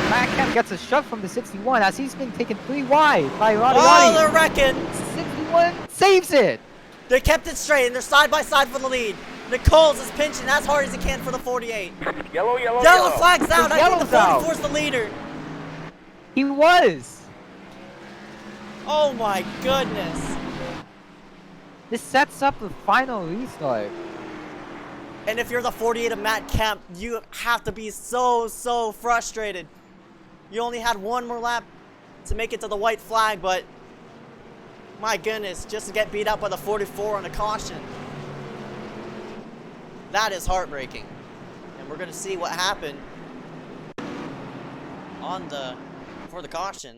Matt Kemp gets a shove from the 61 as he's being taken 3 wide by Roddy. Oh, they're wrecking. 61 saves it. They kept it straight and they're side by side for the lead. Nichols is pinching as hard as he can for the 48. Yellow flag's out. I think the 44's the leader. He was. Oh my goodness. This sets up the final restart. And if you're the 48 of Matt Kemp, you have to be so frustrated. You only had 1 more lap to make it to the white flag, but My goodness, just to get beat up by the 44 on a caution. That is heartbreaking. And we're gonna see what happened for the caution.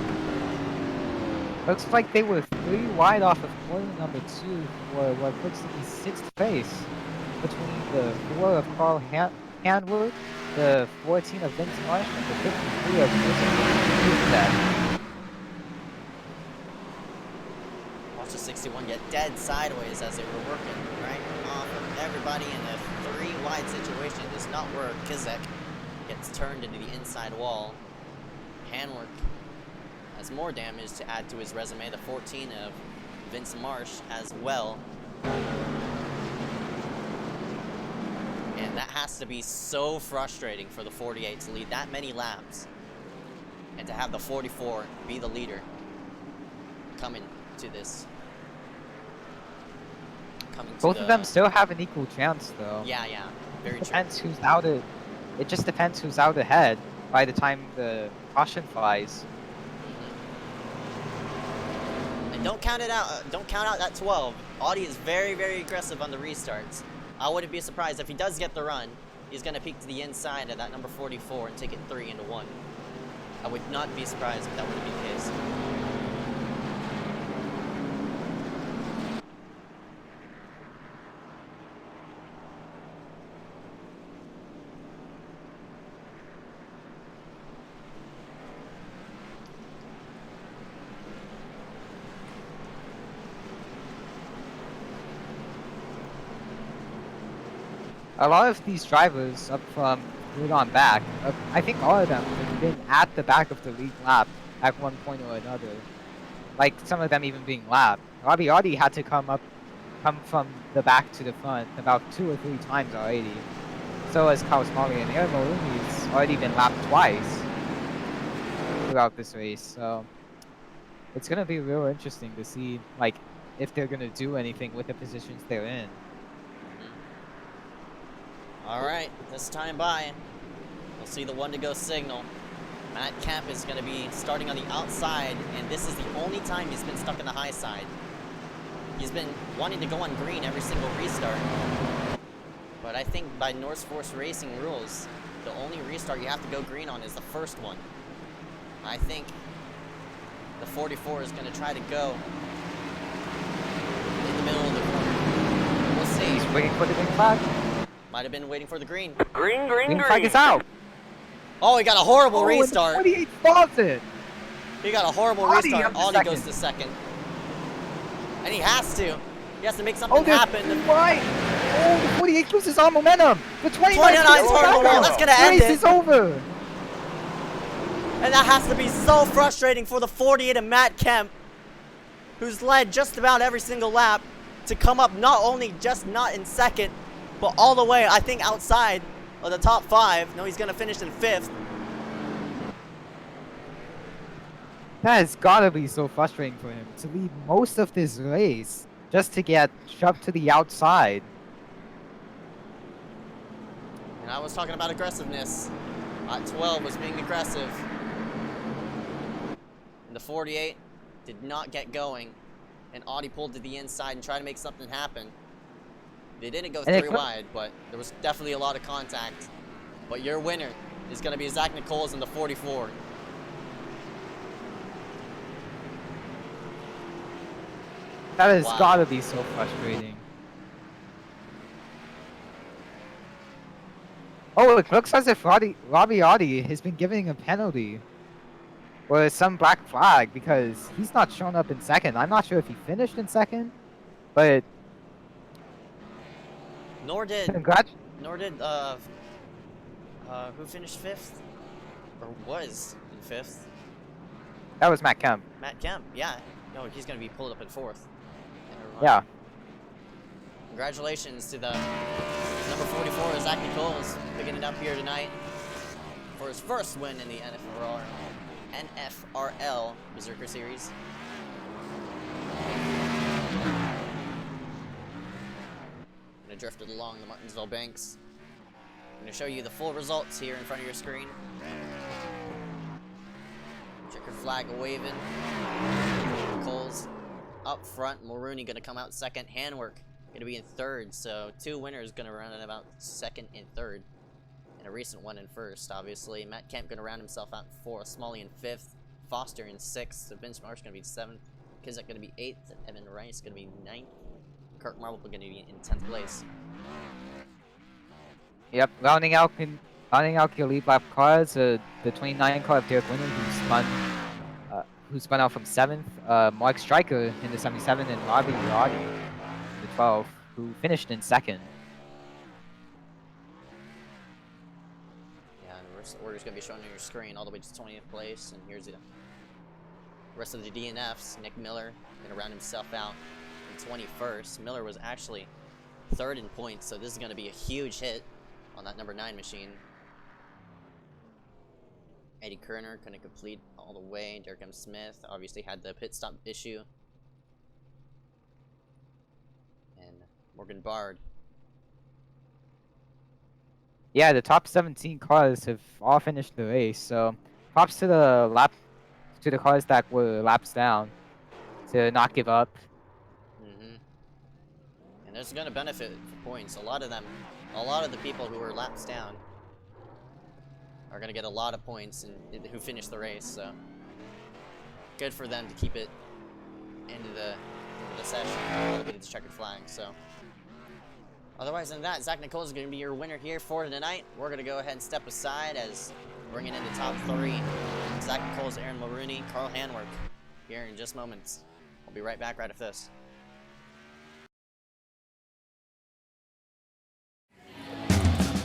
Looks like they were 3 wide off of corner number 2 for what looks to be 6th place between the 4 of Carl Hanwood, the 14 of Vince Marsh, and the 53 of Berserker. Watch the 61 get dead sideways as they were working right off of everybody in a 3 wide situation. Does not work. Kizek gets turned into the inside wall. Hanwork has more damage to add to his resume. The 14 of Vince Marsh as well. And that has to be so frustrating for the 48 to lead that many laps. And to have the 44 be the leader coming to this. Both of them still have an equal chance, though. Yeah, very true. It just depends who's out ahead by the time the caution flies. And don't count it out. Don't count out that 12. Audi is very, very aggressive on the restarts. I wouldn't be surprised if he does get the run. He's going to peek to the inside of that number 44 and take it 3 into 1. I would not be surprised if that would be the case. A lot of these drivers up from mid on back, I think all of them have been at the back of the lead lap at one point or another. Like some of them even being lapped. Robbie Audi had to come from the back to the front about 2 or 3 times already. So has Kyle Smalley, and Aaron Maloney's already been lapped twice throughout this race. So it's gonna be real interesting to see like if they're gonna do anything with the positions they're in. Alright, this time by, we'll see the 1 to go signal. Matt Kemp is going to be starting on the outside, and this is the only time he's been stuck in the high side. He's been wanting to go on green every single restart. But I think by North Force Racing rules, the only restart you have to go green on is the first one. I think the 44 is going to try to go in the middle of the corner. We'll see. He's waiting for the green flag. Might have been waiting for the green. Green flag is out. Oh, he got a horrible restart. 48 falls it. He got a horrible Audi restart. Audi goes to second. And he has to. He has to make something happen. Why? Oh, the 48 loses all momentum. The 29's horrible. That's going to end it. The race is over. And that has to be so frustrating for the 48 of Matt Kemp, who's led just about every single lap, to come up not only just not in second, but all the way, I think, outside of the top 5. No, he's going to finish in 5th. That has got to be so frustrating for him to lead most of this race just to get shoved to the outside. And I was talking about aggressiveness. 12 was being aggressive. And the 48 did not get going. And Audi pulled to the inside and tried to make something happen. They didn't go 3 wide, but there was definitely a lot of contact. But your winner is going to be Zach Nichols in the 44. That has got to be so frustrating. Oh, it looks as if Robbie Audi has been giving a penalty. Or some black flag, because he's not shown up in second. I'm not sure if he finished in second, but... Nor did who finished 5th? Or was in 5th? That was Matt Kemp. Matt Kemp, yeah. No, he's going to be pulled up in 4th. Yeah. Congratulations to the number 44, Zach Nichols, picking it up here tonight for his first win in the NFRL Berserker Series. Gonna drift it along the Martinsville banks. I'm gonna show you the full results here in front of your screen. Checkered flag waving. Nichols up front. Mulrooney gonna come out second. Handwork gonna be in third. So 2 winners gonna run in about second and third. And a recent one in first, obviously. Matt Kemp gonna round himself out in 4th. Smalley in 5th. Foster in 6th. So Vince Marsh gonna be 7th. Kizek gonna be 8th. And Evan Rice gonna be 9th. Kirk Marble gonna be in 10th place. Yep, rounding out your lead lap cars, the 29 car of Derek Winner, who spun out from 7th, Mark Stryker in the 77, and Robbie Roddy in the 12, who finished in 2nd. Yeah, and the rest of the order's gonna be shown on your screen all the way to 20th place, and here's the rest of the DNFs. Nick Miller gonna round himself out in 21st. Miller was actually 3rd in points, so this is gonna be a huge hit on that number 9 machine. Eddie Kerner couldn't complete all the way. Derek M. Smith obviously had the pit stop issue. And Morgan Bard. Yeah, the top 17 cars have all finished the race, so props to the cars that were laps down to not give up. And there's gonna benefit for points. A lot of the people who were laps down are gonna get a lot of points and who finished the race, so good for them to keep it into the session all the way to the checkered flag. So otherwise than that, Zach Nichols is gonna be your winner here for tonight. We're gonna go ahead and step aside as bringing in the top 3. Zach Nichols, Aaron Mulrooney, Carl Handwork here in just moments. We'll be right back right after this.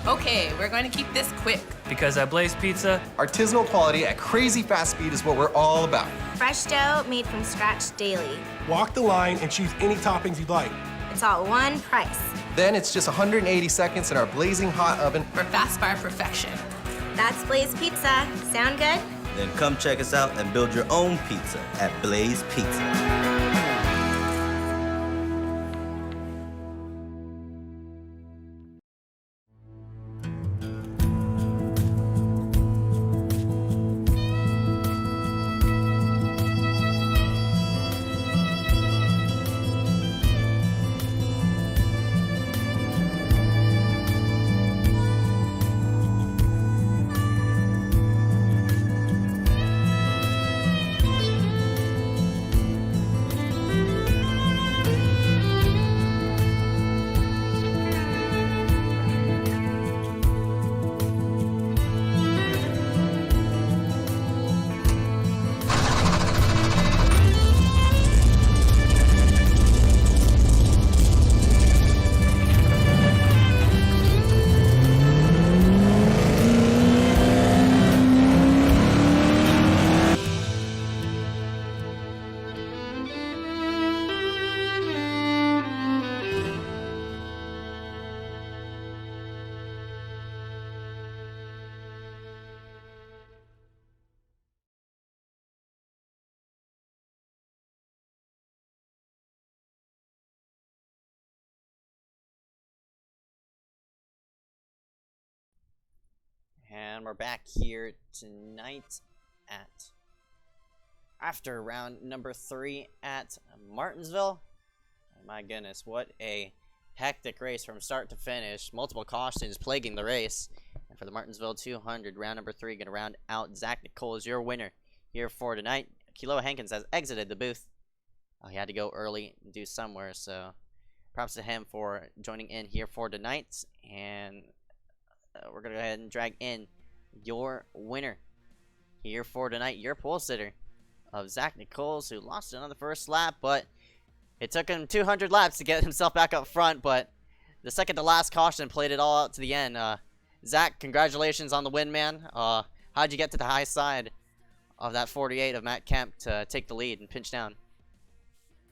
Okay, we're going to keep this quick. Because at Blaze Pizza, artisanal quality at crazy fast speed is what we're all about. Fresh dough made from scratch daily. Walk the line and choose any toppings you'd like. It's all one price. Then it's just 180 seconds in our blazing hot oven For fast bar perfection. That's Blaze Pizza. Sound good? Then come check us out and build your own pizza at Blaze Pizza. And we're back here tonight after round number 3 at Martinsville. Oh my goodness, what a hectic race from start to finish. Multiple cautions plaguing the race. And for the Martinsville 200, round number 3, gonna round out Zach Nichols, your winner here for tonight. Kilo Hankins has exited the booth. He had to go early and do somewhere, so props to him for joining in here for tonight. And we're going to go ahead and drag in your winner here for tonight, your pole sitter of Zach Nichols, who lost it on the first lap, but it took him 200 laps to get himself back up front, but the second to last caution played it all out to the end. Zach, congratulations on the win, man. How'd you get to the high side of that 48 of Matt Kemp to take the lead and pinch down?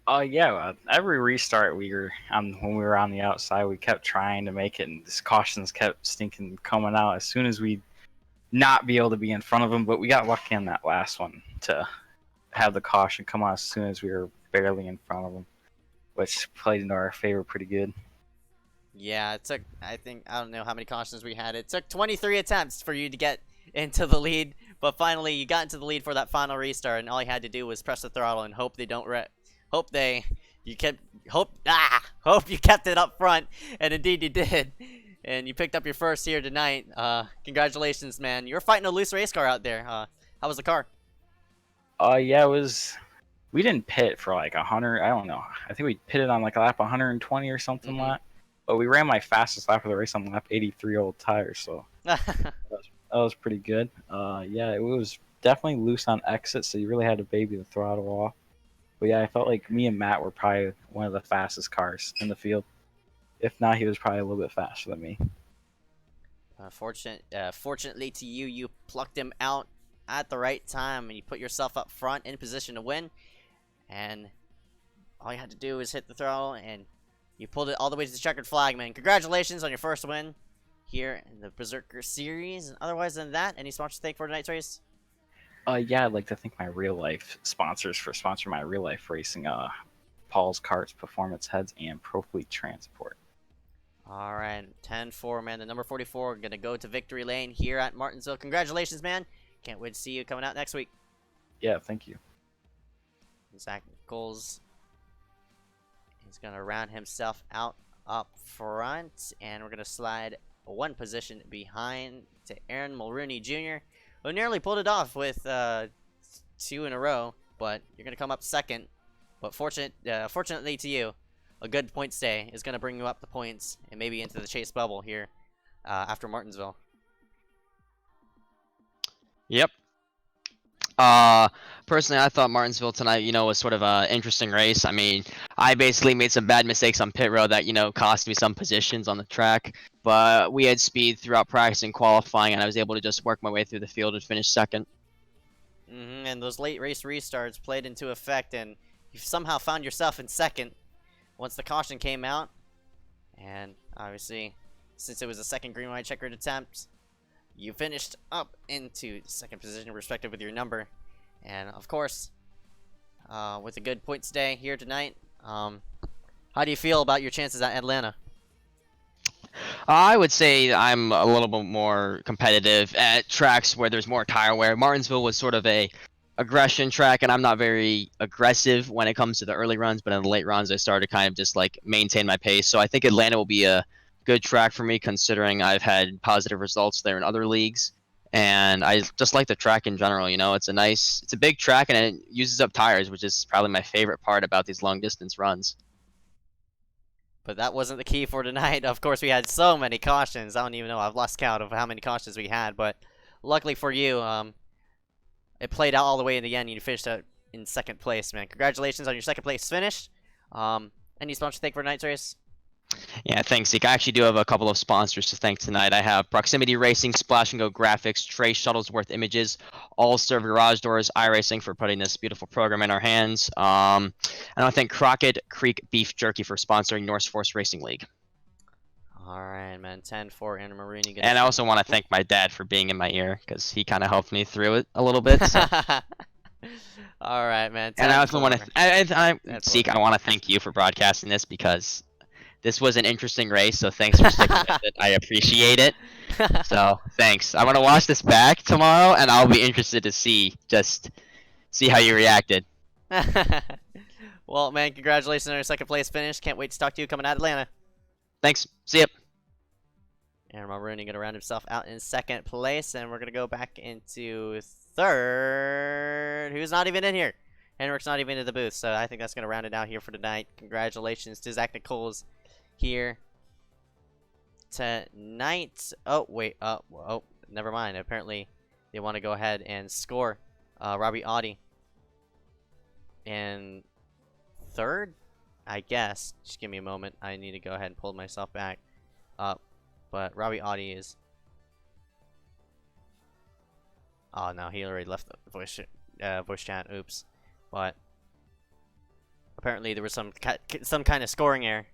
Yeah, every restart when we were on the outside, we kept trying to make it, and these cautions kept stinking coming out as soon as we'd not be able to be in front of them. But we got lucky on that last one to have the caution come out as soon as we were barely in front of them, which played into our favor pretty good. Yeah, it took, I don't know how many cautions we had. It took 23 attempts for you to get into the lead, but finally you got into the lead for that final restart, and all you had to do was press the throttle and hope they don't hope you kept it up front, and indeed you did. And you picked up your first here tonight. Congratulations, man. You were fighting a loose race car out there. How was the car? Yeah, it was. We didn't pit for like 100. I don't know. I think we pitted on like a lap 120 or something like that. But we ran my fastest lap of the race on lap 83 old tires, so that was pretty good. Yeah, it was definitely loose on exit, so you really had to baby the throttle off. But yeah, I felt like me and Matt were probably one of the fastest cars in the field. If not, he was probably a little bit faster than me. Fortunately to you, you plucked him out at the right time, and you put yourself up front in position to win. And all you had to do was hit the throttle, and you pulled it all the way to the checkered flag, man. Congratulations on your first win here in the Berserker series. And otherwise than that, any sponsors to thank for tonight's race? Yeah, I'd like to thank my real life sponsors for sponsoring my real life racing. Paul's Carts, Performance Heads, and Pro Fleet Transport. All right, 10-4, man. The number 44 going to go to victory lane here at Martinsville. Congratulations, man. Can't wait to see you coming out next week. Yeah, thank you. Zach Nichols is going to round himself out up front, and we're going to slide one position behind to Aaron Mulrooney Jr., who nearly pulled it off with 2 in a row, but you're going to come up second. But fortunately to you, a good point stay is going to bring you up the points and maybe into the chase bubble here after Martinsville. Yep. Personally, I thought Martinsville tonight, was sort of an interesting race. I mean, I basically made some bad mistakes on pit road that, cost me some positions on the track. But we had speed throughout practice and qualifying, and I was able to just work my way through the field and finish second. And those late race restarts played into effect, and you somehow found yourself in second once the caution came out. And obviously, since it was a second green white checkered attempt, you finished up into second position respective with your number. And of course, with a good points day here tonight, how do you feel about your chances at Atlanta? I would say I'm a little bit more competitive at tracks where there's more tire wear. Martinsville was sort of a aggression track, and I'm not very aggressive when it comes to the early runs, but in the late runs I started to kind of just like maintain my pace. So I think Atlanta will be a good track for me, considering I've had positive results there in other leagues, and I just like the track in general. It's a big track, and it uses up tires, which is probably my favorite part about these long distance runs. But that wasn't the key for tonight. Of course, we had so many cautions. I don't even know. I've lost count of how many cautions we had, but luckily for you, it played out all the way in the end. You finished out in second place, man. Congratulations on your second place finish. Any sponsors to thank for tonight's race? Yeah, thanks, Zeke. I actually do have a couple of sponsors to thank tonight. I have Proximity Racing, Splash and Go Graphics, Trey Shuttlesworth Images, All Star Garage Doors, iRacing for putting this beautiful program in our hands. And I want to thank Crockett Creek Beef Jerky for sponsoring Norse Force Racing League. All right, man. 10-4, Anna Marini. And I also want to thank my dad for being in my ear, because he kind of helped me through it a little bit. So. All right, man. And I also want to, Zeke, I want to thank you for broadcasting this, because this was an interesting race, so thanks for sticking with it. I appreciate it. So, thanks. I'm going to watch this back tomorrow, and I'll be interested to see how you reacted. Well, man, congratulations on your second place finish. Can't wait to talk to you coming out of Atlanta. Thanks. See ya. Aaron Mulrooney going to round himself out in second place, and we're going to go back into third. Who's not even in here? Henrik's not even in the booth, so I think that's going to round it out here for tonight. Congratulations to Zach Nichols here tonight. Oh, wait. Oh, never mind. Apparently, they want to go ahead and score Robbie Audi in third, I guess. Just give me a moment. I need to go ahead and pull myself back up. But Robbie Audi is... Oh, no. He already left the voice chat. Oops. But apparently there was some kind of scoring error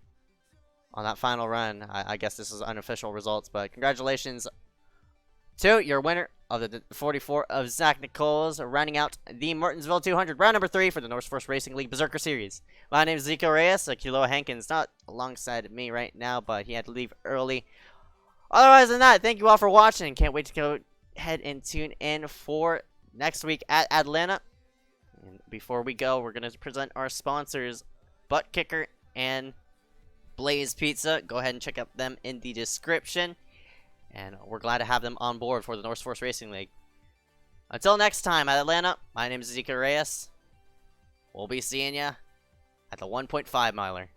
on that final run. I guess this is unofficial results, but congratulations to your winner of the 44 of Zach Nichols, rounding out the Martinsville 200, round number 3 for the Norse Force Racing League Berserker Series. My name is Zico Reyes. Kiloa Hankins not alongside me right now, but he had to leave early. Otherwise than that, thank you all for watching. Can't wait to go ahead and tune in for next week at Atlanta. And before we go, we're going to present our sponsors, Butt Kicker and Blaze Pizza. Go ahead and check out them in the description. And we're glad to have them on board for the North Force Racing League. Until next time at Atlanta, my name is Ezekiel Reyes. We'll be seeing ya at the 1.5 miler.